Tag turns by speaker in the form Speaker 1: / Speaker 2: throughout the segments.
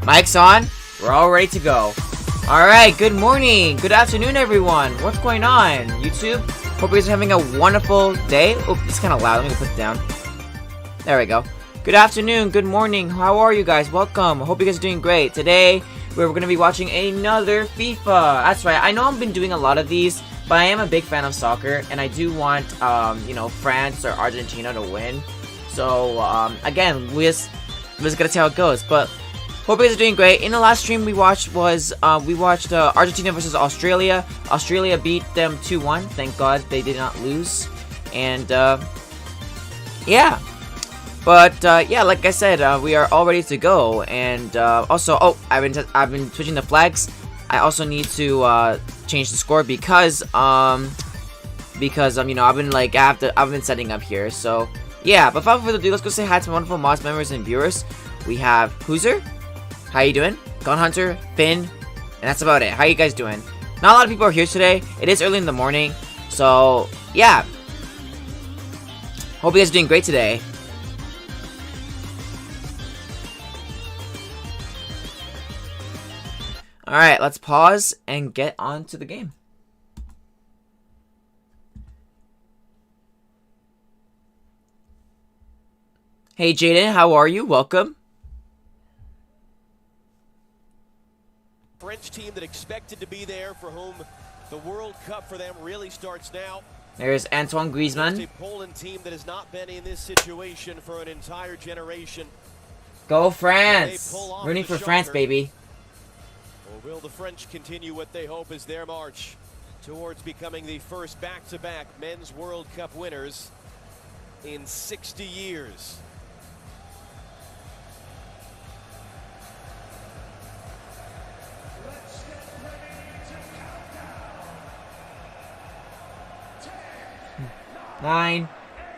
Speaker 1: Mic's on. We're all ready to go. Alright, good morning. Good afternoon, everyone. What's going on, YouTube? Hope you guys are having a wonderful day. Oh, it's kind of loud. Let me put it down. There we go. Good afternoon, good morning. How are you guys? Welcome. Hope you guys are doing great. Today, we're going to be watching another FIFA. That's right. I know I've been doing a lot of these, but I am a big fan of soccer, and I do want, France or Argentina to win. So, again, we're just gonna see how it goes. But hope you guys are doing great. In the last stream we watched Argentina versus Australia. Australia beat them 2-1. Thank God they did not lose. And yeah. But yeah, like I said, we are all ready to go. And also, I've been switching the flags. I also need to change the score because I've been setting up here. So yeah, but without further ado, let's go say hi to my wonderful mods, members, and viewers. We have Hooser. How you doing? Gun Hunter, Finn, and that's about it. How you guys doing? Not a lot of people are here today. It is early in the morning, so yeah. Hope you guys are doing great today. Alright, let's pause and get on to the game. Hey Jaden, how are you? Welcome.
Speaker 2: French team that expected to be there, for whom the World Cup for them really starts now.
Speaker 1: There's Antoine Griezmann.
Speaker 2: It's a Poland team that has not been in this situation for an entire generation.
Speaker 1: Go France! Rooting for France, baby.
Speaker 2: Or will the French continue what they hope is their march towards becoming the first back-to-back men's World Cup winners in 60 years?
Speaker 1: Nine,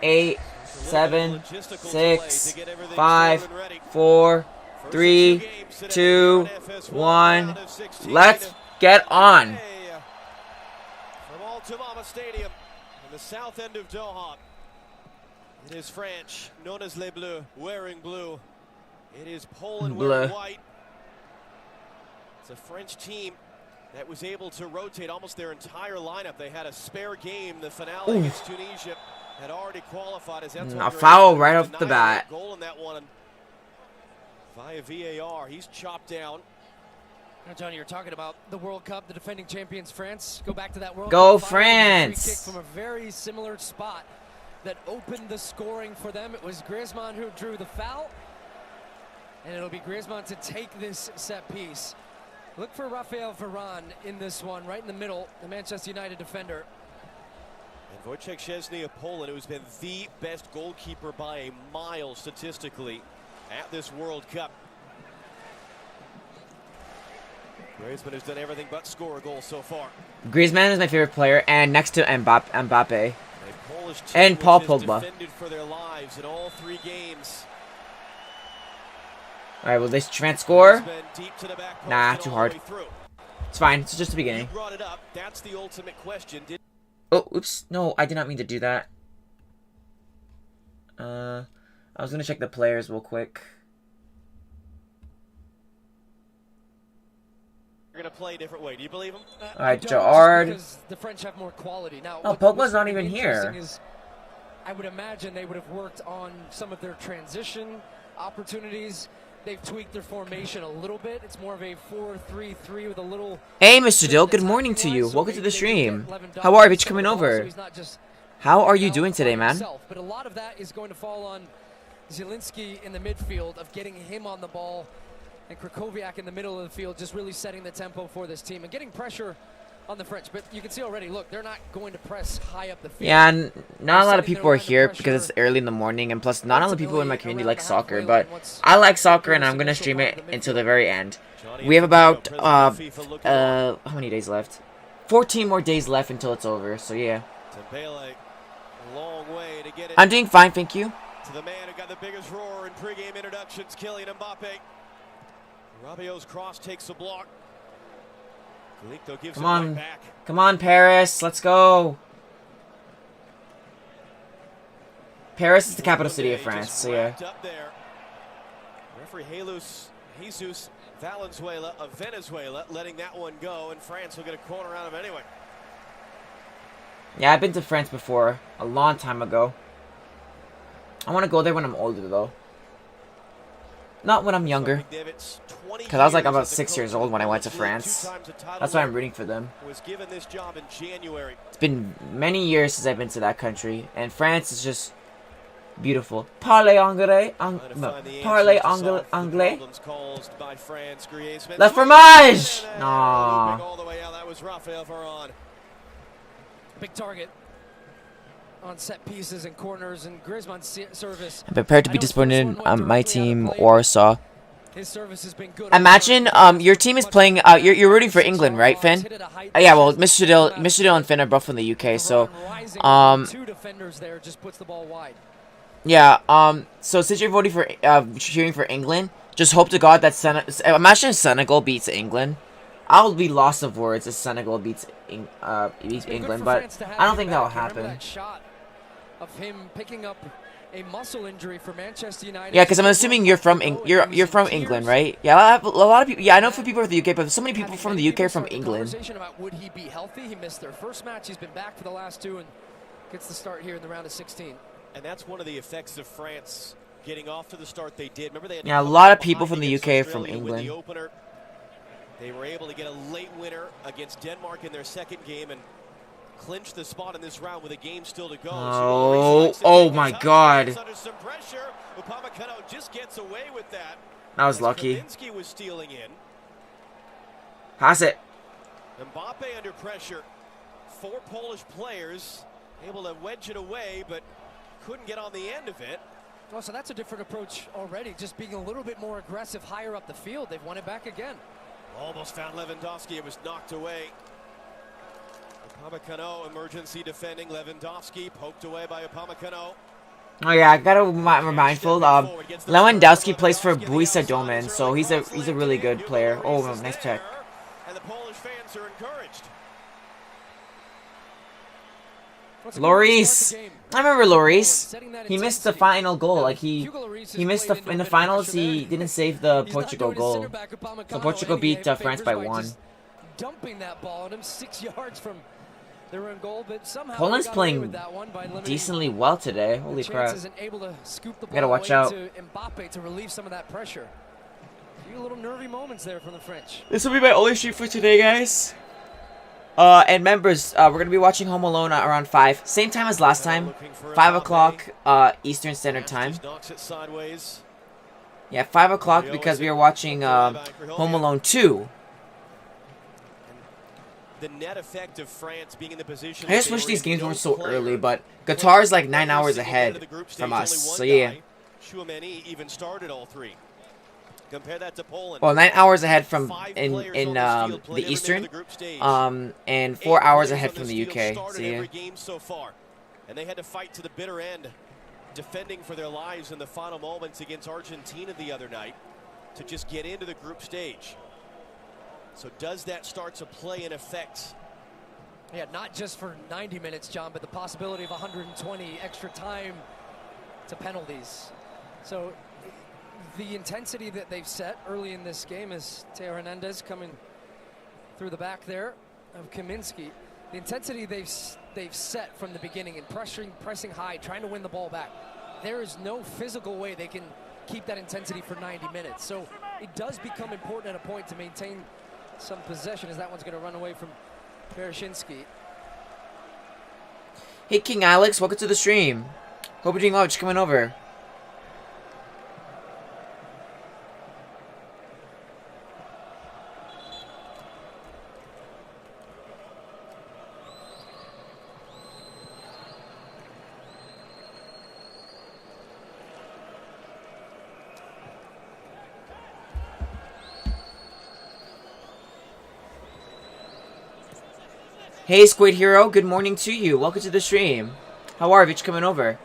Speaker 1: 8, 7, 6, 5, 4, 3, 2, 1. Let's get on.
Speaker 2: From Altamama Stadium in the south end of Doha, it is France, known as Les Bleus, wearing blue. It is Poland wearing white. It's a French team that was able to rotate almost their entire lineup. They had a spare game. The finale against Tunisia had already qualified as
Speaker 1: a foul right off the bat.
Speaker 2: Goal in that one via VAR. He's chopped down.
Speaker 3: Now, Johnny, you're talking about the World Cup, the defending champions, France. Go back to that World
Speaker 1: Cup. Go
Speaker 3: Cup.
Speaker 1: France!
Speaker 3: Free kick from a very similar spot that opened the scoring for them. It was Griezmann who drew the foul, and it'll be Griezmann to take this set piece. Look for Raphael Varane in this one, right in the middle, the Manchester United defender.
Speaker 2: And Wojciech Szczesny of Poland, who's been the best goalkeeper by a mile statistically at this World Cup. Griezmann has done everything but score a goal so far.
Speaker 1: Griezmann is my favorite player, and next to Mbappe. And Paul Pogba.
Speaker 2: Defended for their lives in all 3 games.
Speaker 1: Alright, will this France score? Nah, too hard. It's fine, it's just the beginning.
Speaker 2: That's the ultimate question.
Speaker 1: Oh, oops. No, I did not mean to do that. I was gonna check the players real quick.
Speaker 2: You're gonna play a different way. Do you believe him?
Speaker 1: Alright, Gerard.
Speaker 3: Because the French have more quality. Now,
Speaker 1: oh, Pogba's not even here.
Speaker 3: I would imagine they would have worked on some of their transition opportunities. They've tweaked their formation a little bit. It's more of a 4-3-3 with a little...
Speaker 1: Hey, Mr. Dill, good morning to you. Welcome to the stream. How are you? Coming over. How are you doing today, man?
Speaker 3: But a lot of that is going to fall on Zielinski in the midfield, of getting him on the ball, and Krakowiak in the middle of the field, just really setting the tempo for this team and getting pressure on the French. But you can see already, look, they're not going to press high up the field.
Speaker 1: Yeah, and not a lot of people are here because it's early in the morning, and plus not all the people in my community like soccer, but I like soccer and I'm going to stream it until the very end. We have about, how many days left? 14 more days left until it's over, so yeah. I'm doing fine, thank you.
Speaker 2: To the man who got the biggest roar in pregame introductions, Kylian Mbappe. Rabiot's cross takes a block.
Speaker 1: Come on. Come on, Paris. Let's go. Paris is the capital city of France, so yeah.
Speaker 2: Referee Jesus Jesus Valenzuela of Venezuela letting that one go, and France will get a corner out of it anyway.
Speaker 1: Yeah, I've been to France before, a long time ago. I want to go there when I'm older, though. Not when I'm younger. Because I was like about 6 years old when I went to France. That's why I'm rooting for them. It's been many years since I've been to that country. And France is just beautiful. Parlez anglais? Parlez anglais? La fromage! Aww.
Speaker 3: Big target on set pieces and corners, and Griezmann's service.
Speaker 1: I'm prepared to be disappointed in my team, Warsaw.
Speaker 3: His service has been good.
Speaker 1: Imagine your team is playing. You're rooting for England, right, Finn? Yeah. Well, Mr. Dill and Finn are both from the UK, so
Speaker 3: two defenders there, just puts the ball wide.
Speaker 1: Yeah. So since you're voting for cheering for England, just hope to God that imagine if Senegal beats England. I'll be lost of words if Senegal beats England, but I don't think that will happen.
Speaker 3: That shot of him picking up a muscle injury for Manchester United.
Speaker 1: Yeah, because I'm assuming you're from you're from England, right? Yeah, a lot of people. Yeah, I know a few people from the UK, but so many people from the UK are from England.
Speaker 3: Conversation about would he be healthy? He missed their first match. He's been back for the last two and gets the start here in the round of 16.
Speaker 2: And that's one of the effects of France getting off to the start they did. Remember, they had
Speaker 1: a lot of people from the UK are from England.
Speaker 2: They were able to get a late winner against Denmark in their second game and clinch the spot in this round with a game still to go.
Speaker 1: Oh my God!
Speaker 2: Under some pressure, Upamecano just gets away with that.
Speaker 1: That was lucky.
Speaker 2: Kaminsky was stealing in.
Speaker 1: Pass it.
Speaker 2: Mbappe under pressure. 4 Polish players able to wedge it away, but couldn't get on the end of it.
Speaker 3: Oh, so that's a different approach already. Just being a little bit more aggressive higher up the field. They've won it back again.
Speaker 2: Almost found Lewandowski. It was knocked away. Upamecano emergency defending. Lewandowski poked away by Upamecano.
Speaker 1: Oh yeah, I gotta be mindful. Lewandowski plays for Borussia Dortmund, so he's a really good player. Oh, nice check.
Speaker 2: And the Polish fans are encouraged.
Speaker 1: Lloris, I remember Lloris. He missed the final goal. Like he missed in the finals. He didn't save the Portugal goal. So Portugal beat France by 1.
Speaker 3: Dumping that ball on him 6 yards from their own goal, but somehow
Speaker 1: Poland's playing decently well today. Holy crap! Gotta watch out.
Speaker 3: Mbappe to relieve some of that pressure. A few little nervy moments there from the French.
Speaker 1: This will be my only stream for today, guys. And members, we're going to be watching Home Alone around 5. Same time as last time. 5 o'clock Eastern Standard Time. Yeah, 5 o'clock because we are watching Home Alone 2.
Speaker 2: The net effect of France being in the position.
Speaker 1: I just wish these games weren't so early, but Qatar is like 9 hours ahead from us. So yeah.
Speaker 2: Even started all 3. Compare that to Poland.
Speaker 1: Well, 9 hours ahead from in the Eastern, and 4 hours ahead from the UK. So yeah.
Speaker 2: And they had to fight to the bitter end, defending for their lives in the final moments against Argentina the other night to just get into the group stage. So does that start to play in effect?
Speaker 3: Yeah, not just for 90 minutes, John, but the possibility of 120 extra time to penalties. So the intensity that they've set early in this game is Theo Hernandez coming through the back there of Kaminsky. The intensity they've set from the beginning and pressing high, trying to win the ball back. There is no physical way they can keep that intensity for 90 minutes. So it does become important at a point to maintain some possession, as that one's going to run away from Bereshinski.
Speaker 1: Hey, King Alex, welcome to the stream. Hope you're doing well. Just coming over. Hey, Squid Hero, good morning to you. Welcome to the stream. How are you? Just coming over.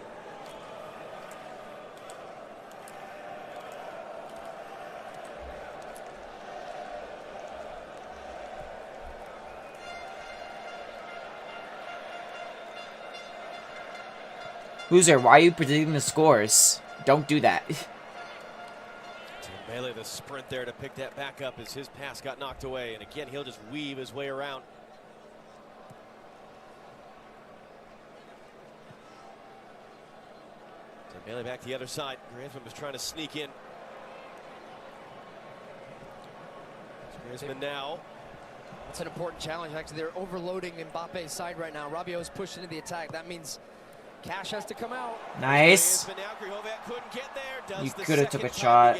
Speaker 1: Loser, why are you predicting the scores? Don't do that.
Speaker 2: Dembele, the sprint there to pick that back up as his pass got knocked away. And again, he'll just weave his way around. Dembele back to the other side. Griezmann was trying to sneak in. Griezmann now.
Speaker 3: It's an important challenge. Actually, they're overloading Mbappe's side right now. Rabiot's pushed into the attack. That means Cash has to come out.
Speaker 1: Nice. You could have took a shot.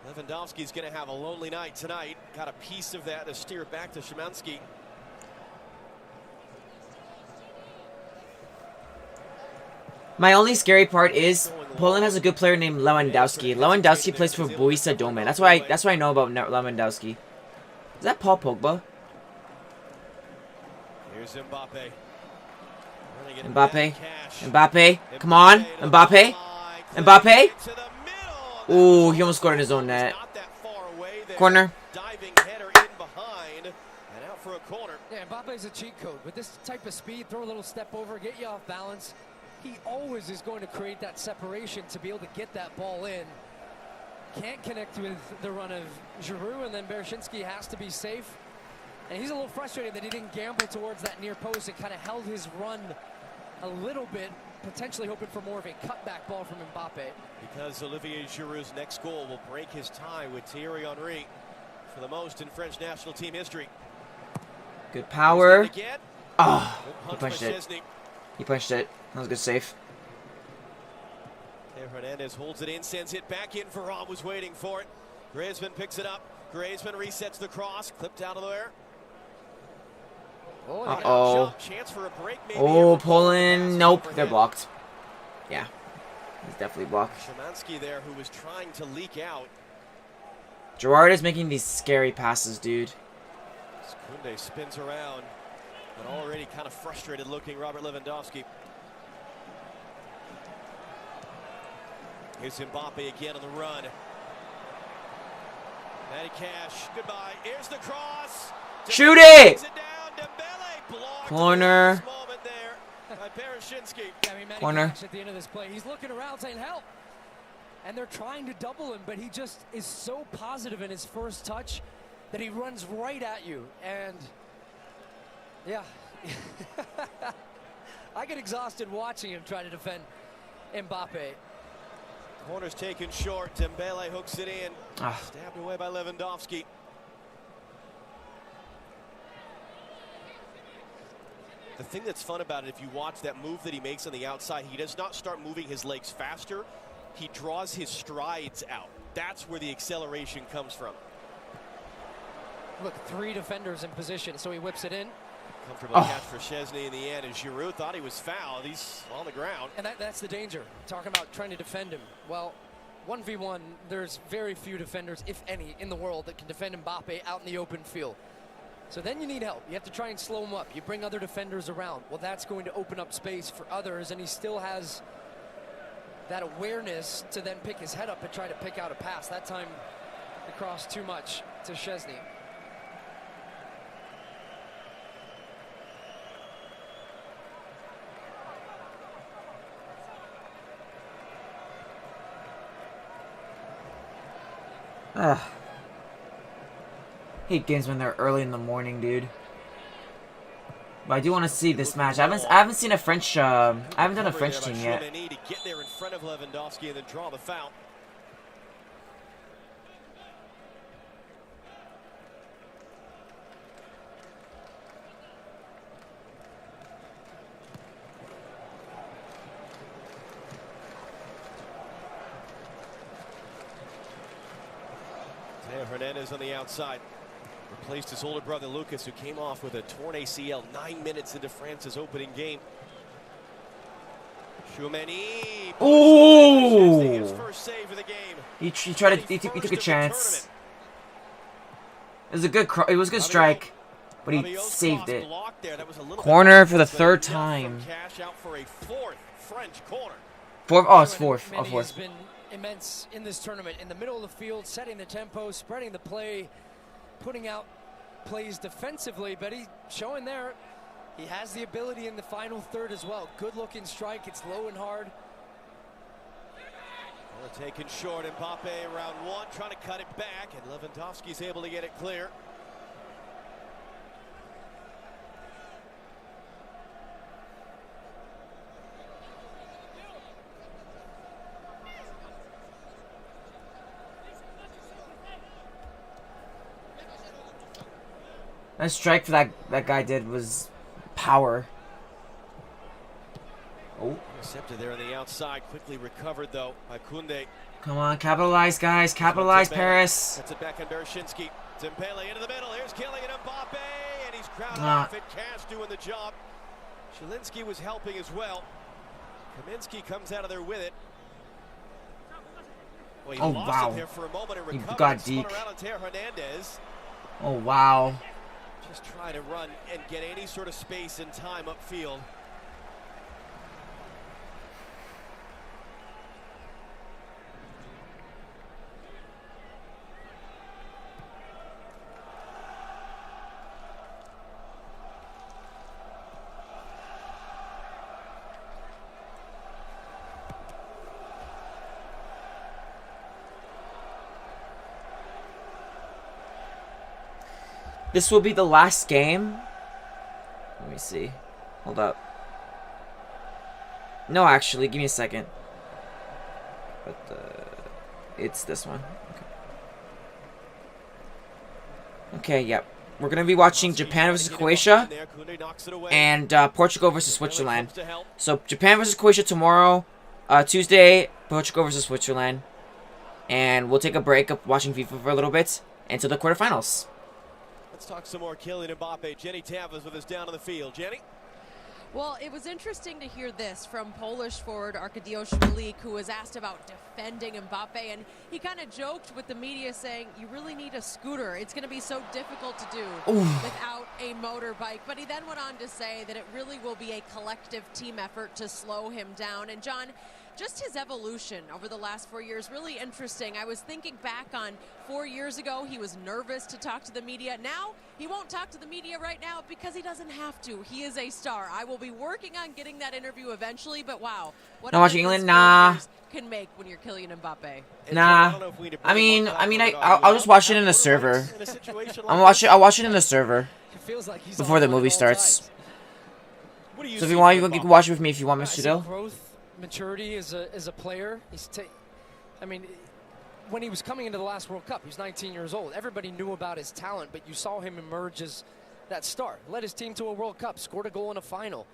Speaker 2: Lewandowski's going to have a lonely night tonight. Got a piece of that to steer it back to Szymanski.
Speaker 1: My only scary part is Poland has a good player named Lewandowski. Lewandowski plays for Borussia Dortmund. That's what I know about Lewandowski. Is that Paul Pogba?
Speaker 2: Here's Mbappe.
Speaker 1: Mbappe. Mbappe. Come on. Mbappe. Mbappe. Ooh, he almost scored in his own net. Corner.
Speaker 2: Diving header in behind and out for a corner.
Speaker 3: Yeah, Mbappe's a cheat code. With this type of speed, throw a little step over, get you off balance. He always is going to create that separation to be able to get that ball in. Can't connect with the run of Giroud, and then Bereshinski has to be safe. And he's a little frustrated that he didn't gamble towards that near post and kind of held his run a little bit, potentially hoping for more of a cutback ball from Mbappe.
Speaker 2: Because Olivier Giroud's next goal will break his tie with Thierry Henry for the most in French national team history.
Speaker 1: Good power. Oh, he punched it. He punched it. That was a good save.
Speaker 2: Hernandez holds it in, sends it back in. Varane was waiting for it. Griezmann picks it up. Griezmann resets the cross, clipped out of there.
Speaker 1: Uh-oh. Oh, Poland. Nope, they're blocked. Yeah, he's definitely blocked.
Speaker 2: Szymanski there, who was trying to leak out.
Speaker 1: Gerrard is making these scary passes, dude.
Speaker 2: Kunde spins around, but already kind of frustrated looking Robert Lewandowski. Here's Mbappe again on the run. Matty Cash, goodbye. Here's the cross.
Speaker 1: Shoot it! Corner. Corner.
Speaker 3: At the end of this play, he's looking around saying help. And they're trying to double him, but he just is so positive in his first touch that he runs right at you. And yeah, I get exhausted watching him try to defend Mbappe.
Speaker 2: Corner's taken short. Dembele hooks it in. Stabbed away by Lewandowski. The thing that's fun about it, if you watch that move that he makes on the outside, he does not start moving his legs faster. He draws his strides out. That's where the acceleration comes from.
Speaker 3: Look, 3 defenders in position, so he whips it in.
Speaker 2: Comfortable catch for Szczesny in the end, and Giroud thought he was fouled. He's on the ground.
Speaker 3: And that's the danger. Talking about trying to defend him. Well, 1v1, there's very few defenders, if any, in the world that can defend Mbappe out in the open field. So then you need help. You have to try and slow him up. You bring other defenders around. Well, that's going to open up space for others, and he still has that awareness to then pick his head up and try to pick out a pass. That time, it crossed too much to Szczesny.
Speaker 1: Hate games when they're early in the morning, dude. But I do want to see this match. I haven't seen a French. I haven't done a French team yet.
Speaker 2: To get there in front of Lewandowski and then draw the foul. Hernandez on the outside. Replaced his older brother Lucas, who came off with a torn ACL 9 minutes into France's opening game. Tchouameni.
Speaker 1: Oh!
Speaker 2: His first save of the game.
Speaker 1: He tried to. He took a chance. It was a good. It was a good strike, but he saved it. Corner for the 3rd time.
Speaker 2: Cash out for a 4th French corner.
Speaker 1: Fourth. Oh, it's 4th. Oh, 4th.
Speaker 3: Immense in this tournament, in the middle of the field, setting the tempo, spreading the play, putting out plays defensively, but he's showing there he has the ability in the final third as well. Good looking strike, it's low and hard.
Speaker 2: Taken short, Mbappe around one, trying to cut it back, and Lewandowski's able to get it clear.
Speaker 1: That strike for that guy did was power. Oh.
Speaker 2: Intercepted there on the outside, quickly recovered though by Koundé.
Speaker 1: Come on, capitalize, guys. Capitalize, Paris.
Speaker 2: That's it back on Bereshinski. Dembele into the middle. Here's Kylian Mbappe, and he's crowded off it. Cash doing the job. Zielinski was helping as well. Kaminsky comes out of there with it. Well, he lost it there for a moment and recovered.
Speaker 1: Got deep. Oh, wow.
Speaker 2: Just trying to run and get any sort of space and time upfield.
Speaker 1: This will be the last game. Let me see. Hold up. No, actually, give me a second. But it's this one. Okay, yep. We're gonna be watching Japan versus Croatia and Portugal versus Switzerland. So Japan versus Croatia tomorrow, Tuesday. Portugal versus Switzerland, and we'll take a break of watching FIFA for a little bit until the quarterfinals.
Speaker 2: Let's talk some more Kylian Mbappe. Jenny Tavas with us down on the field. Jenny?
Speaker 4: Well, it was interesting to hear this from Polish forward Arkadiusz Milik, who was asked about defending Mbappe, and he kind of joked with the media saying, you really need a scooter. It's going to be so difficult to do without a motorbike. But he then went on to say that it really will be a collective team effort to slow him down. And John, just his evolution over the last 4 years, really interesting. I was thinking back on 4 years ago, he was nervous to talk to the media. Now, he won't talk to the media right now because he doesn't have to. He is a star. I will be working on getting that interview eventually, but wow. What
Speaker 1: not watching England? Nah.
Speaker 4: Can make when you're Kylian Mbappe.
Speaker 1: Nah. I mean, I'll just watch it in the server. I'll watch it in the server before the movie starts. So if you want, you can watch it with me if you want, Mr. Dill.
Speaker 3: Maturity as a player. I mean, when he was coming into the last World Cup, he was 19 years old. Everybody knew about his talent, but you saw him emerge as that star. Led his team to a World Cup, scored a goal in a final,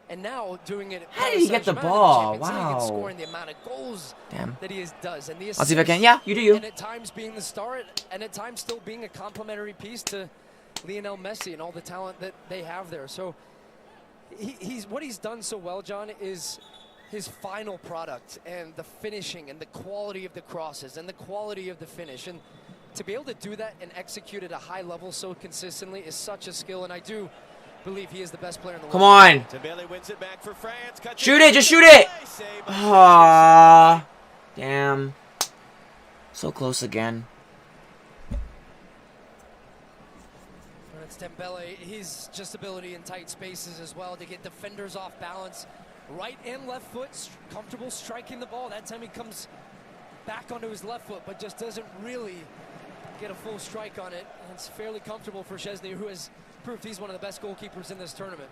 Speaker 3: and now doing it.
Speaker 1: How did he get the ball? Wow.
Speaker 3: Scoring the amount of goals that he does, and the assists,
Speaker 1: I'll see if I can. Yeah, you do you.
Speaker 3: And at times being the star, and at times still being a complementary piece to Lionel Messi and all the talent that they have there. So what he's done so well, John, is his final product and the finishing and the quality of the crosses and the quality of the finish. And to be able to do that and execute at a high level so consistently is such a skill. And I do believe he is the best player in the world.
Speaker 1: Come on. Shoot it. Just shoot it. Aww. Damn. So close again.
Speaker 3: It's Dembele. His just ability in tight spaces as well to get defenders off balance. Right and left foot, comfortable striking the ball. That time he comes back onto his left foot, but just doesn't really get a full strike on it. And it's fairly comfortable for Szczesny, who has proved he's one of the best goalkeepers in this tournament.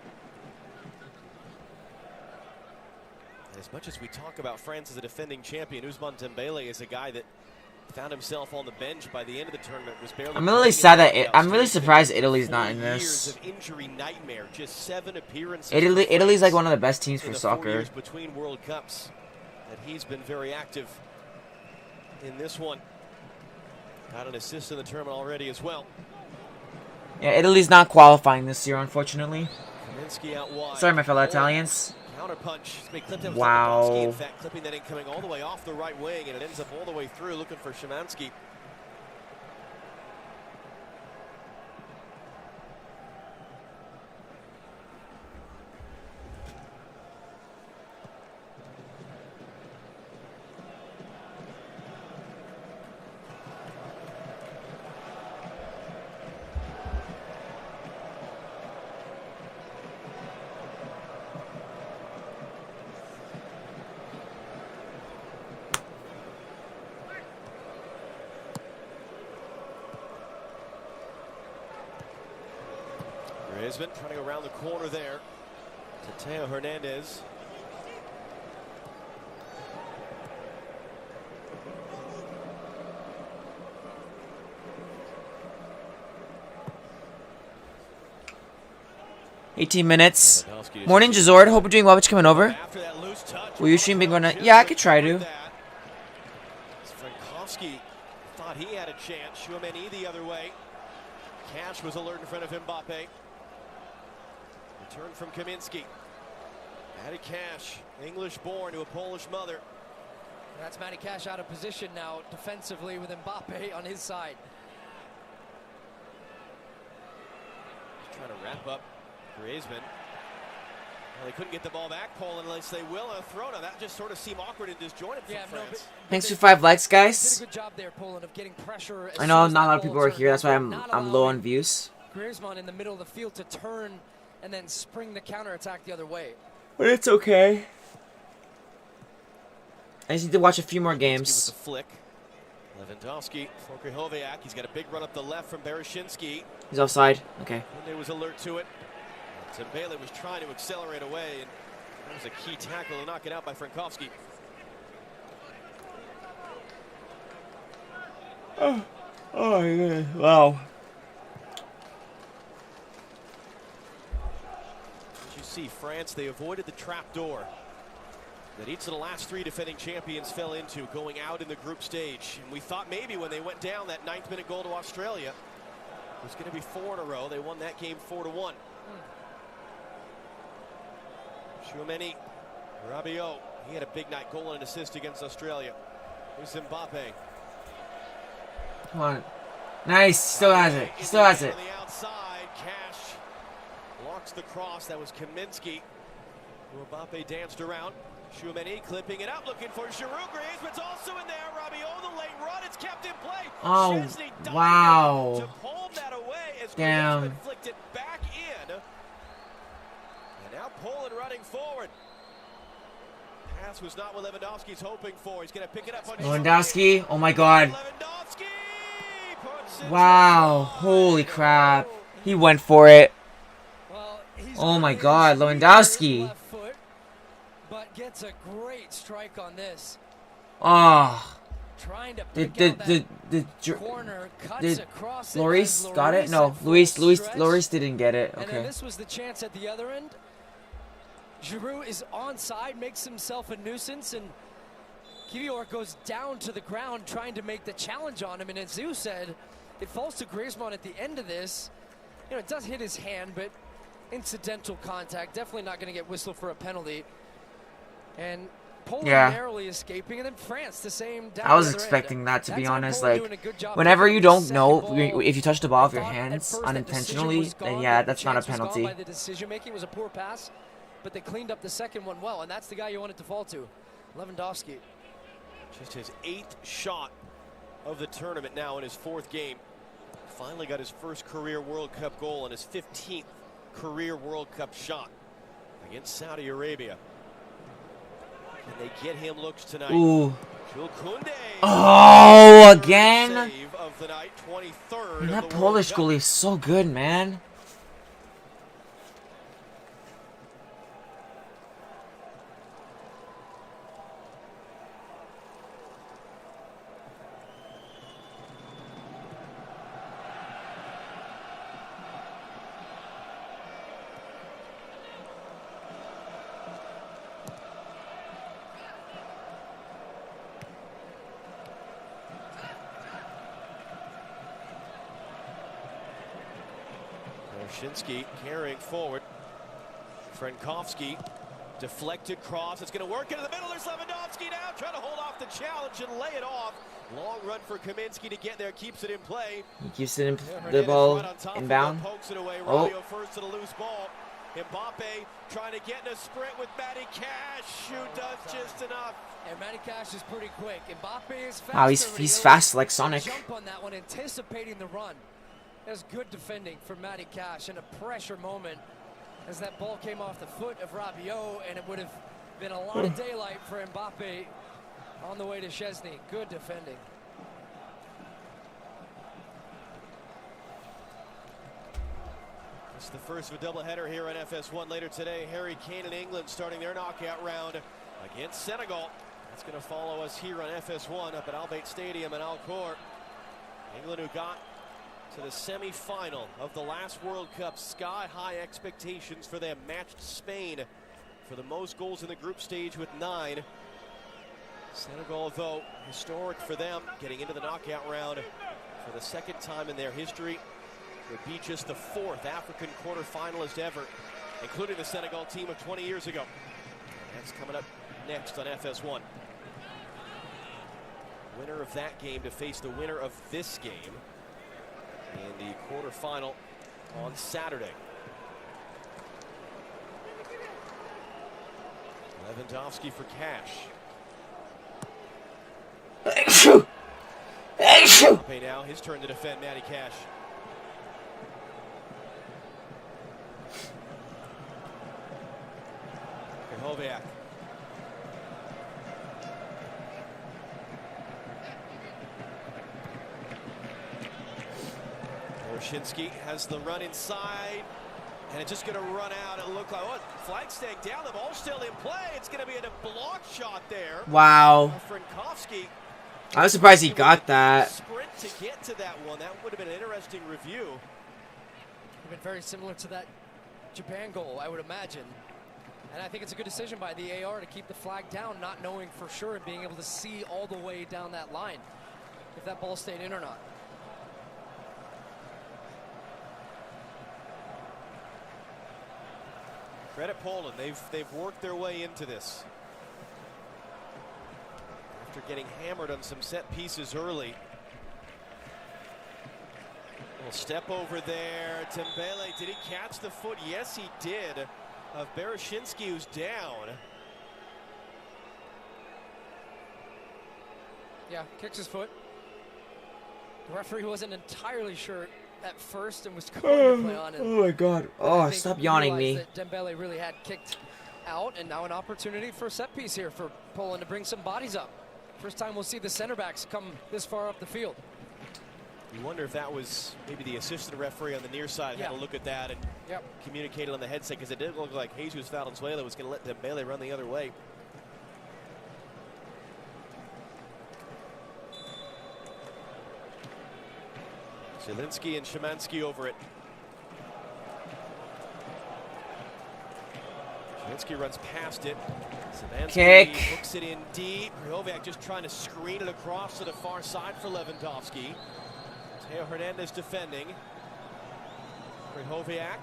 Speaker 2: As much as we talk about France as a defending champion, Ousmane Dembele is a guy that found himself on the bench by the end of the tournament. Was barely.
Speaker 1: I'm really sad that I'm really surprised Italy's not in this.
Speaker 2: Injury nightmare, just 7 appearances.
Speaker 1: Italy's like one of the best teams for soccer.
Speaker 2: 4 years between World Cups, that he's been very active in this one. Got an assist in the tournament already as well.
Speaker 1: Yeah, Italy's not qualifying this year, unfortunately.
Speaker 2: Kaminsky out wide.
Speaker 1: Sorry, my fellow Italians.
Speaker 2: Counter punch.
Speaker 1: Wow.
Speaker 2: In fact, clipping that in, coming all the way off the right wing, and it ends up all the way through, looking for Szymanski. Griezmann trying to go around the corner there to Teo Hernandez.
Speaker 1: $18 Morning, Jazord. Hope you're doing well. What you coming over? Will you stream big one? Yeah, I could try to.
Speaker 2: Frankowski thought he had a chance. Tchouaméni the other way. Cash was alert in front of Mbappe. Return from Kaminski. Matty Cash, English born to a Polish mother.
Speaker 3: That's Matty Cash out of position now defensively with Mbappe on his side.
Speaker 2: He's trying to wrap up Griezmann. Well, they couldn't get the ball back, Poland, unless they will. A throw now. That just sort of seemed awkward and disjointed from France.
Speaker 1: Thanks for 5 likes, guys.
Speaker 3: Did a good job there, Poland, of getting pressure.
Speaker 1: I know not a lot of people are here. That's why I'm low on views.
Speaker 3: Griezmann in the middle of the field to turn and then spring the counterattack the other way.
Speaker 1: But it's okay. I just need to watch a few more games.
Speaker 2: With the flick. Lewandowski for Krychowiak. He's got a big run up the left from Bereshinski.
Speaker 1: He's offside. Okay.
Speaker 2: Kunde was alert to it. Dembele was trying to accelerate away, and that was a key tackle to knock it out by Frankowski.
Speaker 1: Oh my goodness. Wow.
Speaker 2: As you see, France, they avoided the trap door that each of the last 3 defending champions fell into going out in the group stage. And we thought maybe when they went down that 9th-minute goal to Australia, it was going to be 4 in a row. They won that game 4-1. Tchouaméni, Rabiot, he had a big night, goal and an assist against Australia. Here's Mbappe.
Speaker 1: Come on. Nice. Still has it. He still has it.
Speaker 2: On the outside, Cash blocks the cross. That was Kaminski. Mbappe danced around. Tchouaméni clipping it out, looking for Giroud. Griezmann's also in there. Rabiot, the late run. It's kept in play.
Speaker 1: Oh,
Speaker 2: Chesney
Speaker 1: wow.
Speaker 2: to pull that away as
Speaker 1: Damn.
Speaker 2: Griezmann flicked it back in. And now Poland running forward. Pass was not what Lewandowski's hoping for. He's going to pick it up on
Speaker 1: Lewandowski. Oh my God.
Speaker 2: Lewandowski puts it
Speaker 1: Wow. Holy crap. He went for it.
Speaker 3: Well,
Speaker 1: Oh my God. Lewandowski.
Speaker 3: Left foot, but gets a great strike on this.
Speaker 1: Oh.
Speaker 3: Trying to
Speaker 1: Did
Speaker 3: pick out that
Speaker 1: corner
Speaker 3: cuts across
Speaker 1: Lloris
Speaker 3: it,
Speaker 1: got it? No, Lloris didn't get it.
Speaker 3: And then
Speaker 1: Okay.
Speaker 3: this was the chance at the other end. Giroud is onside, makes himself a nuisance, and Kivior goes down to the ground trying to make the challenge on him. And as you said, it falls to Griezmann at the end of this. You know, it does hit his hand, but incidental contact. Definitely not going to get whistled for a penalty. And Poland narrowly escaping, and then France the same down
Speaker 1: I was
Speaker 3: the other
Speaker 1: expecting
Speaker 3: end.
Speaker 1: that, to be
Speaker 3: That's
Speaker 1: honest.
Speaker 3: Poland
Speaker 1: Like,
Speaker 3: doing a good job
Speaker 1: whenever
Speaker 3: taking
Speaker 1: you
Speaker 3: the
Speaker 1: don't
Speaker 3: second
Speaker 1: know
Speaker 3: ball.
Speaker 1: if you touch the ball with your
Speaker 3: I thought at
Speaker 1: hands
Speaker 3: first that decision
Speaker 1: unintentionally,
Speaker 3: was
Speaker 1: then
Speaker 3: gone,
Speaker 1: yeah,
Speaker 3: the
Speaker 1: that's not a
Speaker 3: chance was gone
Speaker 1: penalty.
Speaker 3: by the decision making. It was a poor pass, but they cleaned up the second one well, and that's the guy you want it to fall to, Lewandowski.
Speaker 2: Just his 8th shot of the tournament now in his 4th game. Finally got his first career World Cup goal and his 15th career World Cup shot against Saudi Arabia. Can they get him looks tonight?
Speaker 1: Ooh.
Speaker 2: Jules Koundé.
Speaker 1: Oh, again?
Speaker 2: Save of the night, 23rd
Speaker 1: Man,
Speaker 2: of
Speaker 1: that
Speaker 2: the
Speaker 1: Polish
Speaker 2: World Cup.
Speaker 1: goalie is so good, man.
Speaker 2: Bereshinski carrying forward. Frankowski, deflected cross. It's going to work into the middle. There's Lewandowski now trying to hold off the challenge and lay it off. Long run for Kaminski to get there. Keeps it in play.
Speaker 1: He keeps it in the ball inbound.
Speaker 2: Pokes it away.
Speaker 1: Oh.
Speaker 2: Rabiot first to the loose ball. Mbappe trying to get in a sprint with Matty Cash, who does just enough.
Speaker 3: And Matty Cash is pretty quick. Mbappe is fast.
Speaker 1: Wow, he's fast like Sonic.
Speaker 3: Jump on that one, anticipating the run. That's good defending from Matty Cash in a pressure moment as that ball came off the foot of Rabiot, and it would have been a lot of daylight for Mbappe on the way to Chesney. Good defending.
Speaker 2: It's the first of a doubleheader here on FS1 later today. Harry Kane and England starting their knockout round against Senegal. That's going to follow us here on FS1 up at Al Bayt Stadium in Al Khor. England, who got to the semi-final of the last World Cup, sky-high expectations for them, matched Spain for the most goals in the group stage with 9. Senegal, though, historic for them, getting into the knockout round for the second time in their history. Would be just the 4th African quarterfinalist ever, including the Senegal team of 20 years ago. That's coming up next on FS1. Winner of that game to face the winner of this game in the quarterfinal on Saturday. Lewandowski for Cash. Mbappe now, his turn to defend Matty Cash. Krychowiak. Borushinski has the run inside, and it's just going to run out. It looked like, flag staying down, the ball's still in play. It's going to be a block shot there.
Speaker 1: Wow.
Speaker 2: Frankowski.
Speaker 1: I was surprised he got that.
Speaker 2: Sprint to get to that one. That would have been an interesting review.
Speaker 3: Would have been very similar to that Japan goal, I would imagine. And I think it's a good decision by the AR to keep the flag down, not knowing for sure and being able to see all the way down that line if that ball stayed in or not.
Speaker 2: Credit Poland, they've worked their way into this. After getting hammered on some set pieces early. Little step over there. Dembele, did he catch the foot? Yes, he did. Of Borushinski, who's down.
Speaker 3: Yeah, kicks his foot. The referee wasn't entirely sure at first and was going to play on it.
Speaker 1: Oh my god. Oh, stop yawning me.
Speaker 3: That Dembele really had kicked out, and now an opportunity for a set piece here for Poland to bring some bodies up. First time we'll see the center backs come this far up the field.
Speaker 2: You wonder if that was maybe the assistant referee on the near side had a look at that and communicated on the headset, because it did look like Jesus Valenzuela was going to let Dembele run the other way. Zielinski and Szymanski over it. Szymanski runs past it.
Speaker 1: Kick.
Speaker 2: Hooks it in deep. Krychowiak just trying to screen it across to the far side for Lewandowski. Teo Hernandez defending. Krychowiak.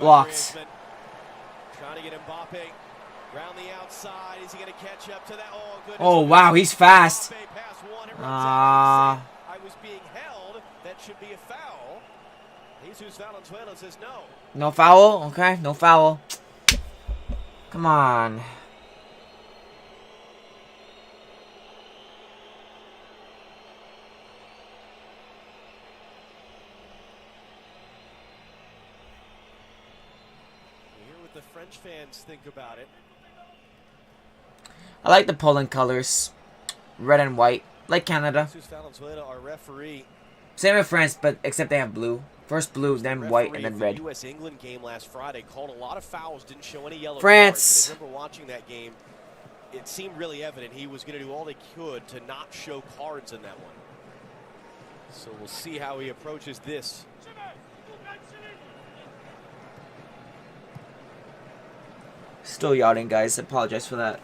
Speaker 1: Blocked.
Speaker 2: Trying to get Mbappe round the outside. Is he going to catch up to that? Oh, goodness.
Speaker 1: Oh, wow, he's fast.
Speaker 2: I was being held. That should be a foul. Jesus Valenzuela says no.
Speaker 1: No foul? Okay, no foul. Come on.
Speaker 2: The French fans think about it.
Speaker 1: I like the Poland colors. Red and white. Like Canada.
Speaker 2: Jesus Valenzuela, our referee.
Speaker 1: Same with France, but except they have blue. First blue, then white, and then red.
Speaker 2: The US-England game last Friday called a lot of fouls, didn't show any yellow
Speaker 1: France.
Speaker 2: cards. I remember watching that game. It seemed really evident he was going to do all he could to not show cards in that one. So we'll see how he approaches this.
Speaker 1: Still yawning, guys. I apologize for that.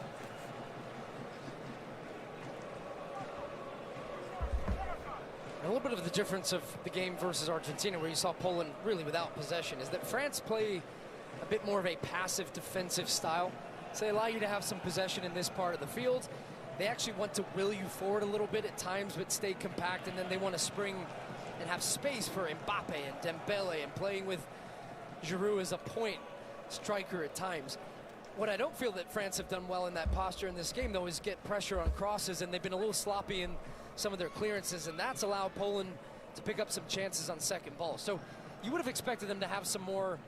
Speaker 3: A little bit of the difference of the game versus Argentina, where you saw Poland really without possession, is that France play a bit more of a passive defensive style. So they allow you to have some possession in this part of the field. They actually want to will you forward a little bit at times, but stay compact, and then they want to spring and have space for Mbappe and Dembele, and playing with Giroud as a point striker at times. What I don't feel that France have done well in that posture in this game, though, is get pressure on crosses, and they've been a little sloppy in some of their clearances, and that's allowed Poland to pick up some chances on second ball. So you would have expected them to have some more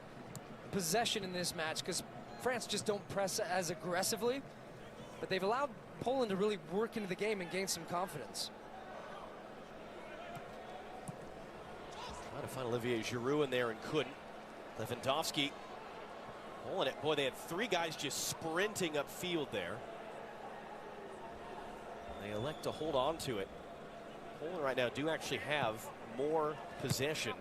Speaker 3: possession in this match, because France just don't press as aggressively, but they've allowed Poland to really work into the game and gain some confidence.
Speaker 2: Trying to find Olivier Giroud in there and couldn't. Lewandowski pulling it. Boy, they had 3 guys just sprinting upfield there. They elect to hold on to it. Poland right now do actually have more possession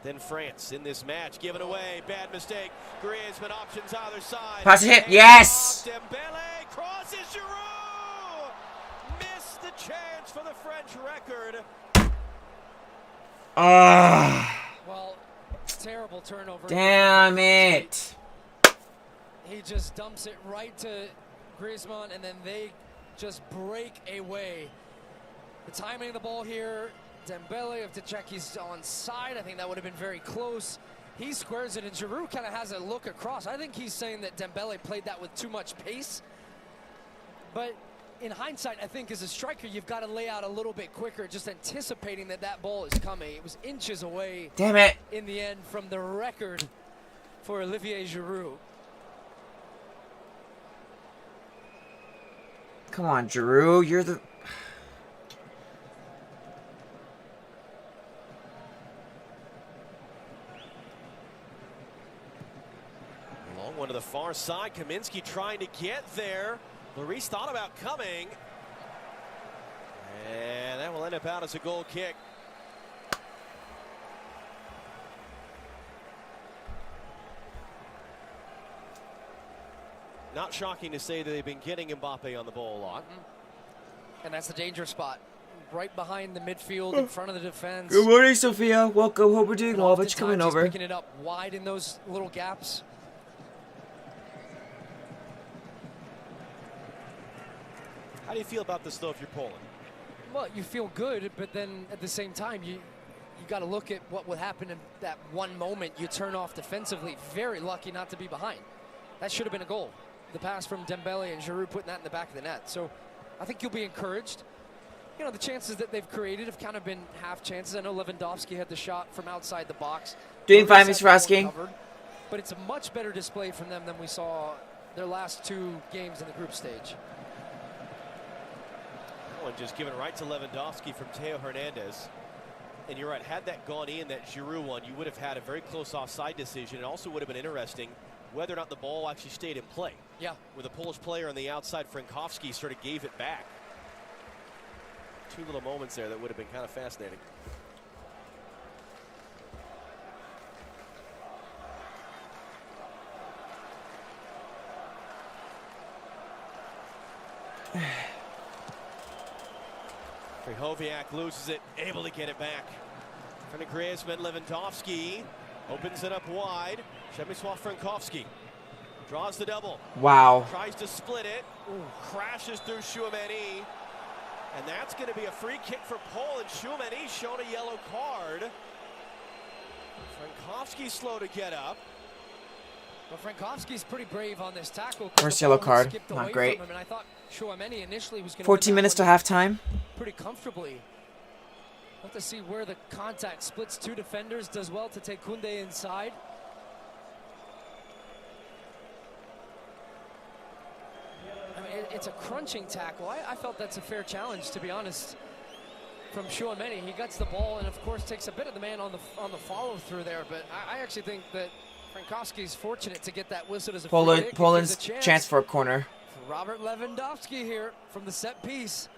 Speaker 2: than France in this match. Given away, bad mistake. Griezmann options either side.
Speaker 1: Pass it hit, yes!
Speaker 2: Dembele crosses Giroud. Missed the chance for the French record.
Speaker 3: Well, terrible turnover.
Speaker 1: Damn it.
Speaker 3: He just dumps it right to Griezmann, and then they just break away. The timing of the ball here, Dembele, if to check he's on side, I think that would have been very close. He squares it, and Giroud kind of has a look across. I think he's saying that Dembele played that with too much pace. But in hindsight, I think as a striker, you've got to lay out a little bit quicker, just anticipating that that ball is coming. It was inches away.
Speaker 1: Damn it.
Speaker 3: In the end, from the record for Olivier Giroud.
Speaker 1: Come on, Giroud. You're the...
Speaker 2: Long one to the far side. Kaminsky trying to get there. Lloris thought about coming. And that will end up out as a goal kick. Not shocking to say that they've been getting Mbappe on the ball a lot.
Speaker 3: And that's the danger spot. Right behind the midfield, in front of the defense.
Speaker 1: Good morning, Sophia. Welcome. Hope we're doing well. But you're coming over.
Speaker 3: Picking it up wide in those little gaps.
Speaker 2: How do you feel about this, though, if you're Poland?
Speaker 3: Well, you feel good, but then at the same time, you got to look at what would happen in that one moment you turn off defensively. Very lucky not to be behind. That should have been a goal. The pass from Dembele and Giroud putting that in the back of the net. So I think you'll be encouraged. You know, the chances that they've created have kind of been half chances. I know Lewandowski had the shot from outside the box.
Speaker 1: Doing fine, thanks for asking.
Speaker 3: Covered, but it's a much better display from them than we saw their last 2 games in the group stage.
Speaker 2: And just given right to Lewandowski from Theo Hernandez. And you're right, had that gone in, that Giroud one, you would have had a very close offside decision. It also would have been interesting whether or not the ball actually stayed in play.
Speaker 3: Yeah.
Speaker 2: With a Polish player on the outside, Frankowski sort of gave it back. 2 little moments there that would have been kind of fascinating. Krychowiak loses it, able to get it back. From Griezmann, Lewandowski opens it up wide. Przemysław Frankowski draws the double.
Speaker 1: Wow.
Speaker 2: Tries to split it. Ooh, crashes through Tchouaméni. And that's going to be a free kick for Poland. Tchouaméni shown a yellow card. Frankowski slow to get up.
Speaker 3: Well, Frankowski's pretty brave on this tackle.
Speaker 1: First yellow card. Not great.
Speaker 3: And I thought Tchouaméni initially was going to
Speaker 1: 14 minutes to halftime.
Speaker 3: Pretty comfortably. We'll have to see where the contact splits 2 defenders. Does well to take Koundé inside. I mean, it's a crunching tackle. I felt that's a fair challenge, to be honest, from Tchouaméni. He gets the ball and, of course, takes a bit of the man on the follow-through there. But I actually think that Frankowski's fortunate to get that whistle as a free kick.
Speaker 1: Poland's chance for a corner.
Speaker 3: For Robert Lewandowski here from the set piece.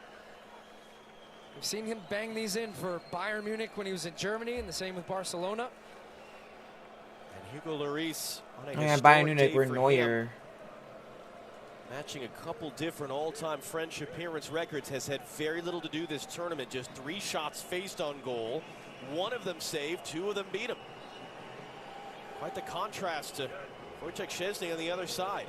Speaker 3: We've seen him bang these in for Bayern Munich when he was in Germany, and the same with Barcelona.
Speaker 2: And Hugo Lloris on a
Speaker 1: Bayern Munich
Speaker 2: day
Speaker 1: were
Speaker 2: for
Speaker 1: Neuer.
Speaker 2: him. Matching a couple different all-time French appearance records, has had very little to do this tournament. Just 3 shots faced on goal. 1 of them saved, 2 of them beat him. Quite the contrast to Wojciech Szczesny on the other side.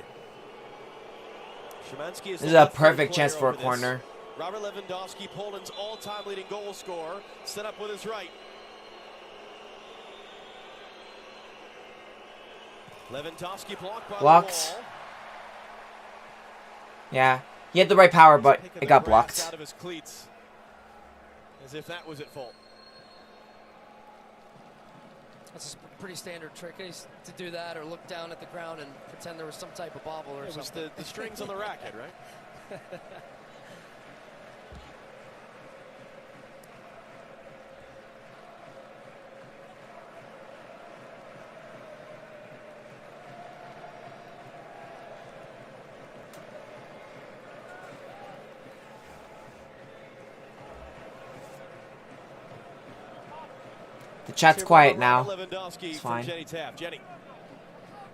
Speaker 2: Szymanski is
Speaker 1: this is a perfect chance for a corner.
Speaker 2: Robert Lewandowski, Poland's all-time leading goal scorer, set up with his right. Lewandowski blocked by the wall.
Speaker 1: Yeah, he had the right power, but it got blocked.
Speaker 2: Out of his cleats, as if that was at fault.
Speaker 3: That's a pretty standard trick to do that, or look down at the ground and pretend there was some type of bobble or something.
Speaker 2: It was the strings on the racket, right?
Speaker 1: The chat's quiet now.
Speaker 2: Lewandowski
Speaker 1: It's
Speaker 2: from
Speaker 1: fine.
Speaker 2: Jenny Taft. Jenny.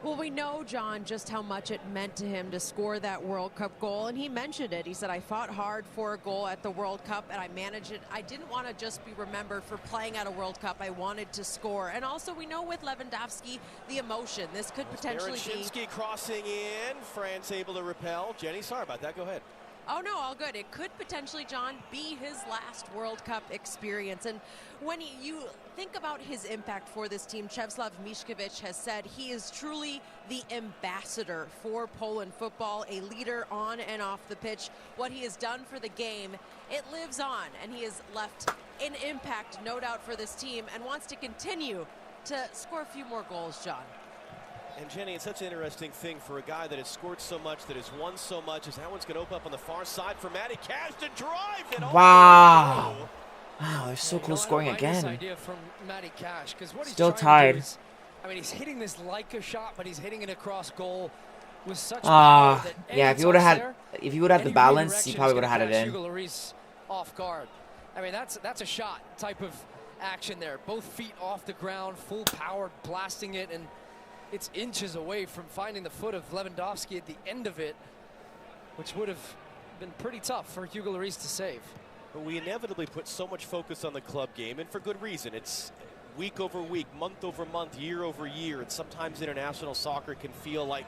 Speaker 4: Well, we know, John, just how much it meant to him to score that World Cup goal, and he mentioned it. He said, I fought hard for a goal at the World Cup, and I managed it. I didn't want to just be remembered for playing at a World Cup. I wanted to score. And also, we know with Lewandowski, the emotion. This could potentially be...
Speaker 2: crossing in. France able to repel. Jenny, sorry about that. Go ahead.
Speaker 4: Oh, no, all good. It could potentially, John, be his last World Cup experience. And when you think about his impact for this team, Czeslaw Michkiewicz has said he is truly the ambassador for Poland football, a leader on and off the pitch. What he has done for the game, it lives on, and he has left an impact, no doubt, for this team and wants to continue to score a few more goals, John.
Speaker 2: And Jenny, it's such an interesting thing for a guy that has scored so much, that has won so much, as that one's going to open up on the far side for Matty Cash to drive it.
Speaker 1: Wow. Wow, they're so close scoring
Speaker 3: This
Speaker 1: again.
Speaker 3: idea from Matty Cash, 'cause what he's
Speaker 1: Still
Speaker 3: trying to
Speaker 1: tied.
Speaker 3: do is, I mean, he's hitting this like a shot, but he's hitting it across goal with such power that
Speaker 1: yeah, if you would have had the
Speaker 3: any
Speaker 1: balance,
Speaker 3: redirection
Speaker 1: he
Speaker 3: is
Speaker 1: probably would
Speaker 3: gonna
Speaker 1: have had it
Speaker 3: catch
Speaker 1: in.
Speaker 3: Hugo Lloris off guard. I mean, that's a shot type of action there. Both feet off the ground, full power, blasting it, and it's inches away from finding the foot of Lewandowski at the end of it, which would have been pretty tough for Hugo Lloris to save.
Speaker 2: But we inevitably put so much focus on the club game, and for good reason. It's week over week, month over month, year over year, and sometimes international soccer can feel like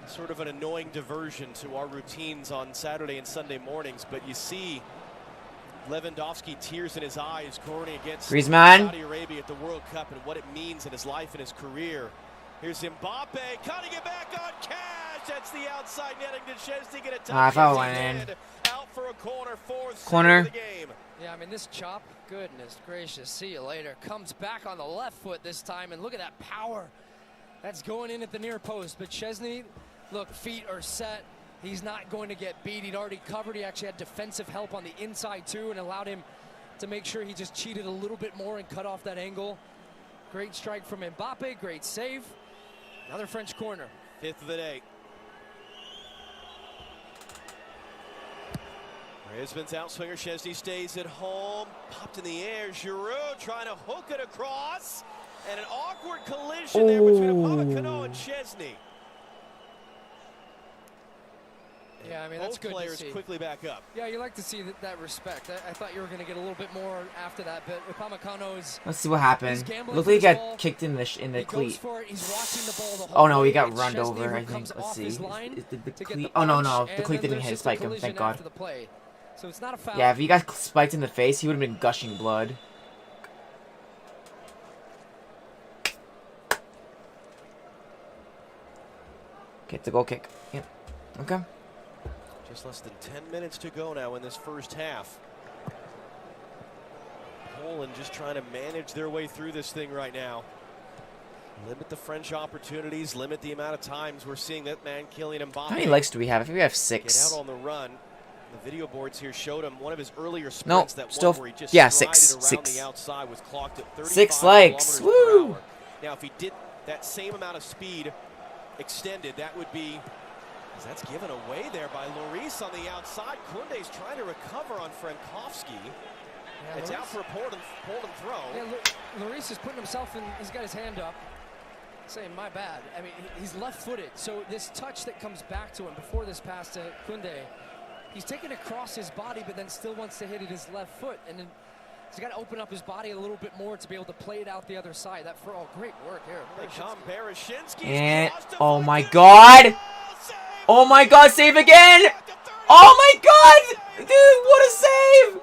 Speaker 2: sort of an annoying diversion to our routines on Saturday and Sunday mornings. But you see Lewandowski, tears in his eyes, scoring against Saudi Arabia at the World Cup and what it means in his life and his career. Here's Mbappe cutting it back on Cash. That's the outside netting to Chesney. Get a touch.
Speaker 1: I thought it went in.
Speaker 2: Out for a corner, fourth
Speaker 1: Corner.
Speaker 2: of the game.
Speaker 3: Yeah, I mean, this chop, goodness gracious, see you later. Comes back on the left foot this time, and look at that power. That's going in at the near post. But Chesney, look, feet are set. He's not going to get beat. He'd already covered. He actually had defensive help on the inside, too, and allowed him to make sure he just cheated a little bit more and cut off that angle. Great strike from Mbappe, great save. Another French corner.
Speaker 2: Fifth of the day. Brisbane's outswinger. Chesney stays at home. Popped in the air. Giroud trying to hook it across. And an awkward collision there between Upamecano and Chesney.
Speaker 3: Yeah, I mean, that's good
Speaker 2: Both players
Speaker 3: to see.
Speaker 2: quickly back up.
Speaker 3: Yeah, you like to see that respect. I thought you were going to get a little bit more after that, but Upamecano is...
Speaker 1: Let's see what happened. Looked like he got kicked in the cleat. Oh no, he got run over, I think. Let's see. Did the cleat... Oh no, the cleat didn't hit spike him, thank God.
Speaker 3: So it's not a foul.
Speaker 1: Yeah, if he got spiked in the face, he would have been gushing blood. Get the goal kick. Yep. Okay.
Speaker 2: Just less than 10 minutes to go now in this first half. Poland just trying to manage their way through this thing right now. Limit the French opportunities, limit the amount of times we're seeing that man Kylian Mbappe.
Speaker 1: How many legs do we have? I think we have 6.
Speaker 2: Get out on the run. The video boards here showed him one of his earlier sprints.
Speaker 1: No,
Speaker 2: that
Speaker 1: still,
Speaker 2: one where he just
Speaker 1: yeah,
Speaker 2: strided
Speaker 1: 6.
Speaker 2: around the outside was clocked at 35
Speaker 1: 6 legs.
Speaker 2: kilometers
Speaker 1: Woo!
Speaker 2: per hour. Now, if he did that same amount of speed extended, that would be... That's given away there by Lloris on the outside. Koundé's trying to recover on Frankowski.
Speaker 3: Yeah,
Speaker 2: it's
Speaker 3: Lloris,
Speaker 2: out for a Poland throw.
Speaker 3: Yeah, Lloris is putting himself in. He's got his hand up, saying, my bad. I mean, he's left-footed, so this touch that comes back to him before this pass to Koundé, he's taken across his body, but then still wants to hit it his left foot, and then he's got to open up his body a little bit more to be able to play it out the other side. That for all great work here.
Speaker 1: And oh my God! Oh my God! Save again! Oh my God! Dude, what a save!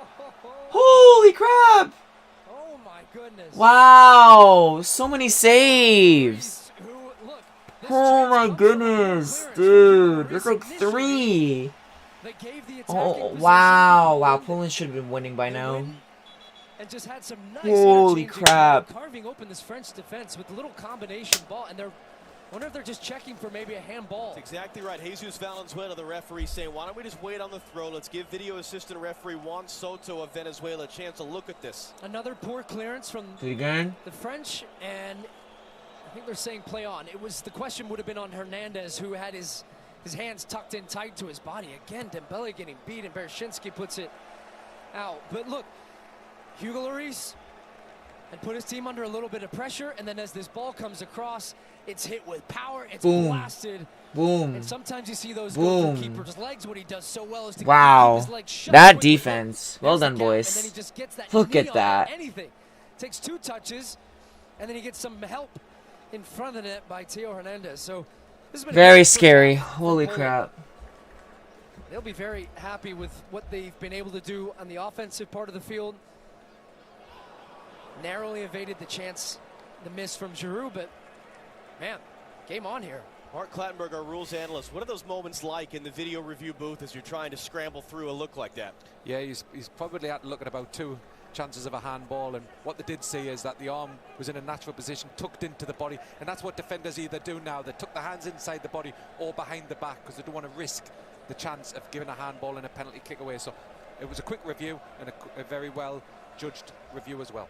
Speaker 1: Holy crap!
Speaker 3: Oh my goodness!
Speaker 1: Wow! So many saves! Oh my goodness, dude! There's like 3. Oh wow! Wow! Poland should have been winning by now.
Speaker 3: And just had some nice
Speaker 1: holy crap!
Speaker 3: Carving open this French defense with a little combination ball, and they're. I wonder if they're just checking for maybe a handball.
Speaker 2: That's exactly right. Jesus Valenzuela, the referee, saying, why don't we just wait on the throw? Let's give video assistant referee Juan Soto of Venezuela a chance to look at this.
Speaker 3: Another poor clearance from
Speaker 1: the French,
Speaker 3: and I think they're saying play on. It was, the question would have been on Hernandez, who had his hands tucked in tight to his body. Again, Dembele getting beat, and Bereshinski puts it out. But look, Hugo Lloris, and put his team under a little bit of pressure. And then as this ball comes across, it's hit with power. It's
Speaker 1: Boom.
Speaker 3: blasted.
Speaker 1: Boom.
Speaker 3: And sometimes you see those
Speaker 1: Boom.
Speaker 3: go through keeper's legs. What he does so well is to keep
Speaker 1: Wow.
Speaker 3: his legs shut
Speaker 1: That
Speaker 3: quickly.
Speaker 1: defense. Well
Speaker 3: There's the
Speaker 1: done,
Speaker 3: gap,
Speaker 1: boys.
Speaker 3: And then he just gets that
Speaker 1: Look
Speaker 3: knee
Speaker 1: at
Speaker 3: on
Speaker 1: that.
Speaker 3: Anything. Takes 2 touches, and then he gets some help in front of the net by Theo Hernandez. So this has been a
Speaker 1: Very
Speaker 3: great first
Speaker 1: scary.
Speaker 3: half for
Speaker 1: Holy
Speaker 3: Poland.
Speaker 1: crap.
Speaker 3: They'll be very happy with what they've been able to do on the offensive part of the field. Narrowly evaded the chance, the miss from Giroud, but man, game on here.
Speaker 2: Mark Clattenburg, our rules analyst. What are those moments like in the video review booth as you're trying to scramble through a look like that?
Speaker 5: Yeah, he's probably had to look at about 2 chances of a handball, and what they did see is that the arm was in a natural position, tucked into the body, and that's what defenders either do now. They tuck the hands inside the body or behind the back because they don't want to risk the chance of giving a handball and a penalty kick away. So it was a quick review and a very well judged review as well.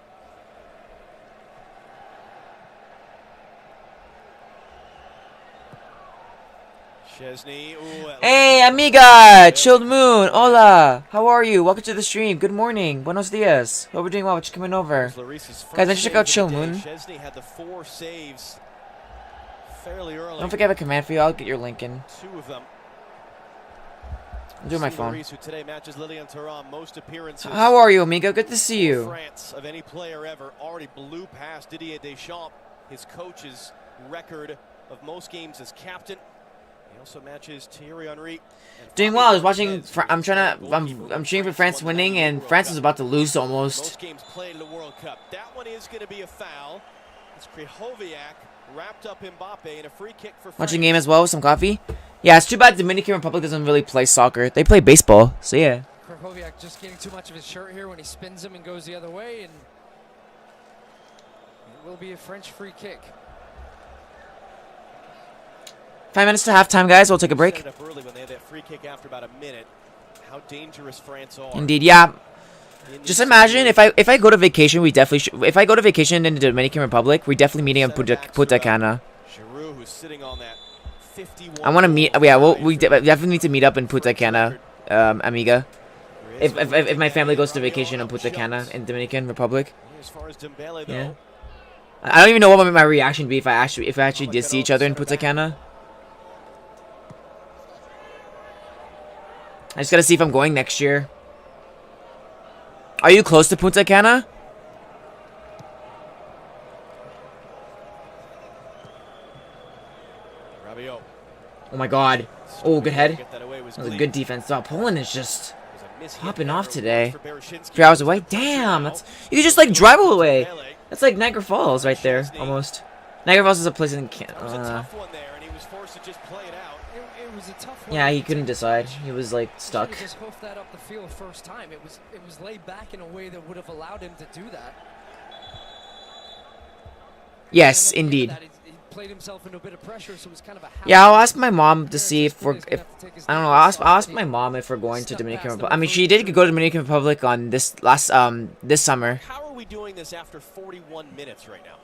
Speaker 2: Chesney. Ooh,
Speaker 1: Hey, amiga! Chilled Moon! Hola! How are you? Welcome to the stream. Good morning. Buenos dias. Hope we're doing well. What you coming over? Guys, let's check out Chill Moon.
Speaker 2: Chesney had the 4 saves fairly early.
Speaker 1: Don't forget I have a command for you. I'll get your link in.
Speaker 2: 2 of them.
Speaker 1: I'm doing my phone.
Speaker 2: Who today matches Lilian Thuram most appearances.
Speaker 1: How are you, amiga? Good to see you.
Speaker 2: France of any player ever already blew past Didier Deschamps, his coach's record of most games as captain. He also matches Thierry Henry.
Speaker 1: Doing well. I was watching. I'm cheering for France winning, and France is about to lose almost.
Speaker 2: Most games played in the World Cup. That one is going to be a foul. It's Krychowiak wrapped up Mbappe in a free kick for France.
Speaker 1: Watching game as well with some coffee. Yeah, it's too bad Dominican Republic doesn't really play soccer. They play baseball. So yeah.
Speaker 3: Krychowiak just getting too much of his shirt here when he spins him and goes the other way, and it will be a French free kick.
Speaker 1: 5 minutes to halftime, guys. We'll take a break.
Speaker 2: Set it up early when they had that free kick after about a minute. How dangerous France are.
Speaker 1: Indeed, yeah. Just imagine if I go to vacation, we definitely should. If I go to vacation in the Dominican Republic, we're definitely meeting in Punta Cana.
Speaker 2: Giroud, who's sitting on that 51.
Speaker 1: I want to meet. Yeah, we definitely need to meet up in Punta Cana, amiga. If my family goes to vacation in Punta Cana in Dominican Republic.
Speaker 2: As far as Dembele, though,
Speaker 1: Yeah. I don't even know what my reaction would be if I actually did see each other in Punta Cana. I just gotta see if I'm going next year. Are you close to Punta Cana?
Speaker 2: Rabiot.
Speaker 1: Oh my god. Oh, good head.
Speaker 2: Get that away was
Speaker 1: That was a
Speaker 2: clean.
Speaker 1: good defense. Oh, Poland is just
Speaker 2: It was a mishit
Speaker 1: popping
Speaker 2: there
Speaker 1: off today.
Speaker 2: for Bereshinski.
Speaker 1: 3 hours away. Damn, that's you can just like drive away. That's like Niagara Falls right there, almost. Niagara Falls is a place in
Speaker 2: That was a
Speaker 1: Canada.
Speaker 2: tough one there, and he was forced to just play it out.
Speaker 3: It was a tough one.
Speaker 1: Yeah, he couldn't decide. He was like stuck.
Speaker 3: He just hoofed that up the field first time. It was laid back in a way that would have allowed him to do that.
Speaker 1: Yes,
Speaker 3: And then
Speaker 1: indeed.
Speaker 3: that, he played himself into a bit of pressure, so it was kind of a
Speaker 1: Yeah, I'll ask my mom to see if we're if I don't know. I'll ask my mom if we're going to Dominican Republic. I mean, she did go to Dominican Republic on this this summer.
Speaker 2: How are we doing this after 41 minutes right now?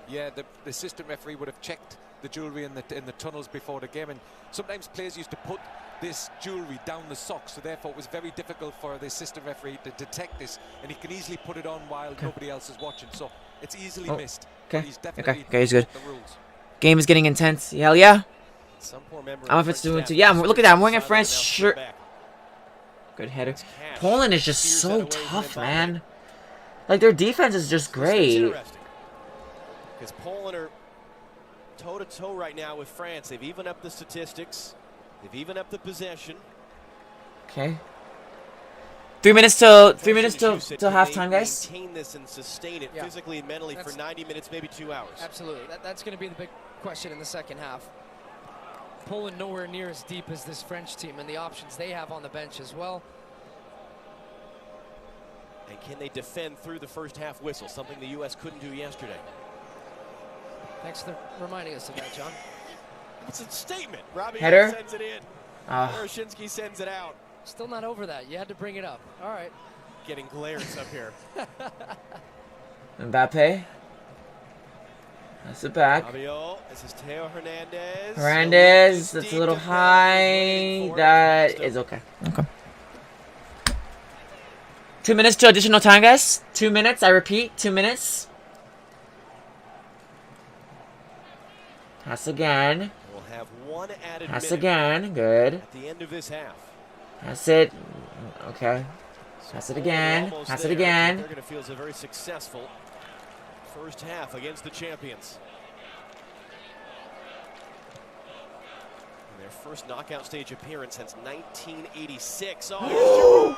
Speaker 5: Yeah, the assistant referee would have checked the jewellery in the tunnels before the game, and sometimes players used to put this jewellery down the socks, so therefore it was very difficult for the assistant referee to detect this, and he can easily put it on while nobody else is watching, so it's easily missed.
Speaker 1: Okay.
Speaker 5: But he's definitely
Speaker 1: Okay, he's good.
Speaker 5: the rules.
Speaker 1: Game is getting intense. Hell yeah.
Speaker 2: Some poor member
Speaker 1: I'm
Speaker 2: of
Speaker 1: if it's
Speaker 2: French
Speaker 1: doing
Speaker 2: staff
Speaker 1: too. Yeah, look at that. I'm wearing a
Speaker 2: decided
Speaker 1: French
Speaker 2: to announce
Speaker 1: shirt.
Speaker 2: the back.
Speaker 1: Good header.
Speaker 2: Cash
Speaker 1: Poland is just
Speaker 2: steers
Speaker 1: so
Speaker 2: that away from
Speaker 1: tough,
Speaker 2: Mbappe.
Speaker 1: man. Like their defense is just great.
Speaker 2: Because Poland are toe-to-toe right now with France. They've evened up the statistics. They've evened up the possession.
Speaker 1: Okay. 3 minutes till
Speaker 2: Can they
Speaker 1: halftime, guys.
Speaker 2: maintain this and sustain it
Speaker 3: Yeah.
Speaker 2: physically and mentally for
Speaker 3: That's-
Speaker 2: 90 minutes, maybe 2 hours.
Speaker 3: Absolutely. That's going to be the big question in the second half. Poland nowhere near as deep as this French team, and the options they have on the bench as well.
Speaker 2: And can they defend through the first half whistle, something the U.S. couldn't do yesterday?
Speaker 3: Thanks for reminding us of that, John.
Speaker 2: It's a statement. Robbie
Speaker 1: Header.
Speaker 2: sends it in.
Speaker 1: Ah.
Speaker 2: Bereshinski sends it out.
Speaker 3: Still not over that. You had to bring it up. All right.
Speaker 2: Getting glares up here.
Speaker 1: Mbappe. That's it back.
Speaker 2: Rabiot. This is Theo Hernandez.
Speaker 1: Hernandez. That's a
Speaker 2: Deep
Speaker 1: little
Speaker 2: defense,
Speaker 1: high.
Speaker 2: waiting for it.
Speaker 1: That
Speaker 2: Still.
Speaker 1: is okay. Okay. 2 minutes to additional time, guys. 2 minutes. I repeat, 2 minutes. Pass again.
Speaker 2: We'll have one added
Speaker 1: Pass
Speaker 2: minute
Speaker 1: again. Good.
Speaker 2: at the end of this half.
Speaker 1: Pass it. Okay. Pass it again. Pass it again.
Speaker 2: They're going to feel a very successful first half against the champions. And their first knockout stage appearance since 1986. Oh,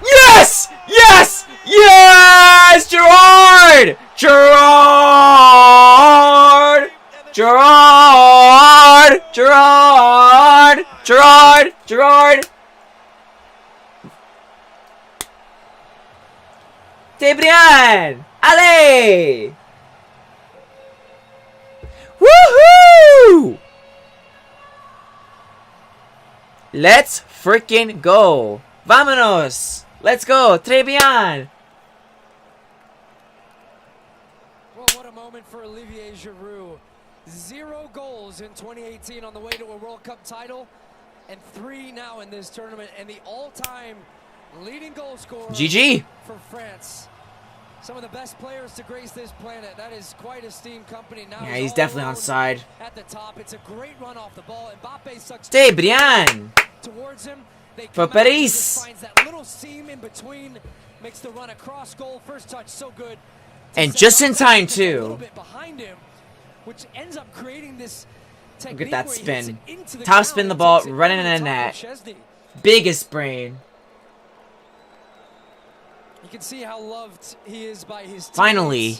Speaker 1: Yes! Yes! Yes! Gerard! Gerard! Gerard! Gerard! Gerard! Gerard! Debrian! Allez! Woohoo! Let's freaking go! Vámonos! Let's go! Très bien!
Speaker 3: Well, what a moment for Olivier Giroud. 0 goals in 2018 on the way to a World Cup title, and 3 now in this tournament, and the all-time leading goal scorer
Speaker 1: GG!
Speaker 3: for France. Some of the best players to grace this planet. That is quite esteemed company. Now
Speaker 1: Yeah, he's definitely on side.
Speaker 3: at the top. It's a great run off the ball. Mbappe sucks
Speaker 1: Très bien!
Speaker 3: towards him. They
Speaker 1: For
Speaker 3: come out, he
Speaker 1: Paris.
Speaker 3: just finds that little seam in between, makes the run across goal. First touch so good. to
Speaker 1: And
Speaker 3: set
Speaker 1: just
Speaker 3: up
Speaker 1: in time,
Speaker 3: just a little
Speaker 1: too.
Speaker 3: bit behind him, which ends up creating this
Speaker 1: Look at
Speaker 3: technique
Speaker 1: that
Speaker 3: where he hits
Speaker 1: spin.
Speaker 3: it into the
Speaker 1: Top
Speaker 3: ground
Speaker 1: spin the
Speaker 3: and
Speaker 1: ball,
Speaker 3: takes it
Speaker 1: running
Speaker 3: over
Speaker 1: in
Speaker 3: the
Speaker 1: the
Speaker 3: top
Speaker 1: net.
Speaker 3: of Szczesny.
Speaker 1: Biggest brain.
Speaker 3: You can see how loved he is by his teammates.
Speaker 1: Finally.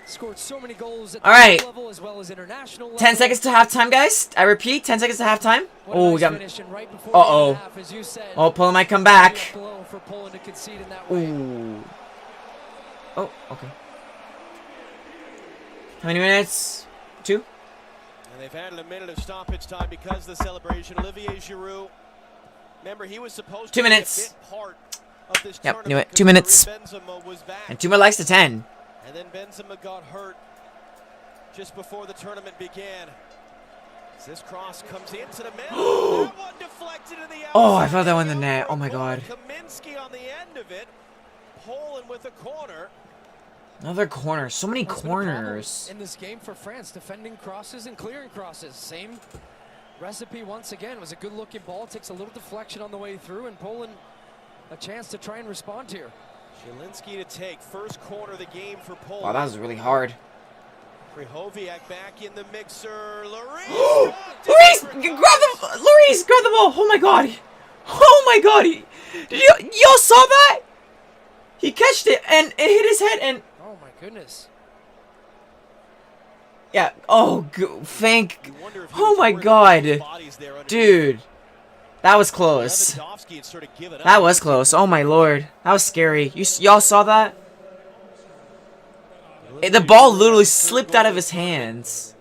Speaker 3: Scored so many goals at
Speaker 1: All
Speaker 3: the
Speaker 1: right.
Speaker 3: club level as well as international level.
Speaker 1: 10 seconds to halftime, guys. I repeat, 10 seconds to halftime.
Speaker 3: What a
Speaker 1: Oh,
Speaker 3: nice
Speaker 1: we got.
Speaker 3: finish, and right before
Speaker 1: Uh-oh.
Speaker 3: the half, as you said,
Speaker 1: Oh, Poland might come back.
Speaker 3: a blow for Poland to concede in that way.
Speaker 1: Ooh. Oh, okay. How many minutes? 2?
Speaker 2: And they've added a minute of stoppage time because of the celebration. Olivier Giroud, remember, he was supposed
Speaker 1: 2
Speaker 2: to
Speaker 1: minutes.
Speaker 2: be a big part of this
Speaker 1: Yep,
Speaker 2: tournament
Speaker 1: knew it. 2
Speaker 2: because
Speaker 1: minutes.
Speaker 2: Karim Benzema was back.
Speaker 1: And 2 more likes to 10.
Speaker 2: And then Benzema got hurt just before the tournament began. As this cross comes into the middle. That one deflected to the outside.
Speaker 1: Oh, I felt that one in the net. Oh my god.
Speaker 2: Kaminsky on the end of it. Poland with a corner.
Speaker 1: Another corner. So many
Speaker 3: That's been a problem
Speaker 1: corners.
Speaker 3: in this game for France, defending crosses and clearing crosses. Same recipe once again. It was a good looking ball, takes a little deflection on the way through, and Poland a chance to try and respond here.
Speaker 2: Zielinski to take first corner of the game for Poland.
Speaker 1: Wow, that was really hard.
Speaker 2: Krychowiak back in the mixer. Lloris!
Speaker 1: Lloris! Grab the Lloris! Grab the ball! Oh my god! Oh my god! Did y'all saw that? He catched it and it hit his head and
Speaker 3: Oh my goodness.
Speaker 1: yeah. Oh, thank.
Speaker 2: You wonder if he
Speaker 1: Oh
Speaker 2: was
Speaker 1: my
Speaker 2: worried
Speaker 1: god,
Speaker 2: about bodies there underneath.
Speaker 1: dude, that was close.
Speaker 2: Lewandowski had sort of given up.
Speaker 1: That was close. Oh my lord, that was scary. Y'all saw that? The ball literally slipped out of his hands.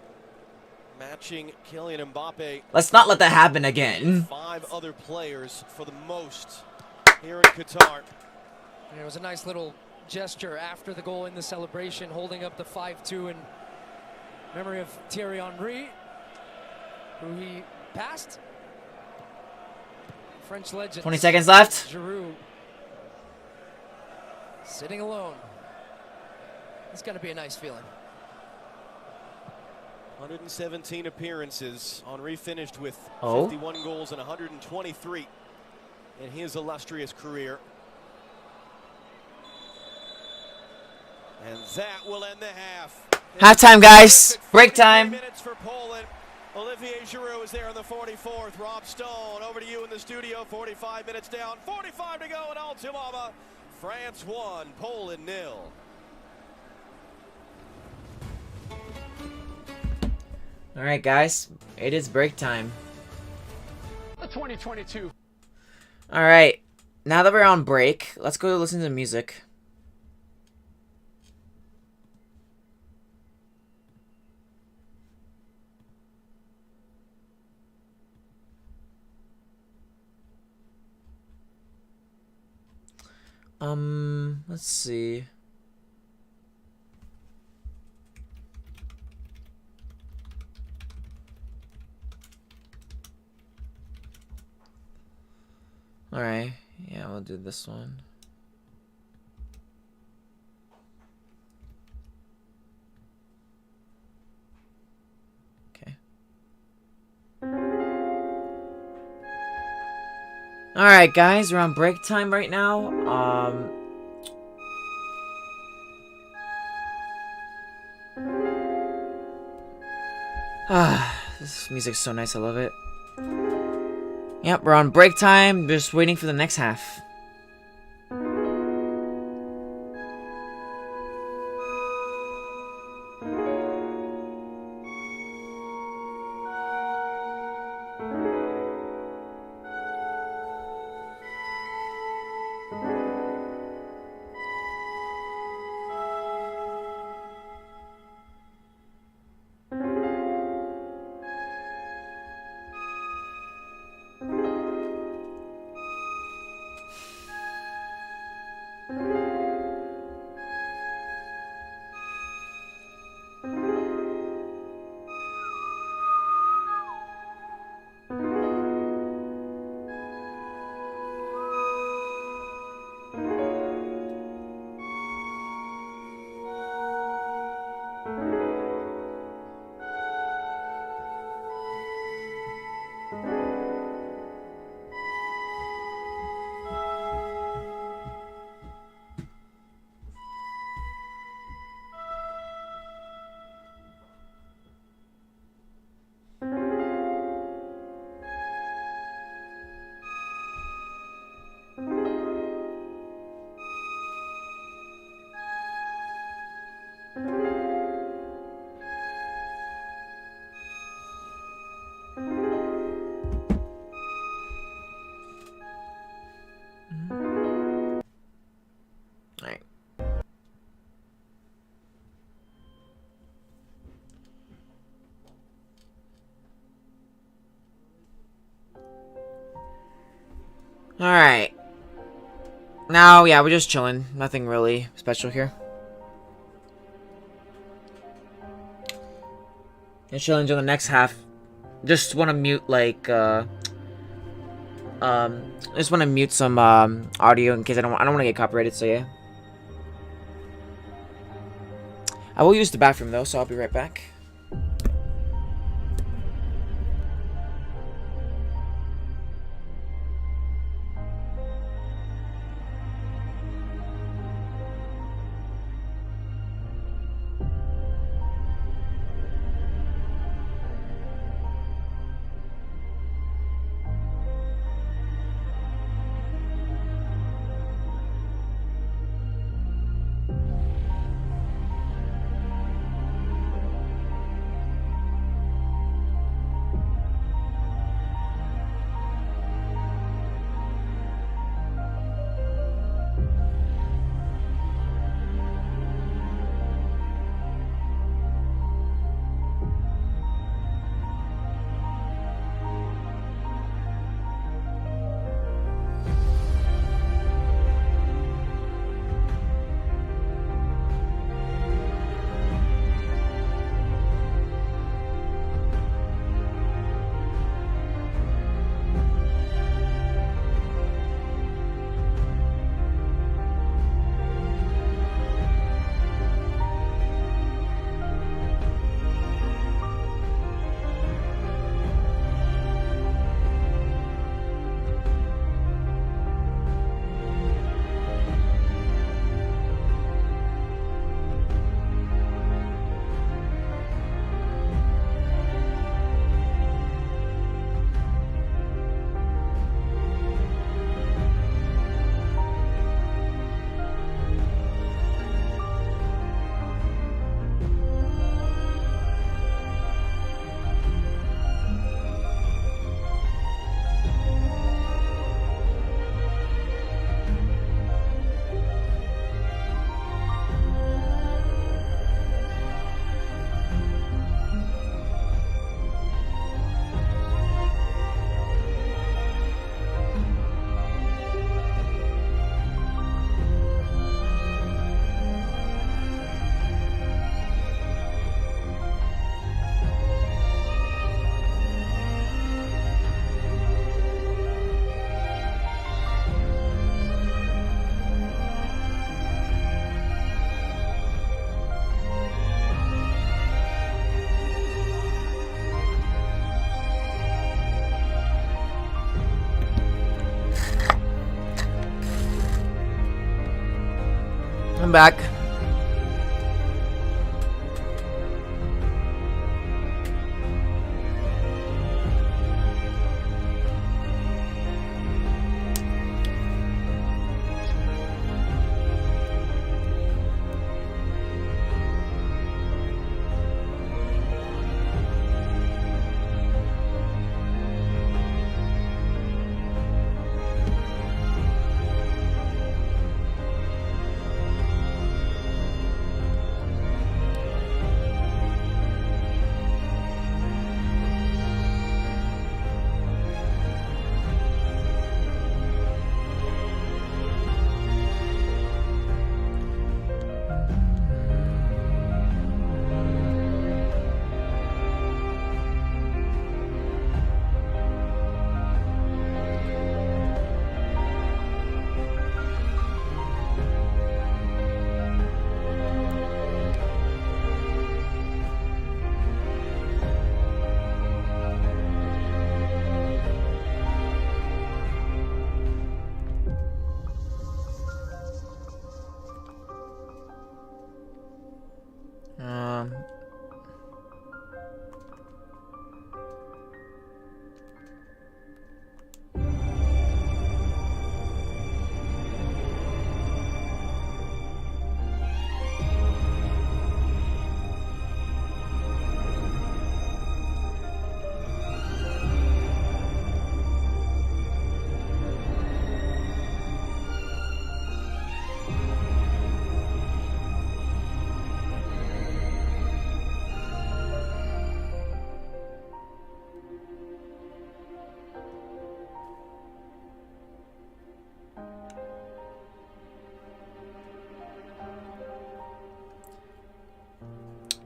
Speaker 2: Matching Kylian Mbappe.
Speaker 1: Let's not let that happen again.
Speaker 2: 5 other players for the most here in Qatar.
Speaker 3: And it was a nice little gesture after the goal in the celebration, holding up the 5-2 in memory of Thierry Henry, who he passed. French legend.
Speaker 1: 20 seconds left.
Speaker 3: Giroud sitting alone. It's got to be a nice feeling.
Speaker 2: 117 appearances. Henry finished with
Speaker 1: Oh.
Speaker 2: 51 goals and 123 in his illustrious career. And that will end the half.
Speaker 1: Halftime, guys. Break time.
Speaker 2: Minutes for Poland. Olivier Giroud is there in the 44th. Rob Stone, over to you in the studio. 45 minutes down, 45 to go in Altamama. France 1, Poland 0.
Speaker 1: All right, guys, it is break time.
Speaker 6: The 2022.
Speaker 1: All right, now that we're on break, let's go listen to music. Let's see. Alright, yeah, we'll do this one. Alright, guys, we're on break time right now. This music's so nice, I love it. Yep, we're on break time, just waiting for the next half. Alright. Alright. Now, yeah, we're just chilling. Nothing really special here. Just chilling until the next half. Just want to mute, like, just want to mute some, audio in case I don't want to get copyrighted, so yeah. I will use the bathroom, though, so I'll be right back. I'm back.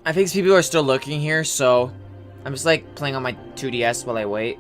Speaker 1: I think people are still looking here, so I'm just like playing on my 2DS while I wait.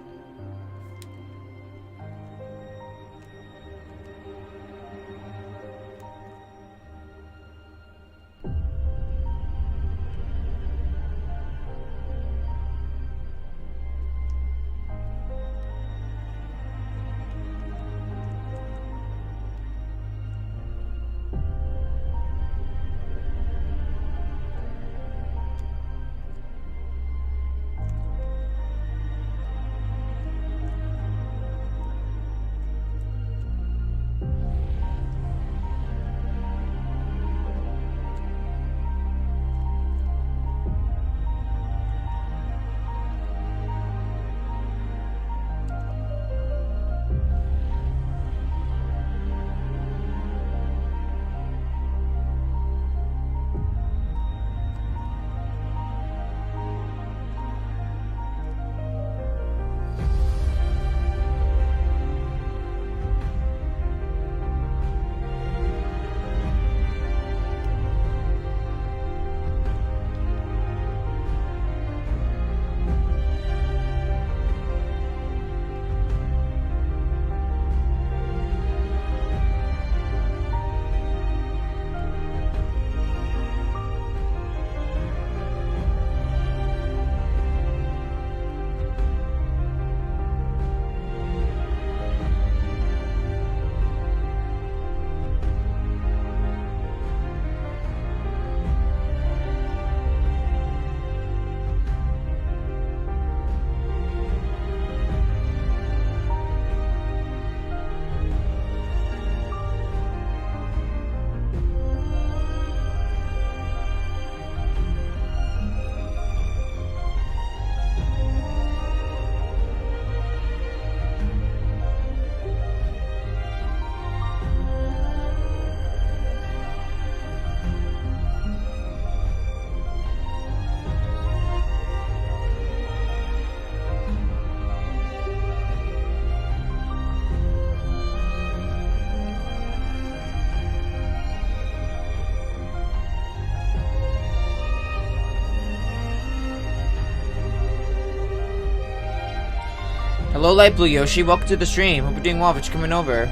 Speaker 1: Hello, Light Blue Yoshi. Welcome to the stream. Hope you're doing well. But you're coming over.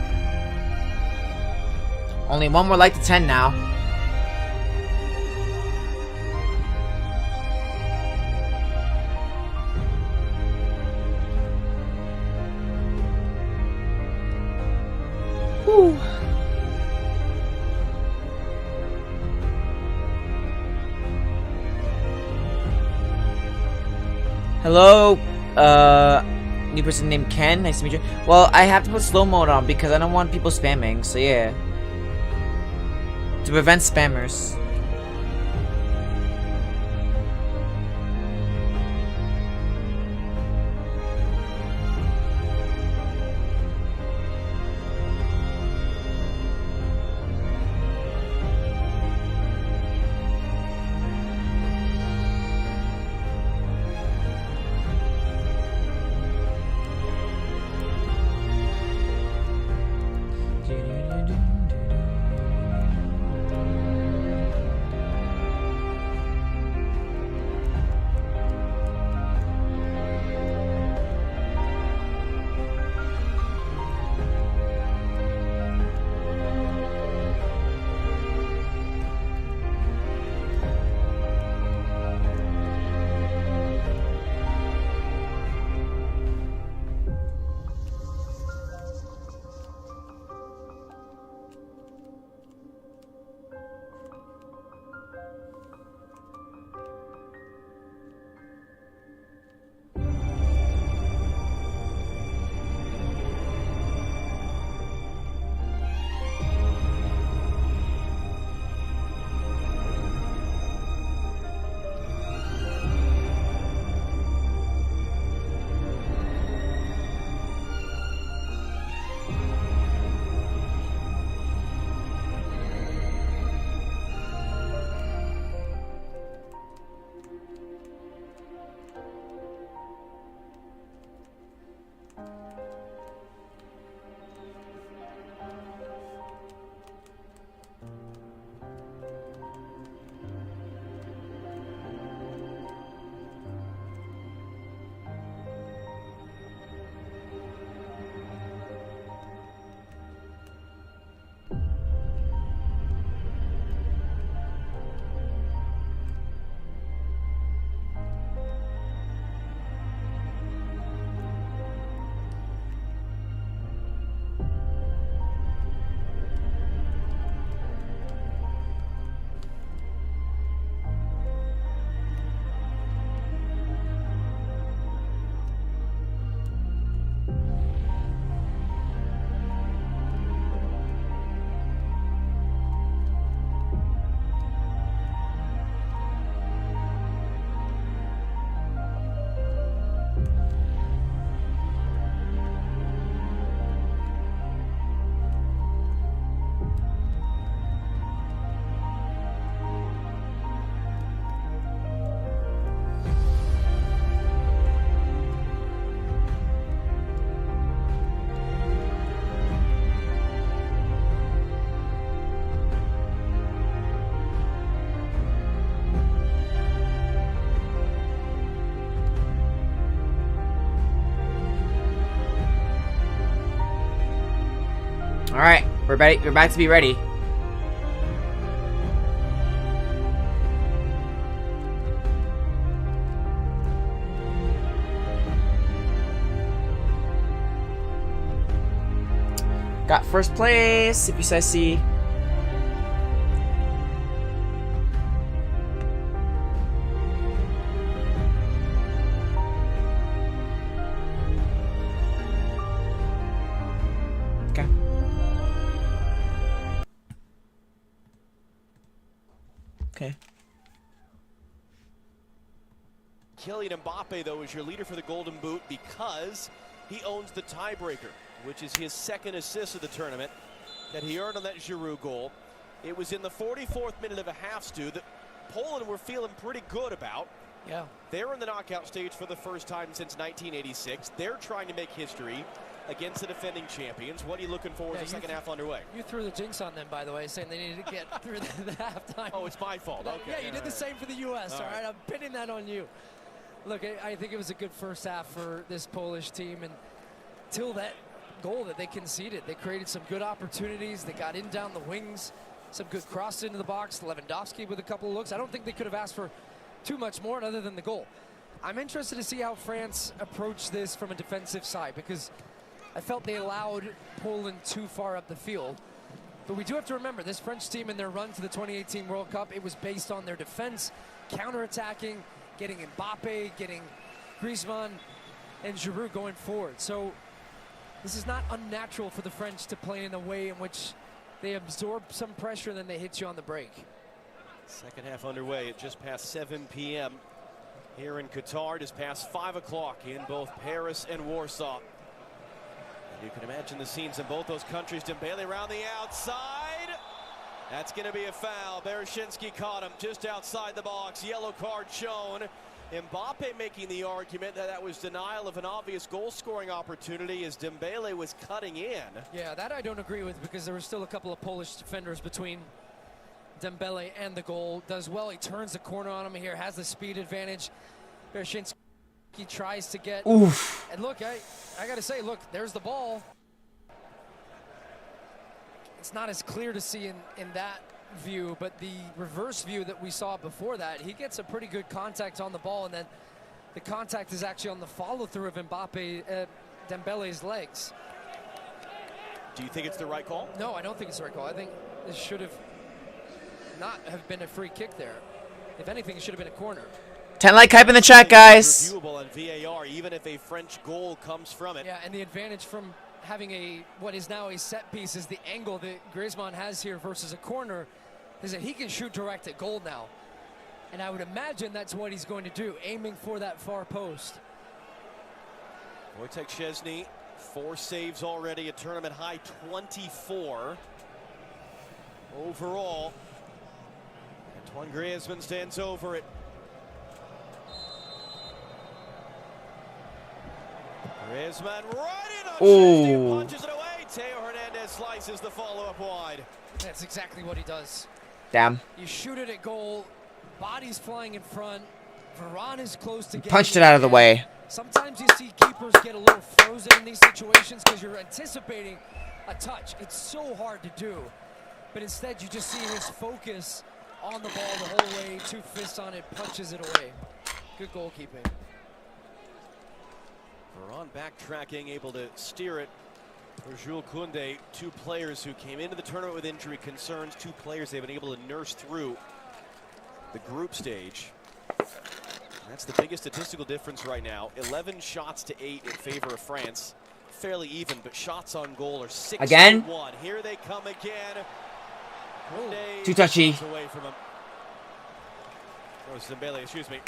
Speaker 1: Only one more like to 10 now. Whew. Hello, new person named Ken. Nice to meet you. Well, I have to put slow mode on because I don't want people spamming. So yeah, to prevent spammers. Alright, we're ready. We're back to be ready. Got first place, if you see. Okay. Okay.
Speaker 2: Kylian Mbappe, though, is your leader for the Golden Boot because he owns the tiebreaker, which is his second assist of the tournament that he earned on that Giroud goal. It was in the 44th minute of a half, Stu, that Poland were feeling pretty good about.
Speaker 3: Yeah.
Speaker 2: They're in the knockout stage for the first time since 1986. They're trying to make history against the defending champions. What are you looking for as the second half underway?
Speaker 3: You threw the jinx on them, by the way, saying they needed to get through the halftime.
Speaker 2: Oh, it's my fault. Okay.
Speaker 3: Yeah, you did the same for the U.S., all right? I'm pinning that on you. Look, I think it was a good first half for this Polish team, and till that goal that they conceded, they created some good opportunities. They got in down the wings, some good crosses into the box. Lewandowski with a couple of looks. I don't think they could have asked for too much more other than the goal. I'm interested to see how France approach this from a defensive side, because I felt they allowed Poland too far up the field. But we do have to remember, this French team in their run to the 2018 World Cup, it was based on their defense, counterattacking, getting Mbappe, getting Griezmann and Giroud going forward. So this is not unnatural for the French to play in a way in which they absorb some pressure and then they hit you on the break.
Speaker 2: Second half underway at just past 7 p.m. here in Qatar, just past 5 o'clock in both Paris and Warsaw. And you can imagine the scenes in both those countries. Dembele around the outside. That's going to be a foul. Bereshinski caught him just outside the box. Yellow card shown. Mbappe making the argument that that was denial of an obvious goal-scoring opportunity as Dembele was cutting in.
Speaker 3: Yeah, that I don't agree with because there were still a couple of Polish defenders between Dembele and the goal. Does well, he turns the corner on him here, has the speed advantage. Bereshinski tries to get...
Speaker 1: Oof.
Speaker 3: And look, I got to say, look, there's the ball. It's not as clear to see in that view, but the reverse view that we saw before that, he gets a pretty good contact on the ball, and then the contact is actually on the follow-through of Dembele's legs.
Speaker 2: Do you think it's the right call?
Speaker 3: No, I don't think it's the right call. I think this should have not have been a free kick there. If anything, it should have been a corner.
Speaker 1: 10 like hype in the chat, guys.
Speaker 2: Reviewable on VAR, even if a French goal comes from it.
Speaker 3: Yeah, and the advantage from having what is now a set piece is the angle that Griezmann has here versus a corner is that he can shoot direct at goal now. And I would imagine that's what he's going to do, aiming for that far post.
Speaker 2: Wojtek Szczesny, 4 saves already, a tournament high 24 overall. Antoine Griezmann stands over it. Griezmann right in on Szczesny, punches it away. Theo Hernandez slices the follow-up wide.
Speaker 3: That's exactly what he does.
Speaker 1: Damn.
Speaker 3: You shoot it at goal, body's flying in front, Varane is close to getting
Speaker 1: Punched it out of the way.
Speaker 3: Sometimes you see keepers get a little frozen in these situations because you're anticipating a touch. It's so hard to do. But instead, you just see his focus on the ball the whole way, 2 fists on it, punches it away. Good goalkeeping.
Speaker 2: Varane backtracking, able to steer it for Jules Koundé. 2 players who came into the tournament with injury concerns. 2 players they've been able to nurse through the group stage. That's the biggest statistical difference right now. 11 shots to 8 in favor of France. Fairly even, but shots on goal are 6-1.
Speaker 1: Again?
Speaker 2: Here they come again. Koundé
Speaker 1: Too touchy.
Speaker 2: away from him. Oh, Dembele, excuse me.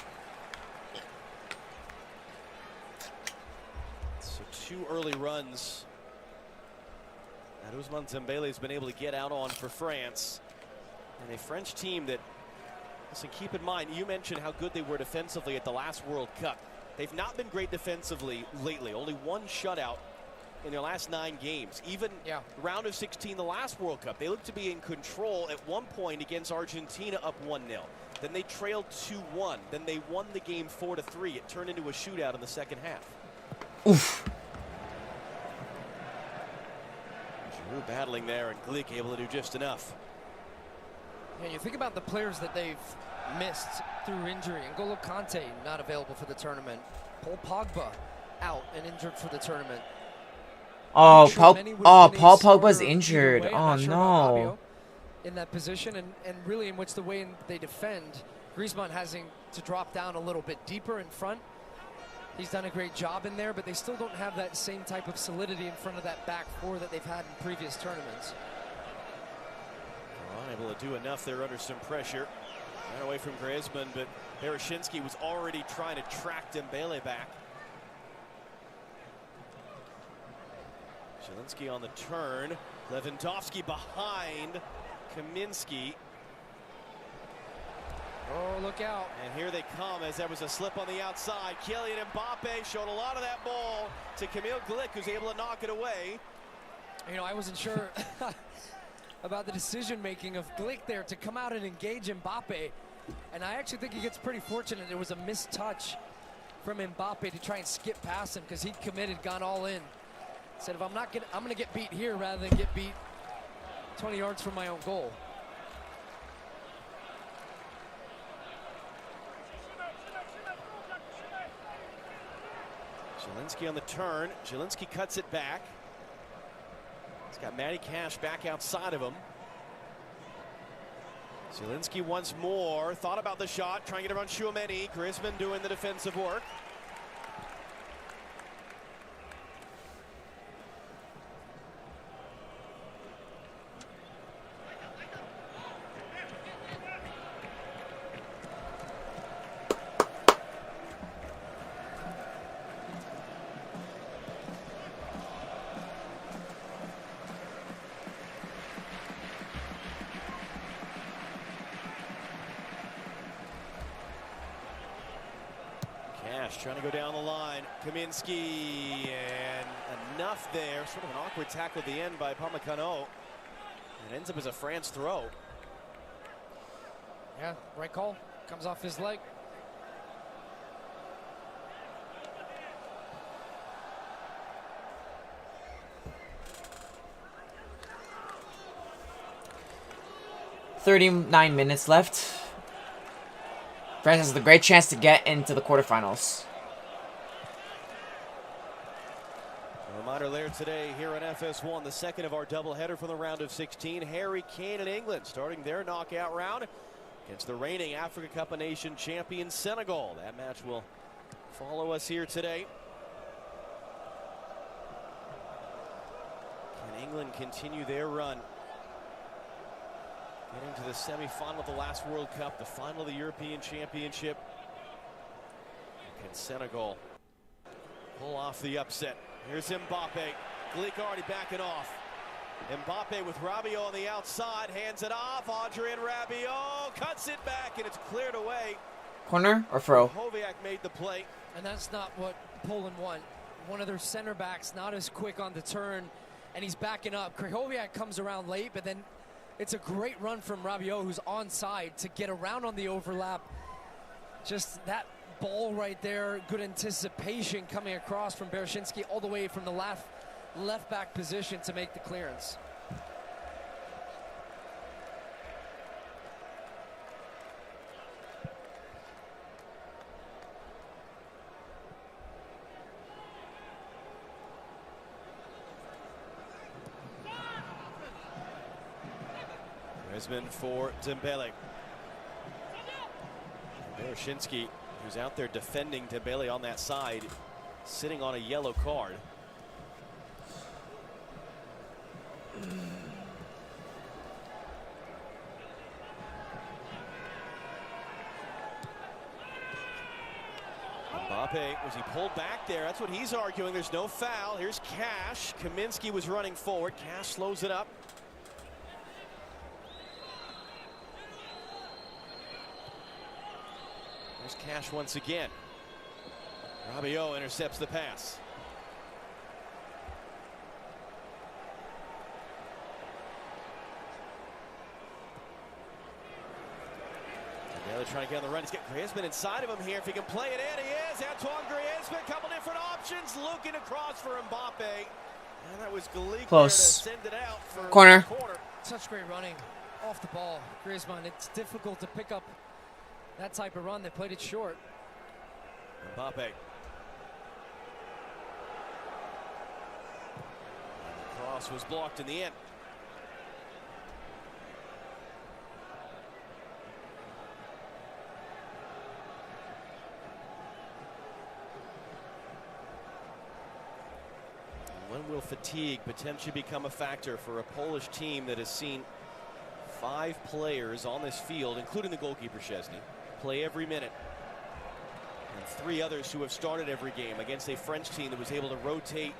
Speaker 2: So 2 early runs that Ousmane Dembele has been able to get out on for France. And a French team that, listen, keep in mind, you mentioned how good they were defensively at the last World Cup. They've not been great defensively lately. Only 1 shutout in their last 9 games. Even round of 16, the last World Cup, they looked to be in control at one point against Argentina, up 1-0. Then they trailed 2-1. Then they won the game 4-3. It turned into a shootout in the second half.
Speaker 1: Oof.
Speaker 2: Giroud battling there, and Glick able to do just enough.
Speaker 3: Yeah, you think about the players that they've missed through injury. N'Golo Kante not available for the tournament. Paul Pogba out and injured for the tournament.
Speaker 1: Oh, Paul Pogba's injured. Oh, no.
Speaker 3: In that position, and really in which the way they defend, Griezmann having to drop down a little bit deeper in front. He's done a great job in there, but they still don't have that same type of solidity in front of that back 4 that they've had in previous tournaments.
Speaker 2: Unable to do enough there under some pressure. Ran away from Griezmann, but Bereshinski was already trying to track Dembele back. Zielinski on the turn. Lewandowski behind Kaminski.
Speaker 3: Oh, look out.
Speaker 2: And here they come as there was a slip on the outside. Kylian Mbappe showed a lot of that ball to Kamil Glick, who's able to knock it away.
Speaker 3: You know, I wasn't sure about the decision-making of Glick there to come out and engage Mbappe. And I actually think he gets pretty fortunate. It was a missed touch from Mbappe to try and skip past him because he committed, gone all in. Said, if I'm going to get beat here rather than get beat 20 yards from my own goal.
Speaker 2: Zielinski on the turn. Zielinski cuts it back. He's got Matty Cash back outside of him. Zielinski once more. Thought about the shot. Trying to get around Tchouaméni. Griezmann doing the defensive work. He's trying to go down the line. Kaminsky, and enough there. Sort of an awkward tackle at the end by Pamecano. It ends up as a France throw.
Speaker 3: Yeah, right call. Comes off his leg.
Speaker 1: "39 minutes left. France has the great chance to get into the quarterfinals."
Speaker 2: A reminder later today here on FS1, the second of our doubleheader from the round of 16. Harry Kane and England starting their knockout round against the reigning Africa Cup of Nations champion Senegal. That match will follow us here today. Can England continue their run? Getting to the semi-final of the last World Cup, the final of the European Championship. Can Senegal pull off the upset? Here's Mbappe. Gleek already backing off. Mbappe with Rabiot on the outside, hands it off. Adrien Rabiot cuts it back, and it's cleared away.
Speaker 1: Corner or throw?
Speaker 2: Krychowiak made the play.
Speaker 3: And that's not what Poland want. One of their center backs not as quick on the turn, and he's backing up. Krychowiak comes around late, but then it's a great run from Rabiot, who's onside, to get around on the overlap. Just that ball right there, good anticipation coming across from Bereshinski all the way from the left back position to make the clearance.
Speaker 2: Griezmann for Dembele. Bereshinski, who's out there defending Dembele on that side, sitting on a yellow card. Mbappe, was he pulled back there? That's what he's arguing. There's no foul. Here's Cash. Kaminsky was running forward. Cash slows it up. There's Cash once again. Rabiot intercepts the pass. They're trying to get on the run. He's got Griezmann inside of him here. If he can play it in, he is. Antoine Griezmann, a couple different options. Looking across for Mbappe. And that was Gleek
Speaker 1: close.
Speaker 2: To send it out for
Speaker 1: Corner.
Speaker 3: Such great running off the ball. Griezmann, it's difficult to pick up that type of run. They played it short.
Speaker 2: Mbappe. The cross was blocked in the end. When will fatigue potentially become a factor for a Polish team that has seen 5 players on this field, including the goalkeeper Szczesny, play every minute, and 3 others who have started every game against a French team that was able to rotate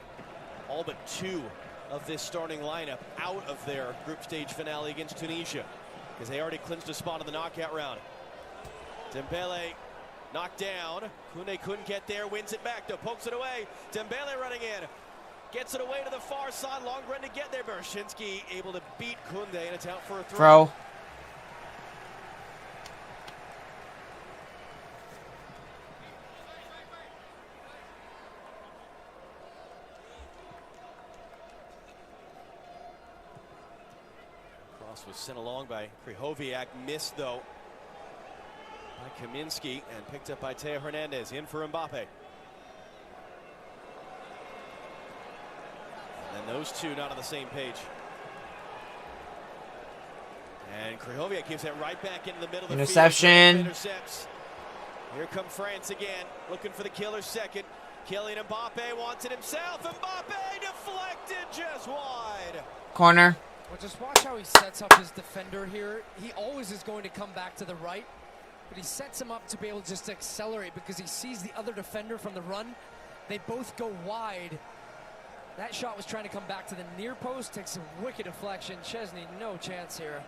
Speaker 2: all but 2 of this starting lineup out of their group stage finale against Tunisia, because they already clinched a spot in the knockout round. Dembele knocked down. Koundé couldn't get there, wins it back, though, pokes it away. Dembele running in. Gets it away to the far side, long run to get there. Bereshinski able to beat Koundé, and it's out for a throw. Cross was sent along by Krychowiak, missed though by Kaminsky, and picked up by Teo Hernandez. In for Mbappe. And those two not on the same page. And Krychowiak gives that right back into the middle of the
Speaker 1: Interception.
Speaker 2: field. Intercepts. Here come France again, looking for the killer second. Kylian Mbappe wants it himself. Mbappe deflected just wide.
Speaker 1: Corner.
Speaker 3: Well, just watch how he sets up his defender here. He always is going to come back to the right, but he sets him up to be able to just accelerate because he sees the other defender from the run. They both go wide. That shot was trying to come back to the near post, takes a wicked deflection. Szczesny, no chance here.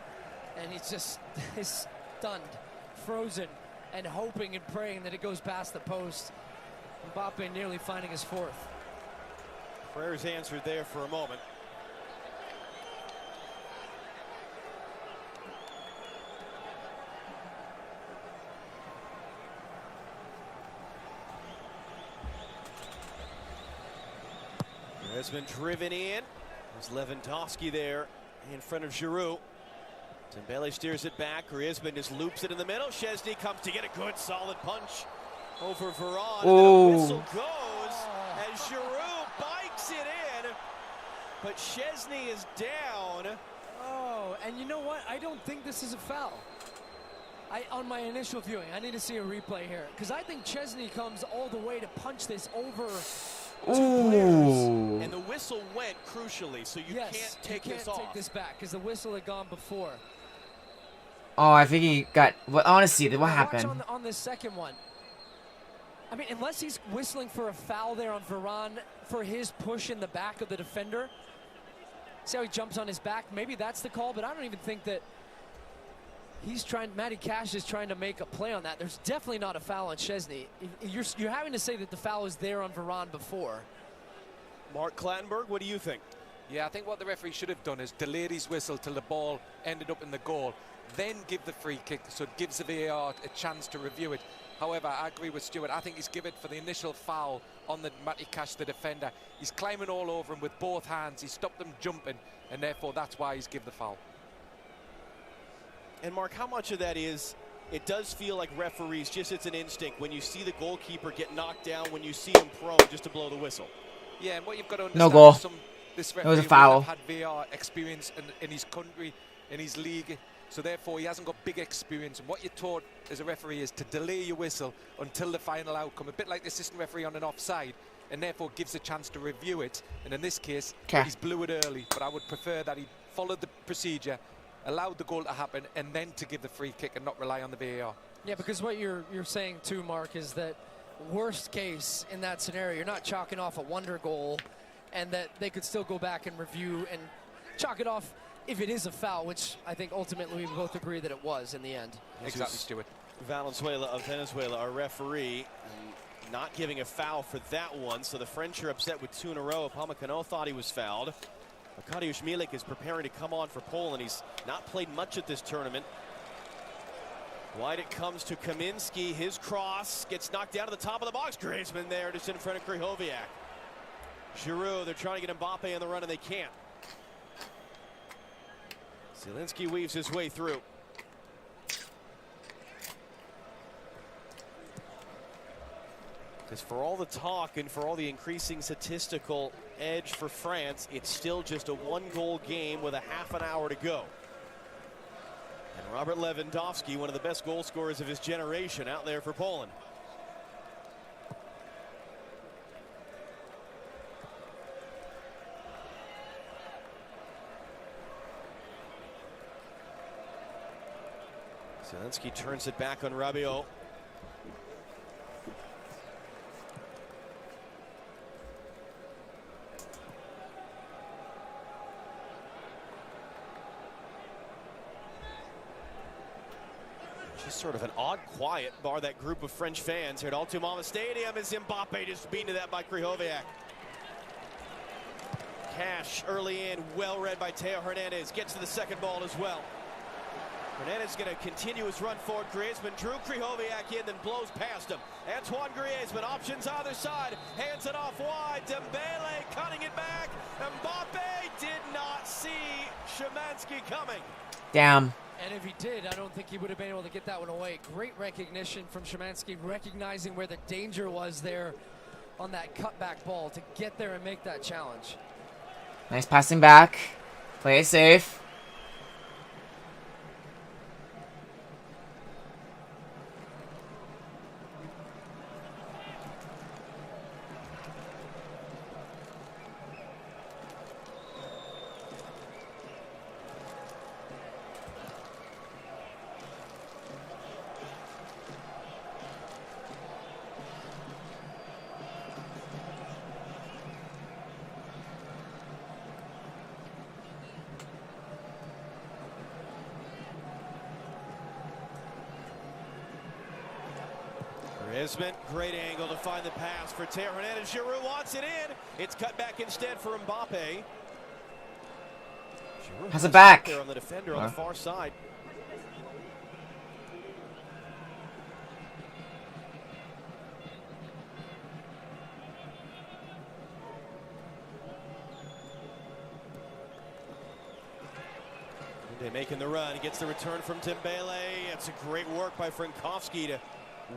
Speaker 3: And he's just stunned, frozen, and hoping and praying that it goes past the post. Mbappe nearly finding his fourth.
Speaker 2: Prayers answered there for a moment. Has been driven in. There's Lewandowski there in front of Giroud. Dembele steers it back. Griezmann just loops it in the middle. Szczesny comes to get a good solid punch over Varane. And the whistle goes as Giroud bikes it in. But Szczesny is down.
Speaker 3: Oh, and you know what? I don't think this is a foul. On my initial viewing, I need to see a replay here. Because I think Szczesny comes all the way to punch this over two players.
Speaker 2: And the whistle went crucially, so you can't take this off.
Speaker 3: Take this back because the whistle had gone before.
Speaker 1: Oh, I think he got. Well, I want to see what happened.
Speaker 3: Watch on this second one. I mean, unless he's whistling for a foul there on Varane for his push in the back of the defender. See how he jumps on his back? Maybe that's the call, but I don't even think that he's trying. Matty Cash is trying to make a play on that. There's definitely not a foul on Szczesny. You're having to say that the foul was there on Varane before.
Speaker 2: Mark Clattenburg, what do you think?
Speaker 5: Yeah, I think what the referee should have done is delayed his whistle till the ball ended up in the goal, then give the free kick so it gives the VAR a chance to review it. However, I agree with Stuart. I think he's given it for the initial foul on the Matty Cash, the defender. He's climbing all over him with both hands. He stopped them jumping, and therefore that's why he's given the foul.
Speaker 2: And Mark, how much of that is, it does feel like referees, just it's an instinct, when you see the goalkeeper get knocked down, when you see him prone, just to blow the whistle?
Speaker 5: Yeah, and what you've got to understand
Speaker 1: No goal.
Speaker 5: This
Speaker 1: It was a
Speaker 5: referee
Speaker 1: foul.
Speaker 5: had VAR experience in his country, in his league, so therefore he hasn't got big experience. And what you're taught as a referee is to delay your whistle until the final outcome, a bit like the assistant referee on an offside, and therefore gives a chance to review it. And in this case, he's blew it early, but I would prefer that he followed the procedure, allowed the goal to happen, and then to give the free kick and not rely on the VAR.
Speaker 3: Yeah, because what you're saying too, Mark, is that worst case in that scenario, you're not chalking off a wonder goal, and that they could still go back and review and chalk it off if it is a foul, which I think ultimately we both agree that it was in the end.
Speaker 5: Exactly, Stuart.
Speaker 2: Valenzuela of Venezuela, our referee, not giving a foul for that one, so the French are upset with two in a row. Upamecano thought he was fouled. Arkadiusz Milik is preparing to come on for Poland. He's not played much at this tournament. Wide it comes to Kaminski. His cross gets knocked down to the top of the box. Griezmann there just in front of Krychowiak. Giroud, they're trying to get Mbappe on the run and they can't. Zielinski weaves his way through. Because for all the talk and for all the increasing statistical edge for France, it's still just a one-goal game with a half an hour to go. And Robert Lewandowski, one of the best goal scorers of his generation, out there for Poland. Zielinski turns it back on Rabiot. Just sort of an odd quiet, bar that group of French fans here at Altumama Stadium, as Mbappe just beaten to that by Krychowiak. Cash early in, well read by Theo Hernandez, gets to the second ball as well. Hernandez going to continue his run forward. Griezmann drew Krychowiak in, then blows past him. Antoine Griezmann, options either side, hands it off wide. Dembele cutting it back. Mbappe did not see Szymanski coming.
Speaker 1: Damn.
Speaker 3: And if he did, I don't think he would have been able to get that one away. Great recognition from Szymanski, recognizing where the danger was there on that cutback ball to get there and make that challenge.
Speaker 1: Nice passing back. Play it safe.
Speaker 2: Griezmann, great angle to find the pass for Teo Hernandez. Giroud wants it in. It's cut back instead for Mbappe. Giroud
Speaker 1: Has it back.
Speaker 2: There on the defender on the far side. They're making the run. He gets the return from Dembele. It's a great work by Frankowski to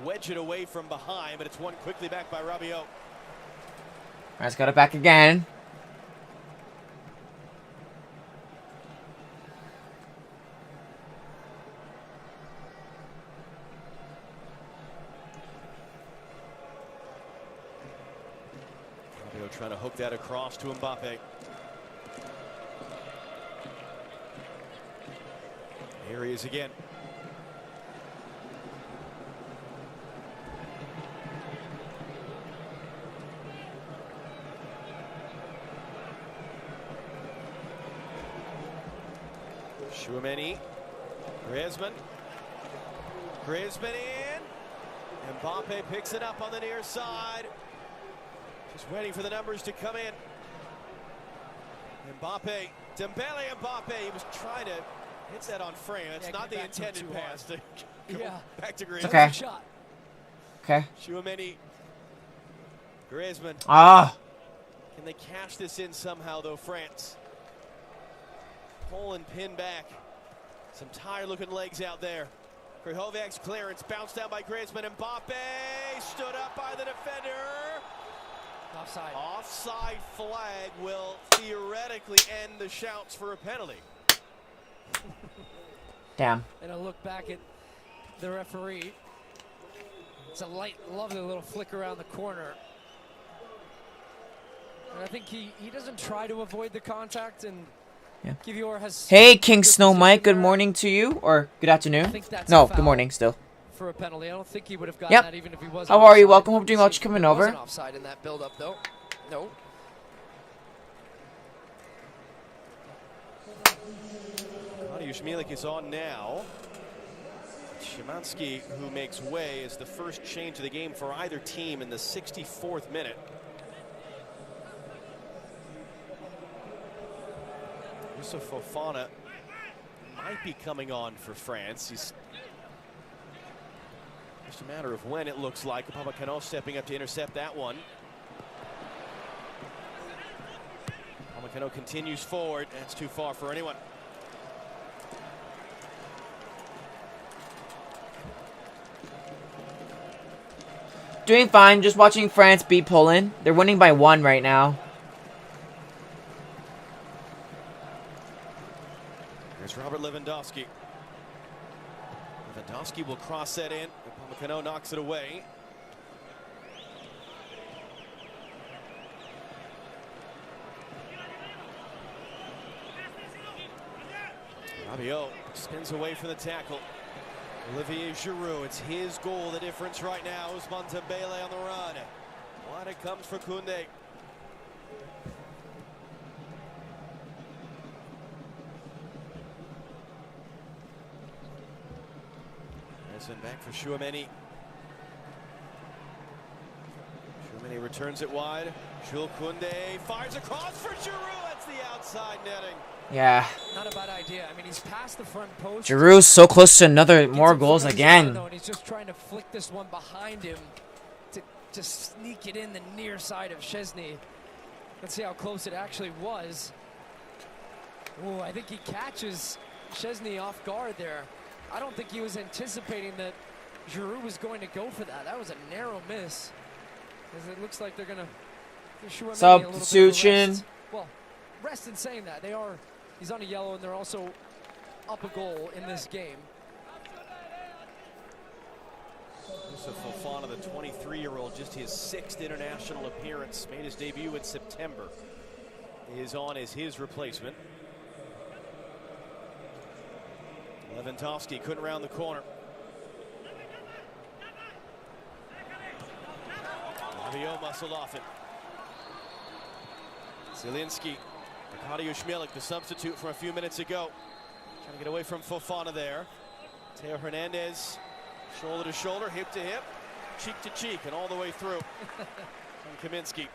Speaker 2: wedge it away from behind, but it's won quickly back by Rabiot.
Speaker 1: Let's got it back again.
Speaker 2: Rabiot trying to hook that across to Mbappe. Here he is again. Tchouaméni. Griezmann. Griezmann in. Mbappe picks it up on the near side. Just waiting for the numbers to come in. Mbappe. Dembele Mbappe. He was trying to hit that on frame. That's not the intended pass. To go back to Griezmann.
Speaker 1: Okay.
Speaker 3: Shot.
Speaker 1: Okay.
Speaker 2: Tchouaméni. Griezmann.
Speaker 1: Ah.
Speaker 2: Can they cash this in somehow, though, France? Poland pinned back. Some tired-looking legs out there. Krychowiak's clearance bounced down by Griezmann. Mbappe stood up by the defender.
Speaker 3: Offside.
Speaker 2: Offside flag will theoretically end the shouts for a penalty.
Speaker 1: Damn.
Speaker 3: And a look back at the referee. It's a light, lovely little flick around the corner. And I think he doesn't try to avoid the contact, and
Speaker 1: yeah.
Speaker 3: Kivior has.
Speaker 1: Hey, King Snow Mike, good morning to you, or good afternoon. No, good morning still.
Speaker 3: For a penalty, I don't think he would have gotten that even if he was.
Speaker 1: How are you? Welcome. Hope you're doing well. Just coming over.
Speaker 3: Wasn't offside in that build-up, though. No.
Speaker 2: Arkadiusz Milik is on now. Szymanski, who makes way, is the first change of the game for either team in the 64th minute. Youssouf Fofana might be coming on for France. He's just a matter of when, it looks like. Upamecano stepping up to intercept that one. Upamecano continues forward. That's too far for anyone.
Speaker 1: Doing fine. Just watching France beat Poland. They're winning by 1 right now.
Speaker 2: Here's Robert Lewandowski. Lewandowski will cross that in. Upamecano knocks it away. Rabiot spins away from the tackle. Olivier Giroud, it's his goal, the difference right now. Ousmane Dembele on the run. Wide it comes for Koundé. And back for Tchouaméni. Tchouaméni returns it wide. Jules Koundé fires across for Giroud. That's the outside netting.
Speaker 1: Yeah.
Speaker 3: Not a bad idea. I mean, he's past the front post.
Speaker 1: Giroud's so close to more goals again.
Speaker 3: And he's just trying to flick this one behind him to sneak it in the near side of Szczesny. Let's see how close it actually was. Oh, I think he catches Szczesny off guard there. I don't think he was anticipating that Giroud was going to go for that. That was a narrow miss. As it looks like they're going to
Speaker 1: substitution.
Speaker 3: Well, rest in saying that. He's on a yellow, and they're also up a goal in this game.
Speaker 2: Youssouf Fofana, the 23-year-old, just his 6th international appearance, made his debut in September, is on as his replacement. Lewandowski couldn't round the corner. Rabiot muscled off it. Zielinski. Arkadiusz Milik, the substitute from a few minutes ago. Trying to get away from Fofana there. Teo Hernandez, shoulder to shoulder, hip to hip. cheek to cheek and all the way through from Kaminsky.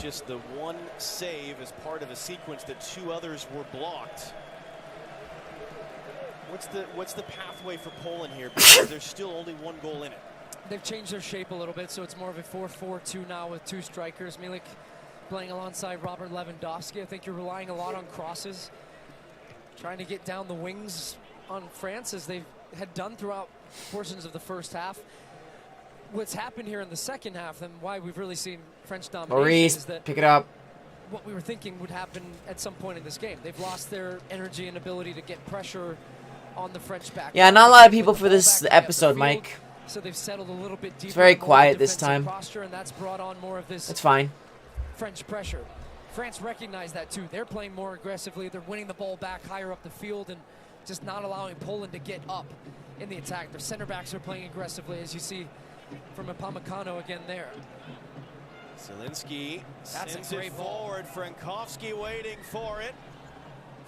Speaker 2: Just the one save as part of a sequence that 2 others were blocked. What's the pathway for Poland here? Because there's still only 1 goal in it.
Speaker 3: They've changed their shape a little bit, so it's more of a 4-4-2 now with 2 strikers. Milik playing alongside Robert Lewandowski. I think you're relying a lot on crosses, trying to get down the wings on France as they had done throughout portions of the first half. What's happened here in the second half and why we've really seen French domination
Speaker 1: Maurice,
Speaker 3: is that
Speaker 1: pick it up.
Speaker 3: what we were thinking would happen at some point in this game. They've lost their energy and ability to get pressure on the French back.
Speaker 1: Yeah, not a lot of people for this episode, Mike.
Speaker 3: So they've settled a little bit deeper.
Speaker 1: It's very quiet this time.
Speaker 3: Posture, and that's brought on more of this
Speaker 1: It's fine.
Speaker 3: French pressure. France recognize that too. They're playing more aggressively. They're winning the ball back higher up the field and just not allowing Poland to get up in the attack. Their center backs are playing aggressively, as you see from Upamecano again there.
Speaker 2: Zielinski
Speaker 3: That's
Speaker 2: sends
Speaker 3: a great
Speaker 2: it
Speaker 3: ball.
Speaker 2: forward. Frankowski waiting for it.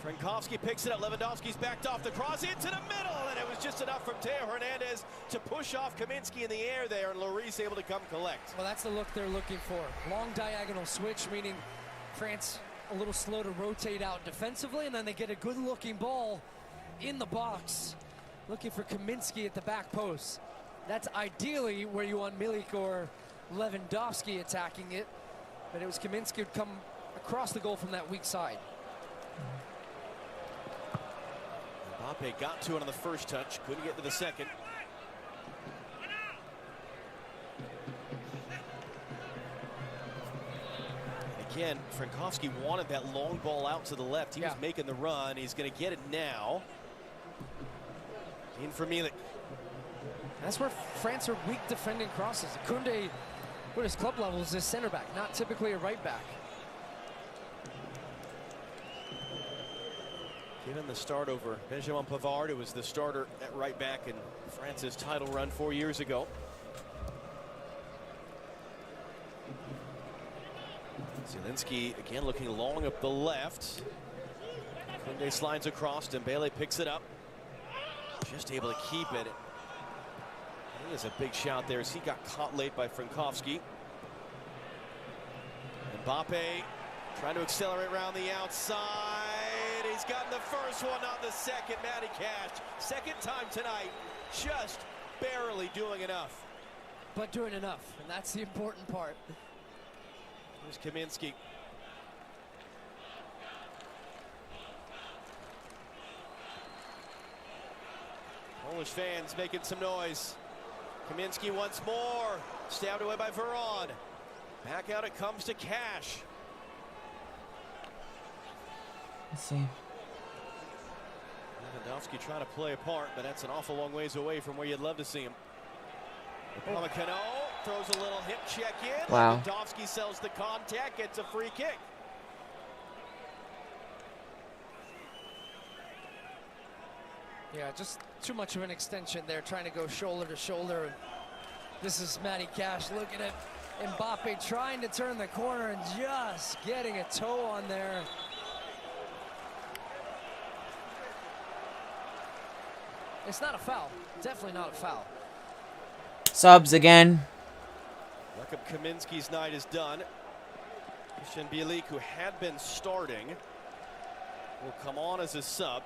Speaker 2: Frankowski picks it up. Lewandowski's backed off the cross into the middle, and it was just enough from Teo Hernandez to push off Kaminsky in the air there, and Lloris able to come collect.
Speaker 3: Well, that's the look they're looking for. Long diagonal switch, meaning France a little slow to rotate out defensively, and then they get a good-looking ball in the box, looking for Kaminsky at the back post. That's ideally where you want Milik or Lewandowski attacking it, but it was Kaminsky who'd come across the goal from that weak side.
Speaker 2: Mbappe got to it on the first touch, couldn't get to the second. And again, Frankowski wanted that long ball out to the left. He was making the run. He's going to get it now. In for Milik.
Speaker 3: That's where France are weak defending crosses. Koundé, at his club level, is a center back, not typically a right back.
Speaker 2: Given the start over Benjamin Pavard, who was the starter at right back in France's title run 4 years ago. Zielinski again looking long up the left. Koundé slides across. Dembele picks it up. Just able to keep it. He is a big shot there as he got caught late by Frankowski. Mbappe trying to accelerate around the outside. He's gotten the first one, not the second. Matty Cash, second time tonight, just barely doing enough.
Speaker 3: But doing enough, and that's the important part.
Speaker 2: Here's Kaminsky. Polish fans making some noise. Kaminsky once more, stabbed away by Veron. Back out it comes to Cash.
Speaker 1: Let's see.
Speaker 2: Lewandowski trying to play a part, but that's an awful long ways away from where you'd love to see him. Upamecano throws a little hip check in.
Speaker 1: Wow.
Speaker 2: Lewandowski sells the contact, gets a free kick.
Speaker 3: Yeah, just too much of an extension there, trying to go shoulder to shoulder. This is Matty Cash looking at Mbappe trying to turn the corner and just getting a toe on there. It's not a foul. Definitely not a foul.
Speaker 1: Subs again.
Speaker 2: Jakub Kaminsky's night is done. Christian Bielik, who had been starting, will come on as a sub.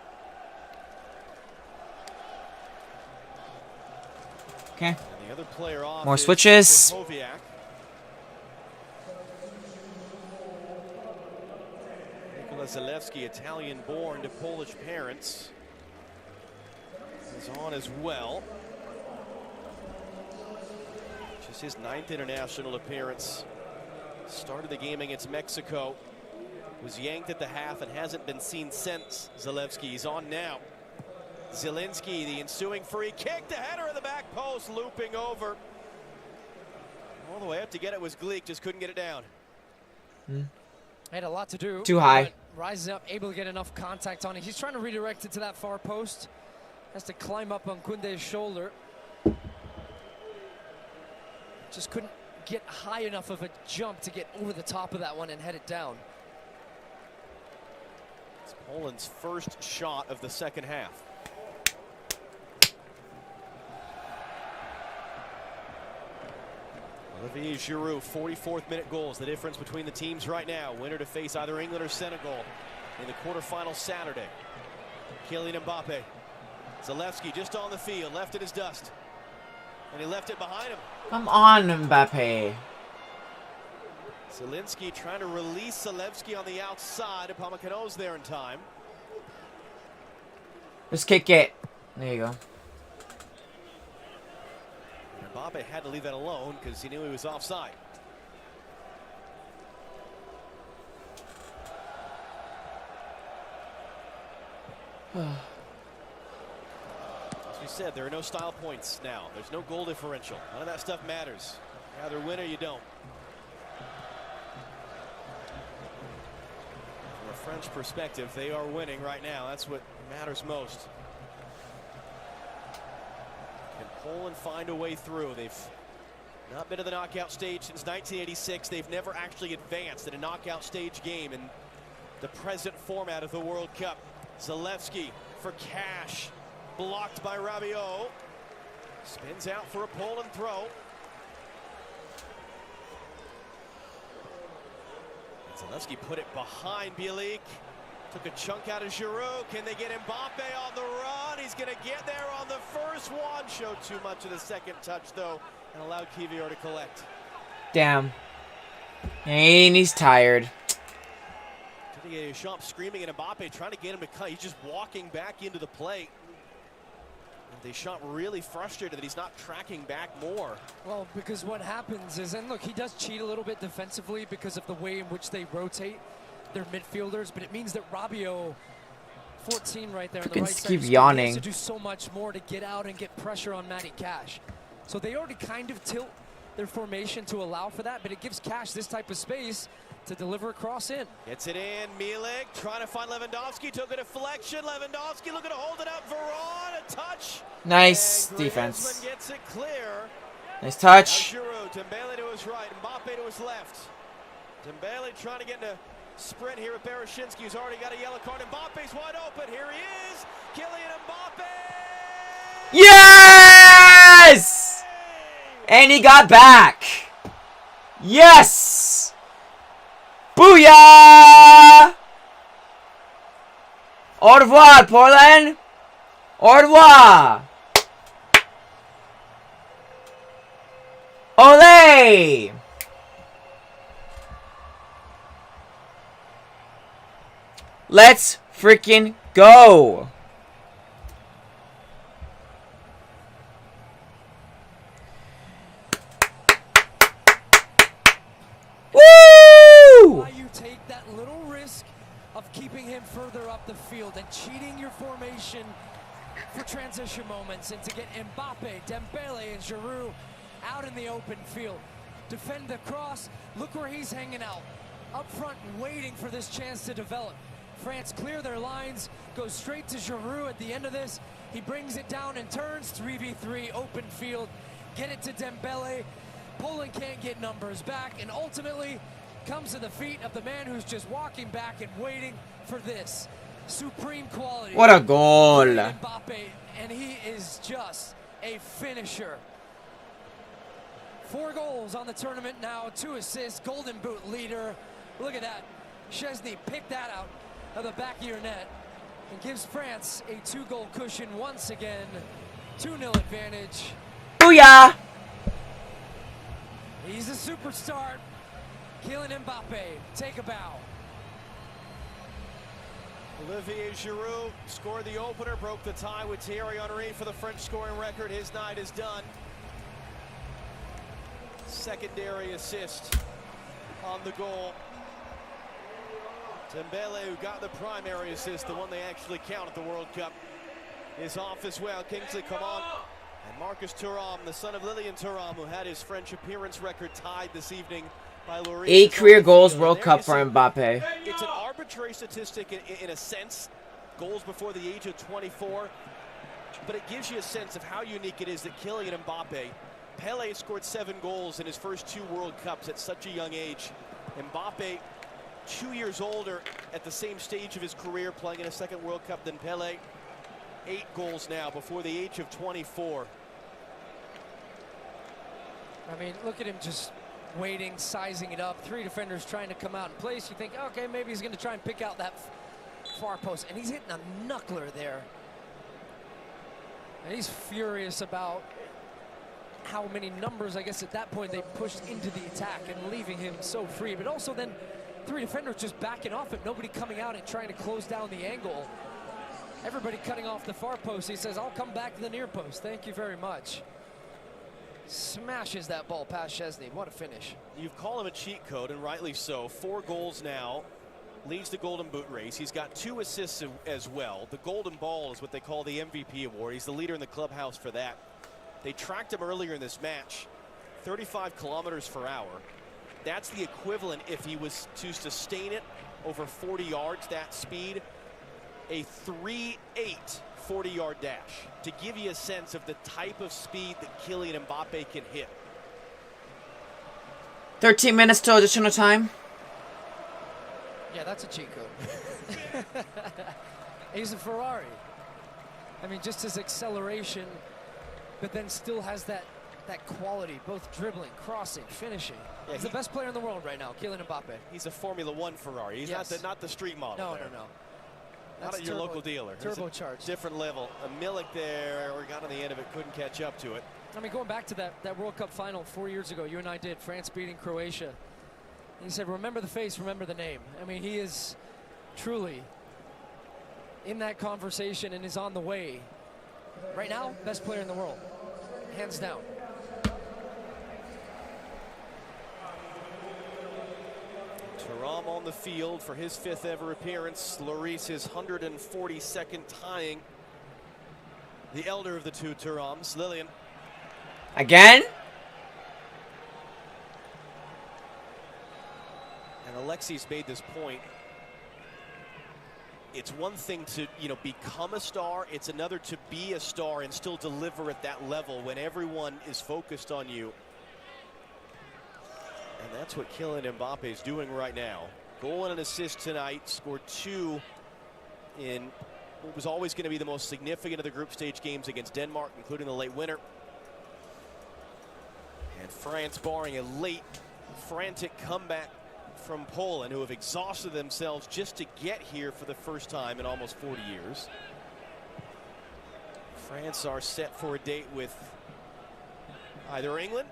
Speaker 1: Okay.
Speaker 2: And the other player off
Speaker 1: More
Speaker 2: is
Speaker 1: switches.
Speaker 2: Krychowiak. Nikola Zalewski, Italian-born to Polish parents, is on as well. Just his 9th international appearance. Started the game against Mexico. Was yanked at the half and hasn't been seen since. Zalewski is on now. Zielinski, the ensuing free kick, the header of the back post, looping over. All the way up to get it was Gleek, just couldn't get it down.
Speaker 3: Had a lot to do.
Speaker 1: Too high.
Speaker 3: Rising up, able to get enough contact on it. He's trying to redirect it to that far post. Has to climb up on Koundé's shoulder. Just couldn't get high enough of a jump to get over the top of that one and head it down.
Speaker 2: It's Poland's first shot of the second half. Olivier Giroud, 44th minute goal is the difference between the teams right now. Winner to face either England or Senegal in the quarterfinals Saturday. Kylian Mbappe. Zalewski just on the field, left in his dust. And he left it behind him.
Speaker 1: Come on, Mbappe.
Speaker 2: Zielinski trying to release Zalewski on the outside. Upamecano's there in time.
Speaker 1: Just kick it. There you go.
Speaker 2: And Mbappe had to leave that alone because he knew he was offside. As we said, there are no style points now. There's no goal differential. None of that stuff matters. You either win or you don't. From a French perspective, they are winning right now. That's what matters most. Can Poland find a way through? They've not been to the knockout stage since 1986. They've never actually advanced in a knockout stage game in the present format of the World Cup. Zalewski for Cash. Blocked by Rabiot. Spins out for a Poland throw. Zalewski put it behind Bielik. Took a chunk out of Giroud. Can they get Mbappe on the run? He's going to get there on the first one. Showed too much of the second touch, though, and allowed Kivior to collect.
Speaker 1: Damn. And he's tired.
Speaker 2: Deschamps screaming at Mbappe, trying to get him to cut. He's just walking back into the play. And Deschamps really frustrated that he's not tracking back more.
Speaker 3: Well, because what happens is, and look, he does cheat a little bit defensively because of the way in which they rotate their midfielders, but it means that Rabiot, 14 right there on the right side,
Speaker 1: keep yawning.
Speaker 3: has to do so much more to get out and get pressure on Matty Cash. So they already kind of tilt their formation to allow for that, but it gives Cash this type of space to deliver a cross in.
Speaker 2: Gets it in. Milik trying to find Lewandowski. Took a deflection. Lewandowski looking to hold it up. Varane, a touch.
Speaker 1: Nice
Speaker 2: And
Speaker 1: defense.
Speaker 2: Griezmann gets it clear.
Speaker 1: Nice touch.
Speaker 2: Now Giroud, Dembele to his right, Mbappe to his left. Dembele trying to get into sprint here with Bereshinski, who's already got a yellow card. Mbappe's wide open. Here he is. Kylian Mbappe.
Speaker 1: Yes! And he got back. Yes! Booyah! Au revoir, Poland. Au revoir. Ole! Let's freaking go! Woo!
Speaker 3: Why you take that little risk of keeping him further up the field and cheating your formation for transition moments and to get Mbappe, Dembele, and Giroud out in the open field. Defend the cross. Look where he's hanging out. Up front, waiting for this chance to develop. France clear their lines, goes straight to Giroud at the end of this. He brings it down and turns 3v3, open field. Get it to Dembele. Poland can't get numbers back, and ultimately comes to the feet of the man who's just walking back and waiting for this. Supreme quality.
Speaker 1: What a goal!
Speaker 3: Mbappe, and he is just a finisher. 4 goals on the tournament now, 2 assists, Golden Boot leader. Look at that. Szczesny picked that out of the back of your net and gives France a 2-goal cushion once again. 2-0 advantage.
Speaker 1: Booyah!
Speaker 3: He's a superstar. Kylian Mbappe, take a bow.
Speaker 2: Olivier Giroud scored the opener, broke the tie with Thierry Henry for the French scoring record. His night is done. Secondary assist on the goal. Dembele, who got the primary assist, the one they actually count at the World Cup, is off as well. Kingsley Coman and Marcus Thuram, the son of Lilian Thuram, who had his French appearance record tied this evening by Lloris.
Speaker 1: 8 career goals World Cup for Mbappe.
Speaker 2: It's an arbitrary statistic in a sense, goals before the age of 24, but it gives you a sense of how unique it is that Kylian Mbappe Pele scored 7 goals in his first 2 World Cups at such a young age. Mbappe, 2 years older at the same stage of his career, playing in a second World Cup than Pele. 8 goals now before the age of 24.
Speaker 3: I mean, look at him just waiting, sizing it up. 3 defenders trying to come out in place. You think, okay, maybe he's going to try and pick out that far post. And he's hitting a knuckler there. And he's furious about how many numbers, I guess, at that point they pushed into the attack and leaving him so free. But also then 3 defenders just backing off it. Nobody coming out and trying to close down the angle. Everybody cutting off the far post. He says, I'll come back to the near post. Thank you very much. Smashes that ball past Szczesny. What a finish.
Speaker 2: You've called him a cheat code, and rightly so. 4 goals now. Leads the Golden Boot race. He's got 2 assists as well. The Golden Ball is what they call the MVP award. He's the leader in the clubhouse for that. They tracked him earlier in this match. 35 kilometers per hour. That's the equivalent, if he was to sustain it over 40 yards, that speed, a 3.8 40-yard dash, to give you a sense of the type of speed that Kylian Mbappe can hit.
Speaker 1: 13 minutes till additional time.
Speaker 3: Yeah, that's a cheat code. He's a Ferrari. I mean, just his acceleration, but then still has that quality, both dribbling, crossing, finishing. Yeah, he's the best player in the world right now, Kylian Mbappe.
Speaker 2: He's a Formula 1 Ferrari. He's not the street model.
Speaker 3: No.
Speaker 2: Not at your local dealer.
Speaker 3: Turbocharged.
Speaker 2: Different level. A Milik there, or got on the end of it, couldn't catch up to it.
Speaker 3: I mean, going back to that World Cup final 4 years ago, you and I did, France beating Croatia. He said, remember the face, remember the name. I mean, he is truly in that conversation and is on the way. Right now, best player in the world, hands down.
Speaker 2: Thuram on the field for his 5th ever appearance. Lloris his 142nd tying the elder of the 2 Thurams. Lillian.
Speaker 1: Again?
Speaker 2: And Alexis made this point. It's one thing to, become a star. It's another to be a star and still deliver at that level when everyone is focused on you. And that's what Kylian Mbappe is doing right now. Goal and an assist tonight. Scored 2 in what was always going to be the most significant of the group stage games against Denmark, including the late winner. And France barring a late, frantic comeback from Poland, who have exhausted themselves just to get here for the first time in almost 40 years. France are set for a date with either England,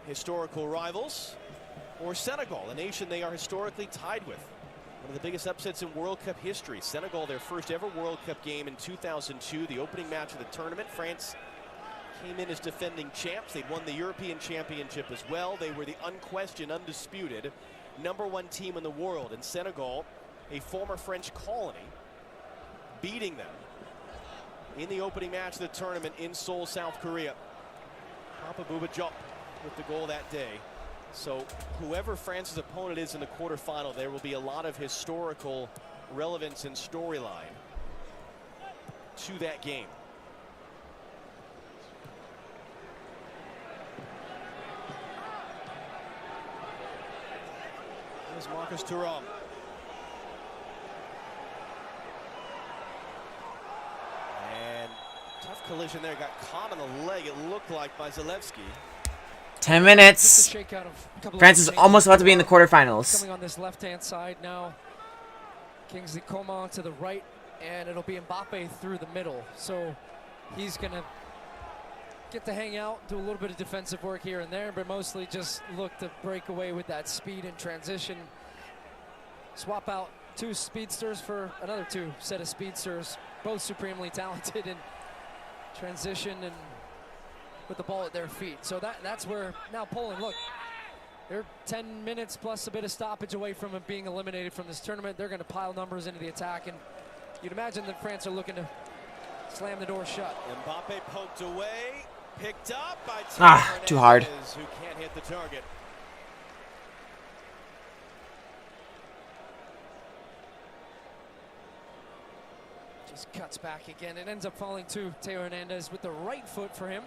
Speaker 2: historical rivals, or Senegal, a nation they are historically tied with. One of the biggest upsets in World Cup history. Senegal, their first ever World Cup game in 2002, the opening match of the tournament. France came in as defending champs. They'd won the European Championship as well. They were the unquestioned, undisputed #1 team in the world. And Senegal, a former French colony, beating them in the opening match of the tournament in Seoul, South Korea. Papa Bouba Diop with the goal that day. So whoever France's opponent is in the quarterfinal, there will be a lot of historical relevance and storyline to that game. There's Marcus Thuram. And tough collision there. Got caught on the leg, it looked like, by Zalewski.
Speaker 1: 10 minutes. France is almost about to be in the quarterfinals.
Speaker 3: Coming on this left-hand side now. Kingsley Coman to the right, and it'll be Mbappe through the middle. So he's going to get to hang out, do a little bit of defensive work here and there, but mostly just look to break away with that speed and transition. Swap out 2 speedsters for another 2 set of speedsters, both supremely talented in transition and with the ball at their feet. So that's where now Poland, look, they're 10 minutes plus a bit of stoppage away from being eliminated from this tournament. They're going to pile numbers into the attack, and you'd imagine that France are looking to slam the door shut.
Speaker 2: Mbappe poked away, picked up by
Speaker 1: too hard.
Speaker 2: Who can't hit the target.
Speaker 3: Just cuts back again. It ends up falling to Theo Hernandez with the right foot for him.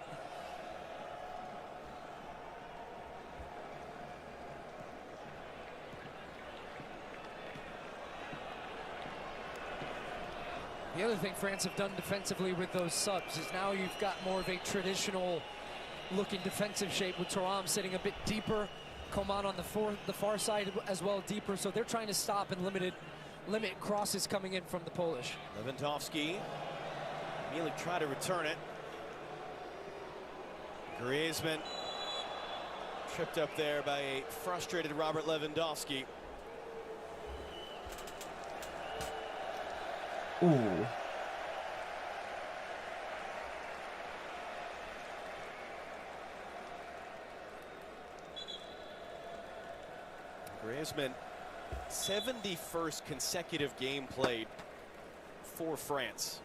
Speaker 3: The other thing France have done defensively with those subs is now you've got more of a traditional looking defensive shape with Thuram sitting a bit deeper, Coman on the far side as well deeper, so they're trying to stop and limit crosses coming in from the Polish.
Speaker 2: Lewandowski immediately try to return it. Griezmann tripped up there by a frustrated Robert Lewandowski.
Speaker 1: Ooh.
Speaker 2: Griezmann, 71st consecutive game played for France.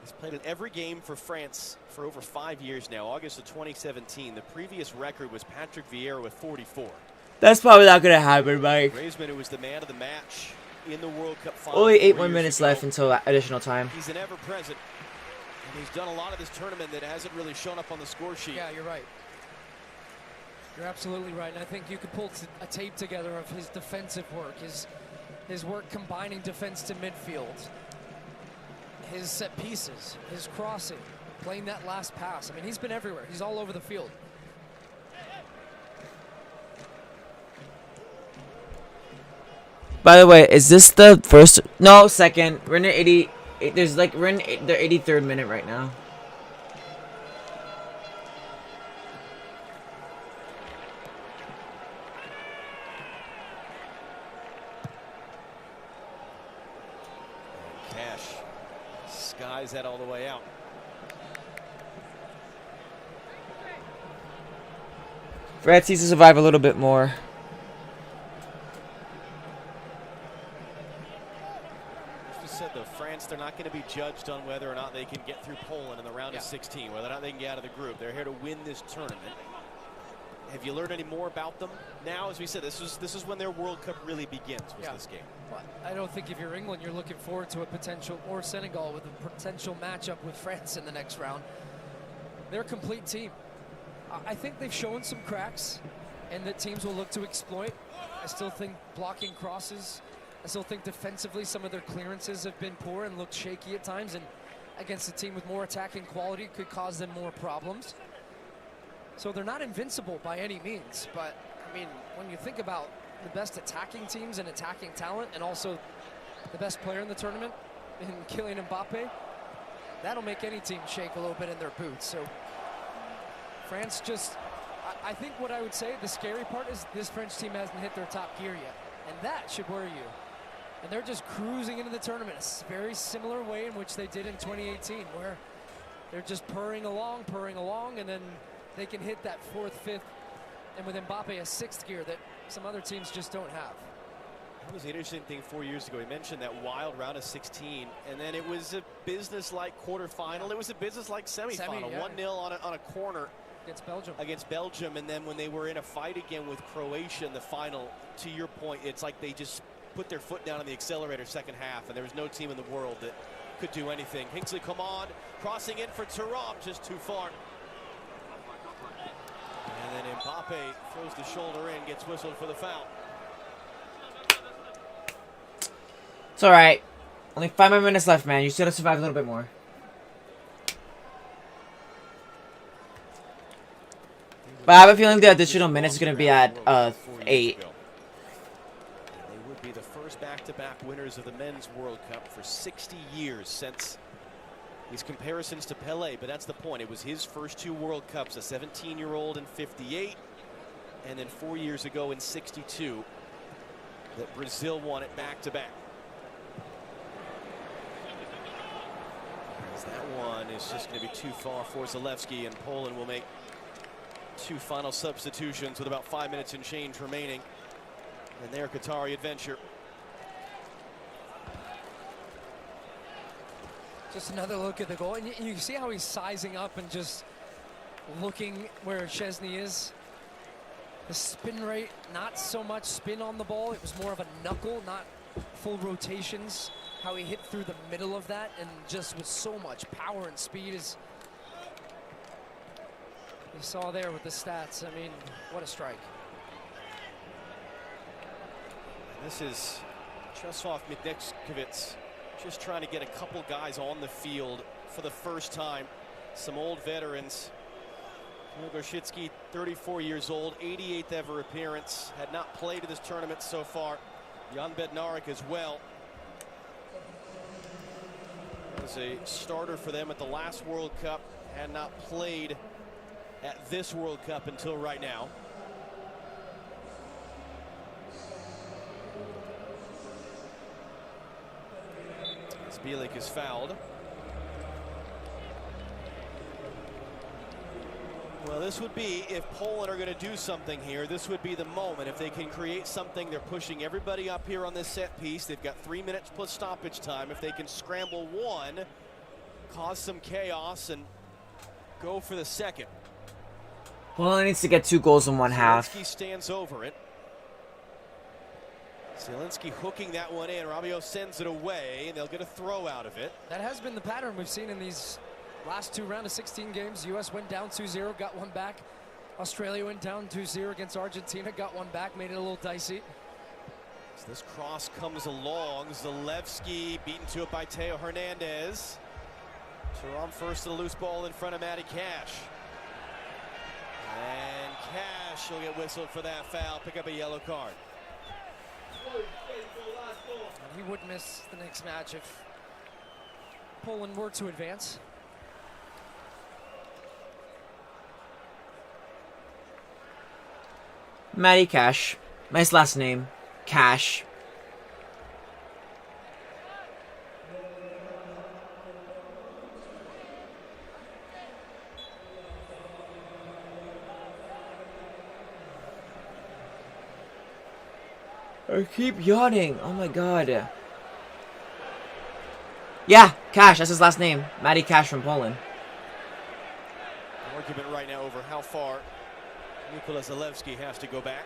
Speaker 2: He's played in every game for France for over 5 years now. August of 2017. The previous record was Patrick Vieira with 44.
Speaker 1: That's probably not gonna happen, Mike.
Speaker 2: Griezmann, who was the man of the match in the World Cup final.
Speaker 1: Only 8 more
Speaker 2: 4 years
Speaker 1: minutes
Speaker 2: ago.
Speaker 1: left until additional time.
Speaker 2: He's an ever-present, and he's done a lot of this tournament that hasn't really shown up on the score sheet.
Speaker 3: Yeah, you're right. You're absolutely right, and I think you could pull a tape together of his defensive work, his work combining defense to midfield, his set pieces, his crossing, playing that last pass. I mean, he's been everywhere. He's all over the field.
Speaker 1: By the way, is this the first? No, second. We're in the 80. There's like we're in the 83rd minute right now.
Speaker 2: Cash skies that all the way out.
Speaker 1: France needs to survive a little bit more.
Speaker 2: As we said, though, France, they're not going to be judged on whether or not they can get through Poland in the round of 16, whether or not they can get out of the group. They're here to win this tournament. Have you learned any more about them? Now, as we said, this is when their World Cup really begins, was this game.
Speaker 3: Well, I don't think if you're England, you're looking forward to a potential, or Senegal, with a potential matchup with France in the next round. They're a complete team. I think they've shown some cracks, and that teams will look to exploit. I still think blocking crosses, I still think defensively some of their clearances have been poor and looked shaky at times, and against a team with more attacking quality could cause them more problems. So they're not invincible by any means, but I mean, when you think about the best attacking teams and attacking talent, and also the best player in the tournament in Kylian Mbappe, that'll make any team shake a little bit in their boots. So France just, I think what I would say, the scary part is this French team hasn't hit their top gear yet, and that should worry you. And they're just cruising into the tournament, a very similar way in which they did in 2018, where they're just purring along, and then they can hit that fourth, fifth, and with Mbappe a sixth gear that some other teams just don't have.
Speaker 2: That was the interesting thing 4 years ago. He mentioned that wild round of 16, and then it was a business-like quarterfinal. It was a business-like semifinal. 1-0 on a corner against Belgium, and then when they were in a fight again with Croatia in the final, to your point, it's like they just put their foot down on the accelerator second half, and there was no team in the world that could do anything. Kingsley Coman crossing in for Thuram, just too far. And then Mbappe throws the shoulder in, gets whistled for the foul.
Speaker 1: It's alright. Only 5 more minutes left, man. You still have to survive a little bit more. But I have a feeling the additional minutes is going to be at 8.
Speaker 2: They would be the first back-to-back winners of the Men's World Cup for 60 years since these comparisons to Pelé, but that's the point. It was his first 2 World Cups, a 17-year-old in 58, and then 4 years ago in 62 that Brazil won it back-to-back. As that one is just going to be too far for Zalewski, and Poland will make 2 final substitutions with about 5 minutes and change remaining in their Qatari adventure.
Speaker 3: Just another look at the goal, and you see how he's sizing up and just looking where Szczesny is. The spin rate, not so much spin on the ball. It was more of a knuckle, not full rotations. How he hit through the middle of that, and just with so much power and speed, as you saw there with the stats. I mean, what a strike.
Speaker 2: This is Czesław Miedniewicz Just trying to get a couple guys on the field for the first time. Some old veterans. Gorshitsky, 34 years old, 88th ever appearance. Had not played in this tournament so far. Jan Bednarik as well. Was a starter for them at the last World Cup. Had not played at this World Cup until right now. As Bielik is fouled. Well, this would be, if Poland are going to do something here, this would be the moment. If they can create something, they're pushing everybody up here on this set piece. They've got 3 minutes plus stoppage time. If they can scramble one, cause some chaos, and go for the second.
Speaker 1: Poland needs to get 2 goals in one half.
Speaker 2: Zielinski stands over it. Zielinski hooking that one in. Rabiot sends it away, and they'll get a throw out of it.
Speaker 3: That has been the pattern we've seen in these last 2 round of 16 games. U.S. went down 2-0, got one back. Australia went down 2-0 against Argentina, got one back, made it a little dicey.
Speaker 2: So this cross comes along. Zalewski beaten to it by Teo Hernandez. Turam first to the loose ball in front of Matty Cash. And Cash will get whistled for that foul, pick up a yellow card.
Speaker 3: He would miss the next match if Poland were to advance.
Speaker 1: Matty Cash. Nice last name. Cash. I keep yawning. Oh my god. Yeah, Cash. That's his last name. Matty Cash from Poland.
Speaker 2: Argument right now over how far Nikola Zalewski has to go back.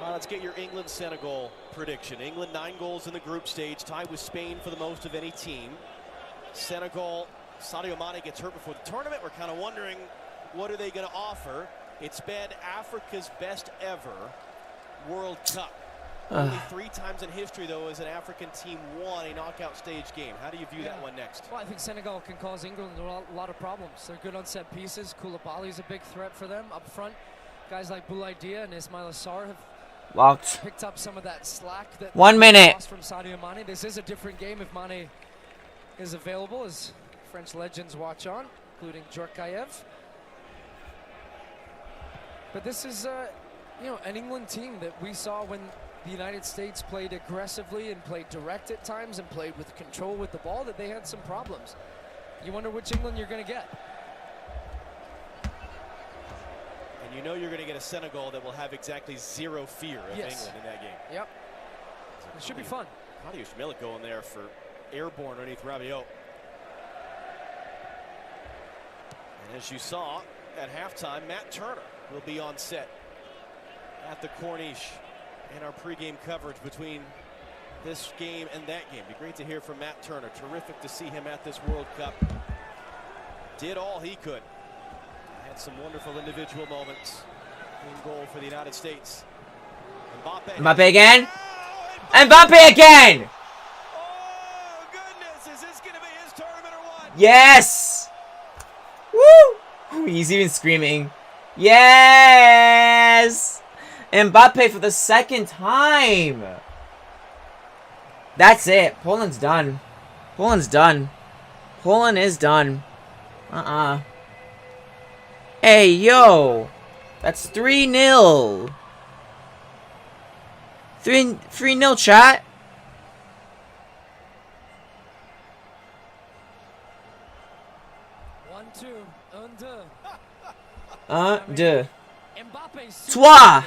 Speaker 2: Let's get your England-Senegal prediction. England 9 goals in the group stage, tied with Spain for the most of any team. Senegal, Sadio Mane gets hurt before the tournament. We're kind of wondering, what are they going to offer? It's been Africa's best ever World Cup. Only 3 times in history, though, as an African team won a knockout stage game. How do you view that one next?
Speaker 3: Well, I think Senegal can cause England a lot of problems. They're good on set pieces. Koulibaly's a big threat for them up front. Guys like Boulaye Dia and Ismail Assar have
Speaker 1: Locked.
Speaker 3: picked up some of that slack that
Speaker 1: 1 minute
Speaker 3: lost from Sadio Mane. This is a different game if Mane is available, as French legends watch on, including Djorkaeff. But this is, an England team that we saw when the United States played aggressively and played direct at times and played with control with the ball, that they had some problems. You wonder which England you're going to get.
Speaker 2: And you know you're going to get a Senegal that will have exactly zero fear of England in that game.
Speaker 3: Yep. It should be fun.
Speaker 2: Kadiusz Milik going there for airborne underneath Rabiot. And as you saw at halftime, Matt Turner will be on set at the Corniche in our pregame coverage between this game and that game. Be great to hear from Matt Turner. Terrific to see him at this World Cup. Did all he could. Had some wonderful individual moments in goal for the United States.
Speaker 1: Mbappe again. Mbappe again.
Speaker 2: Oh goodness, is this going to be his tournament or what?
Speaker 1: Yes. Woo. He's even screaming. Yes. Mbappe for the 2nd time. That's it. Poland's done. Poland's done. Poland is done. Hey, yo. That's 3-0. 3-0, chat. Deux. Trois.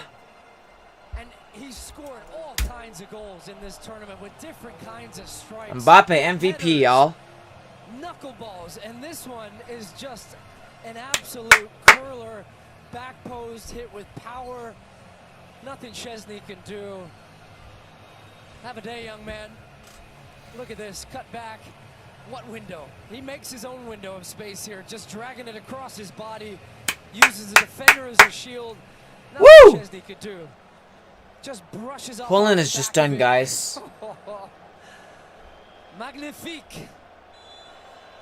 Speaker 3: And he's scored all kinds of goals in this tournament with different kinds of strikes.
Speaker 1: Mbappe MVP, y'all.
Speaker 3: Knuckleballs, and this one is just an absolute curler, back post hit with power. Nothing Szczesny can do. Have a day, young man. Look at this, cut back. What window? He makes his own window of space here, just dragging it across his body. Uses the defender as a shield. Nothing Szczesny could do. Just brushes off.
Speaker 1: Poland is just done, guys.
Speaker 3: Magnifique.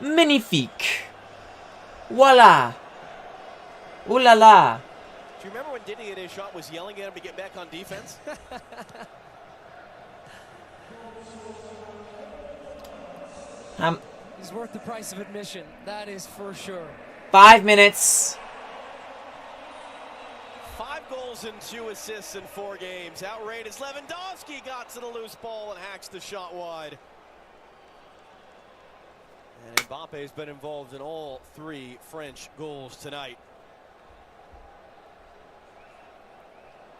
Speaker 1: Magnifique. Voila. Ooh la la.
Speaker 2: Do you remember when Didier Deschamps was yelling at him to get back on defense?
Speaker 3: He's worth the price of admission. That is for sure.
Speaker 1: 5 minutes.
Speaker 2: 5 goals and 2 assists in 4 games. Outrageous. Lewandowski got to the loose ball and hacks the shot wide. And Mbappe's been involved in all 3 French goals tonight.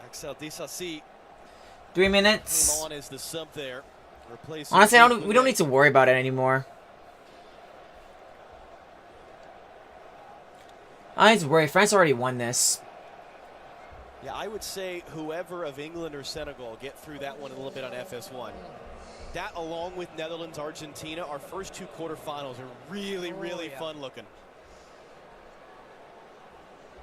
Speaker 2: Axel Disasi
Speaker 1: 3 minutes.
Speaker 2: came on as the sub there. Replacing
Speaker 1: Honestly, we don't need to worry about it anymore. I don't need to worry. France already won this.
Speaker 2: Yeah, I would say whoever of England or Senegal get through that one a little bit on FS1. That, along with Netherlands, Argentina, our first 2 quarterfinals are really, really fun looking.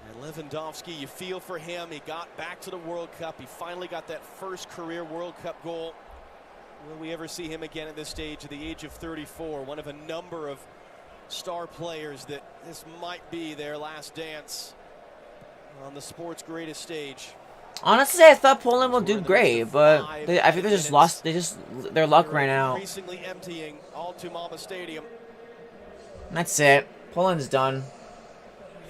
Speaker 2: And Lewandowski, you feel for him. He got back to the World Cup. He finally got that first career World Cup goal. Will we ever see him again at this stage, at the age of 34? One of a number of star players that this might be their last dance on the sport's greatest stage.
Speaker 1: Honestly, I thought Poland will do great, but I think they just lost. Their luck right now.
Speaker 2: Increasingly emptying all Timeout Stadium.
Speaker 1: That's it. Poland's done.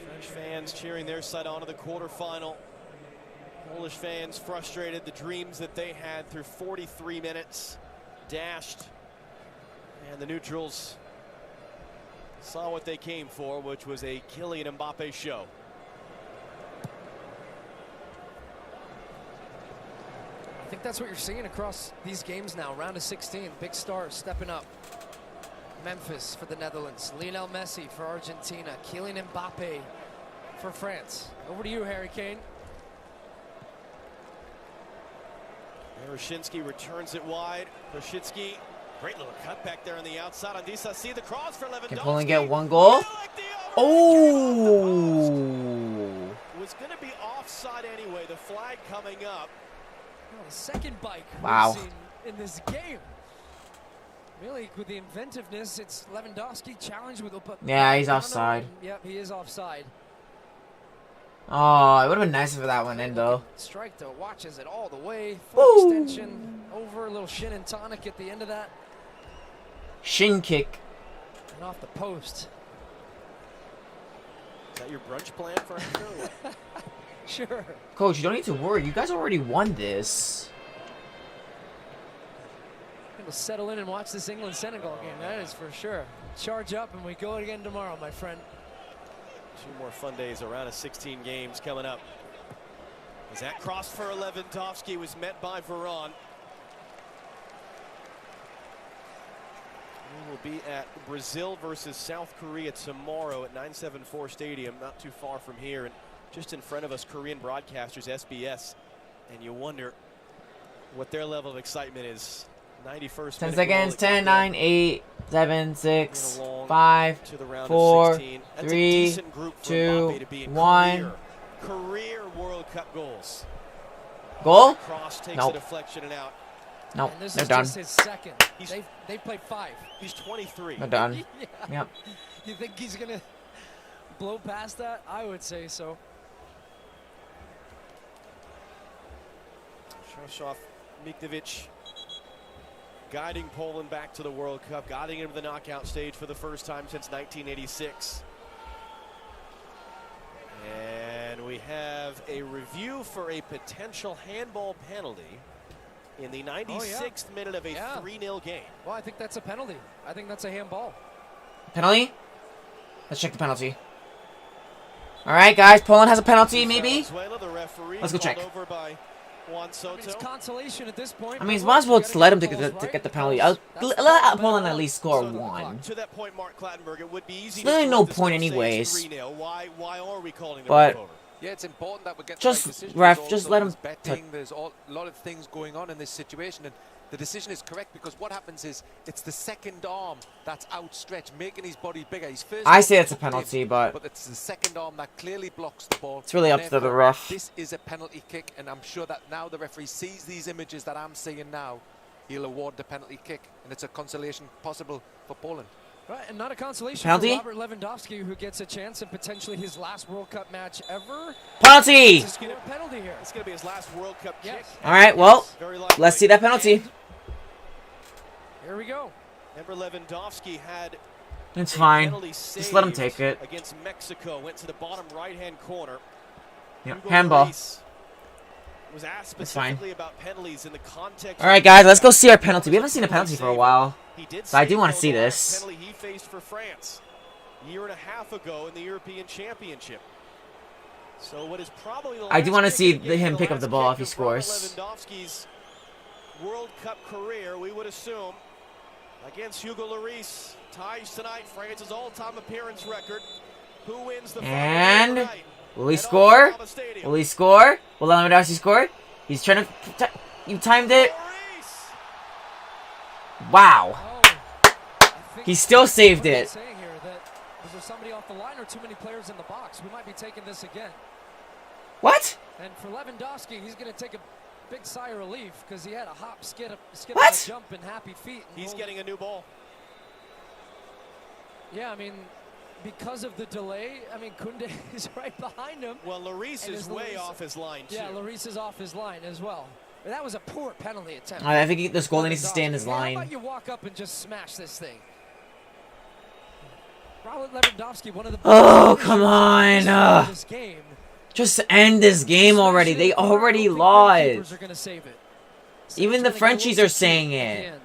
Speaker 2: French fans cheering their side on to the quarterfinal. Polish fans frustrated. The dreams that they had through 43 minutes dashed, and the neutrals saw what they came for, which was a Kylian Mbappe show.
Speaker 3: I think that's what you're seeing across these games now. Round of 16, big stars stepping up. Memphis for the Netherlands, Lionel Messi for Argentina, Kylian Mbappe for France. Over to you, Harry Kane.
Speaker 2: Yaroshinsky returns it wide. Krashinsky, great little cut back there on the outside. On Disasi, the cross for Lewandowski.
Speaker 1: Can Poland get 1 goal? Oh!
Speaker 2: Was going to be offside anyway. The flag coming up.
Speaker 3: Oh, the second bike
Speaker 1: Wow.
Speaker 3: we've seen in this game. Really, with the inventiveness, it's Lewandowski challenged with a...
Speaker 1: Yeah, he's offside.
Speaker 3: Yep, he is offside.
Speaker 1: Oh, it would have been nice for that one in, though.
Speaker 3: Strike though, watches it all the way. Full extension over, a little shin and tonic at the end of that.
Speaker 1: Shin kick.
Speaker 3: And off the post.
Speaker 2: Is that your brunch plan for after?
Speaker 3: Sure.
Speaker 1: Coach, you don't need to worry. You guys already won this.
Speaker 3: We'll settle in and watch this England-Senegal game, that is for sure. Charge up and we go again tomorrow, my friend.
Speaker 2: 2 more fun days, around 16 games coming up. As that cross for Lewandowski was met by Varane. We will be at Brazil versus South Korea tomorrow at 974 Stadium, not too far from here, and just in front of us, Korean broadcasters, SBS. And you wonder what their level of excitement is. 91st
Speaker 1: 10
Speaker 2: minute
Speaker 1: seconds.
Speaker 2: goal.
Speaker 1: 10, 9, 8, 7, 6,
Speaker 2: Along
Speaker 1: 5,
Speaker 2: to the round
Speaker 1: 4,
Speaker 2: of 16. That's a
Speaker 1: 3,
Speaker 2: decent group for
Speaker 1: 2,
Speaker 2: Mbappe to be in
Speaker 1: 1.
Speaker 2: Career World Cup goals.
Speaker 1: Goal?
Speaker 2: Cross takes
Speaker 1: Nope.
Speaker 2: a deflection and out.
Speaker 1: Nope,
Speaker 3: And this
Speaker 1: they're
Speaker 3: is
Speaker 1: done.
Speaker 3: just his second.
Speaker 2: He's-
Speaker 3: They've played 5.
Speaker 2: He's 23.
Speaker 1: They're done.
Speaker 3: Yeah.
Speaker 1: Yep.
Speaker 3: You think he's going to blow past that? I would say so.
Speaker 2: Shoshoff, Miktovic guiding Poland back to the World Cup, guiding him to the knockout stage for the first time since 1986. And we have a review for a potential handball penalty in the 96th minute of a 3-0 game.
Speaker 3: Well, I think that's a penalty. I think that's a handball.
Speaker 1: Penalty? Let's check the penalty. All right, guys. Poland has a penalty, maybe?
Speaker 2: Venezuela, the referee,
Speaker 1: Let's go check.
Speaker 2: called over by Juan
Speaker 3: I
Speaker 2: Soto.
Speaker 3: mean, it's consolation at this point.
Speaker 1: I mean,
Speaker 3: but
Speaker 1: might as well
Speaker 3: look,
Speaker 1: just
Speaker 3: you
Speaker 1: let him
Speaker 3: gotta
Speaker 1: to
Speaker 3: get
Speaker 1: get the
Speaker 3: balls
Speaker 1: penalty.
Speaker 3: right, because
Speaker 1: Let
Speaker 3: that's
Speaker 1: Poland
Speaker 3: the
Speaker 1: at least score
Speaker 2: So,
Speaker 1: 1.
Speaker 2: to that point, Mark Clattenburg, it would be easy
Speaker 1: There's really
Speaker 2: to
Speaker 1: no
Speaker 2: throw this
Speaker 1: point
Speaker 2: group stage
Speaker 1: anyways.
Speaker 2: 3-0. Why are we calling the
Speaker 1: But-
Speaker 2: ref over?
Speaker 5: Yeah, it's important that we get
Speaker 1: Just,
Speaker 5: the right decision.
Speaker 1: ref,
Speaker 5: There's
Speaker 1: just
Speaker 5: also-
Speaker 1: let him
Speaker 5: there's betting. There's a lot of things going on in this situation, and the decision is correct, because what happens is it's the second arm that's outstretched, making his body bigger. His first
Speaker 1: I
Speaker 5: arm
Speaker 1: say it's a
Speaker 5: tucked in,
Speaker 1: penalty, but
Speaker 5: it's the second arm that clearly blocks the ball.
Speaker 1: it's really up to the
Speaker 5: Therefore,
Speaker 1: ref.
Speaker 5: This is a penalty kick, and I'm sure that now the referee sees these images that I'm seeing now, he'll award the penalty kick, and it's a consolation possible for Poland.
Speaker 3: Right, and not a consolation
Speaker 1: Penalty?
Speaker 3: for Robert Lewandowski, who gets a chance in potentially his last World Cup match ever.
Speaker 1: Penalty!
Speaker 3: To score a penalty here.
Speaker 2: It's going to be his last World Cup kick.
Speaker 3: Yes.
Speaker 1: All right, well,
Speaker 2: Very likely.
Speaker 1: let's see that penalty.
Speaker 3: Here we go.
Speaker 2: Remember, Lewandowski had
Speaker 1: It's
Speaker 2: a
Speaker 1: fine.
Speaker 2: penalty
Speaker 1: Just let him
Speaker 2: saved
Speaker 1: take it.
Speaker 2: against Mexico. Went to the bottom right-hand corner.
Speaker 1: Yep,
Speaker 2: Hugo
Speaker 1: handball.
Speaker 2: Lloris was asked
Speaker 1: It's fine.
Speaker 2: specifically about penalties in the context.
Speaker 1: All right, guys, let's go see our penalty. We haven't seen a penalty for a while.
Speaker 2: He did
Speaker 1: So I do
Speaker 2: save,
Speaker 1: wanna
Speaker 2: though,
Speaker 1: see
Speaker 2: the last
Speaker 1: this.
Speaker 2: penalty he faced for France a year and a half ago in the European Championship. So what is probably the
Speaker 1: I do
Speaker 2: last
Speaker 1: wanna
Speaker 2: kick
Speaker 1: see
Speaker 2: again,
Speaker 1: him
Speaker 2: the
Speaker 1: pick up
Speaker 2: last
Speaker 1: the ball
Speaker 2: kick
Speaker 1: if he
Speaker 2: of Robert
Speaker 1: scores.
Speaker 2: Lewandowski's World Cup career, we would assume, against Hugo Lloris. Ties tonight France's all-time appearance record. Who wins the final
Speaker 1: And
Speaker 2: game tonight?
Speaker 1: will he
Speaker 2: At
Speaker 1: score?
Speaker 2: Al-Fatah Stadium.
Speaker 1: Will he score? Will Lewandowski score? He's trying to... You timed it?
Speaker 2: Lloris!
Speaker 1: Wow.
Speaker 3: Oh, I think
Speaker 1: He still saved
Speaker 3: what are they
Speaker 1: it.
Speaker 3: saying here, that was there somebody off the line or too many players in the box? We might be taking this again.
Speaker 1: What?
Speaker 3: And for Lewandowski, he's going to take a big sigh of relief because he had a hop, skip,
Speaker 1: What?
Speaker 3: and a jump and happy feet. And
Speaker 2: He's
Speaker 3: rolled-
Speaker 2: getting a new ball.
Speaker 3: Yeah, I mean, because of the delay, I mean, Koundé is right behind him.
Speaker 2: Well, Lloris
Speaker 3: And
Speaker 2: is
Speaker 3: is
Speaker 2: way
Speaker 3: Lloris-
Speaker 2: off his line, too.
Speaker 3: Yeah, Lloris is off his line as well. But that was a poor penalty attempt.
Speaker 1: I think this goalie needs to stay in his
Speaker 3: Lewandowski. How
Speaker 1: line.
Speaker 3: about you walk up and just smash this thing? Robert Lewandowski, one of the
Speaker 1: Oh,
Speaker 3: best
Speaker 1: come
Speaker 3: finishers
Speaker 1: on.
Speaker 3: in this game.
Speaker 1: Just end this game already. They already lost.
Speaker 3: Are gonna save it.
Speaker 1: Even the
Speaker 3: Trying to get a
Speaker 1: Frenchies
Speaker 3: little
Speaker 1: are saying
Speaker 3: too at
Speaker 1: it.
Speaker 3: the end.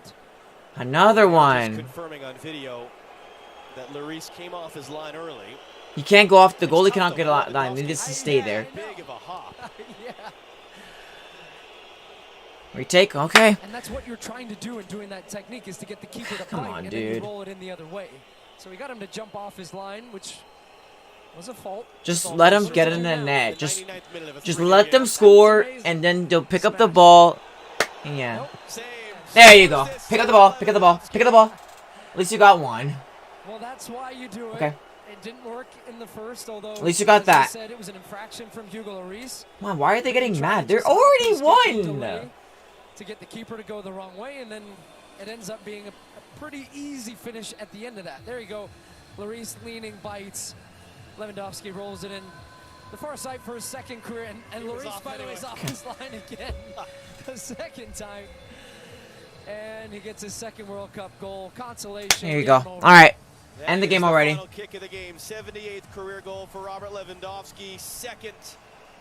Speaker 1: Another
Speaker 2: Just
Speaker 1: one.
Speaker 2: confirming on video that Lloris came off his line early.
Speaker 1: He can't go off. The
Speaker 2: It's
Speaker 1: goalie
Speaker 2: tough
Speaker 1: cannot
Speaker 2: to
Speaker 1: get
Speaker 2: hold
Speaker 1: a line. He
Speaker 2: Lewandowski.
Speaker 1: needs to stay there.
Speaker 2: Big of a hop.
Speaker 3: Yeah,
Speaker 1: Retake. Okay.
Speaker 3: and that's what you're trying to do in doing that technique is to get the keeper to
Speaker 1: Come
Speaker 3: bite
Speaker 1: on,
Speaker 3: and then you
Speaker 1: dude.
Speaker 3: roll it in the other way. So we got him to jump off his line, which was a fault.
Speaker 1: Just
Speaker 3: It's all
Speaker 1: let him
Speaker 3: good.
Speaker 1: get in
Speaker 3: Now.
Speaker 1: the net.
Speaker 2: The
Speaker 1: Just
Speaker 2: 99th minute of a
Speaker 1: Just
Speaker 2: 3-0
Speaker 1: let them
Speaker 2: game.
Speaker 1: score,
Speaker 3: amazing.
Speaker 1: and then they'll pick up the ball. Yeah.
Speaker 3: Nope.
Speaker 2: Save.
Speaker 1: There you go. Pick up the ball. Pick up the ball. Pick up the ball. At least you got one.
Speaker 3: Well, that's why you do it.
Speaker 1: Okay.
Speaker 3: It didn't work in the first, although
Speaker 1: At least you got
Speaker 3: as I
Speaker 1: that.
Speaker 3: said, it was an infraction from Hugo Lloris.
Speaker 1: Come on, why are they getting
Speaker 3: Trying
Speaker 1: mad?
Speaker 3: to
Speaker 1: They're
Speaker 3: just hop
Speaker 1: already
Speaker 3: and skip and
Speaker 1: won.
Speaker 3: delay to get the keeper to go the wrong way, and then it ends up being a pretty easy finish at the end of that. There you go. Lloris leaning, bites. Lewandowski rolls it in the far side for his second career, and
Speaker 2: He was
Speaker 3: Lloris
Speaker 2: off
Speaker 3: finally
Speaker 2: anyway.
Speaker 3: is off his line again the second time. And he gets his second World Cup goal. Consolation.
Speaker 1: Here you go.
Speaker 3: game
Speaker 1: All
Speaker 3: over.
Speaker 1: right.
Speaker 2: That
Speaker 1: End the
Speaker 2: is
Speaker 1: game already.
Speaker 2: Final kick of the game. 78th career goal for Robert Lewandowski. Second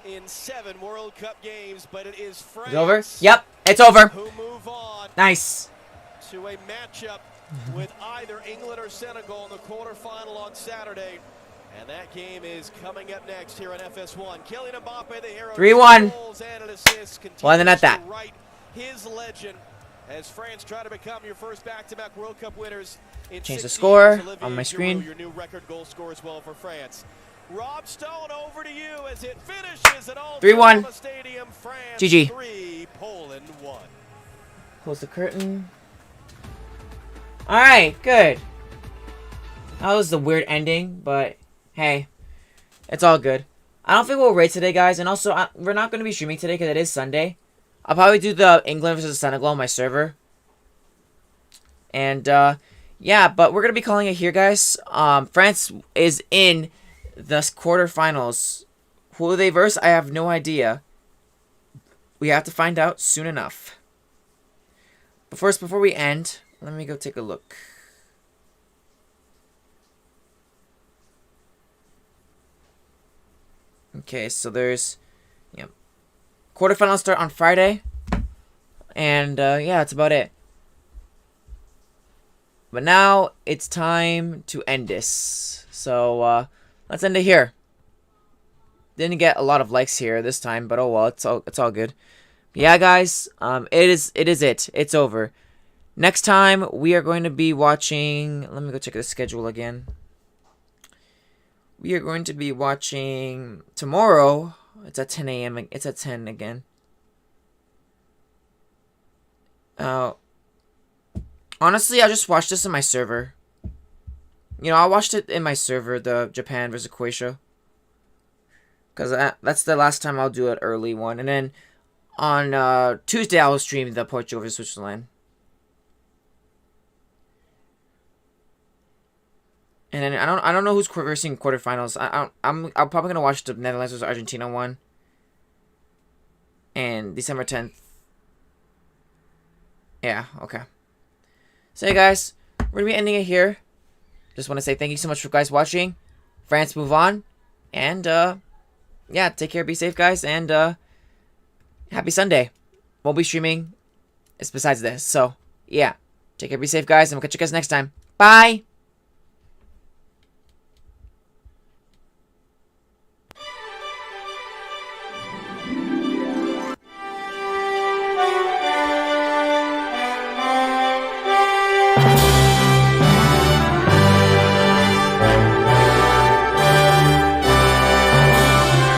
Speaker 2: in 7 World Cup games, but it is France
Speaker 1: It's over? Yep. It's over.
Speaker 2: who move on
Speaker 1: Nice.
Speaker 2: to a matchup with either England or Senegal in the quarterfinal on Saturday. And that game is coming up next here on FS1. Kylian Mbappe, the hero.
Speaker 1: 3-1.
Speaker 2: Goals and an assist,
Speaker 1: Well, then at
Speaker 2: continues
Speaker 1: that.
Speaker 2: to write his legend as France try to become your first back-to-back World Cup winners in
Speaker 1: Change the
Speaker 2: 6
Speaker 1: score
Speaker 2: years. Olivier
Speaker 1: on my
Speaker 2: Giroud,
Speaker 1: screen.
Speaker 2: your new record goal scorer as well for France. Rob Stone, over to you as it finishes at all
Speaker 1: 3-1.
Speaker 2: Stadium. France
Speaker 1: GG.
Speaker 2: 3, Poland 1.
Speaker 1: Close the curtain. Alright, good. That was the weird ending, but hey, it's all good. I don't think we'll rate today, guys, and also we're not going to be streaming today because it is Sunday. I'll probably do the England versus Senegal on my server. And, yeah, but we're going to be calling it here, guys. France is in the quarterfinals. Who they verse? I have no idea. We have to find out soon enough. But first, before we end, let me go take a look. Okay, so there's, yeah, quarterfinals start on Friday, and yeah, that's about it. But now it's time to end this. So let's end it here. Didn't get a lot of likes here this time, but oh well, it's all good. Yeah, guys, it is it. It's over. Next time we are going to be watching. Let me go check the schedule again. We are going to be watching tomorrow. It's at 10 a.m. It's at 10 again. Honestly, I just watched this in my server. You know, I watched it in my server, the Japan versus Croatia. Because that's the last time I'll do an early one. And then on Tuesday, I will stream the Portugal versus Switzerland. And then I don't know who's versing quarterfinals. I'm probably gonna watch the Netherlands versus Argentina one. And December 10th. Yeah, okay. So hey guys, we're gonna be ending it here. Just want to say thank you so much for guys watching. France move on. And yeah, take care, be safe guys, and happy Sunday. Won't be streaming besides this. So yeah. Take care, be safe guys, and we'll catch you guys next time. Bye!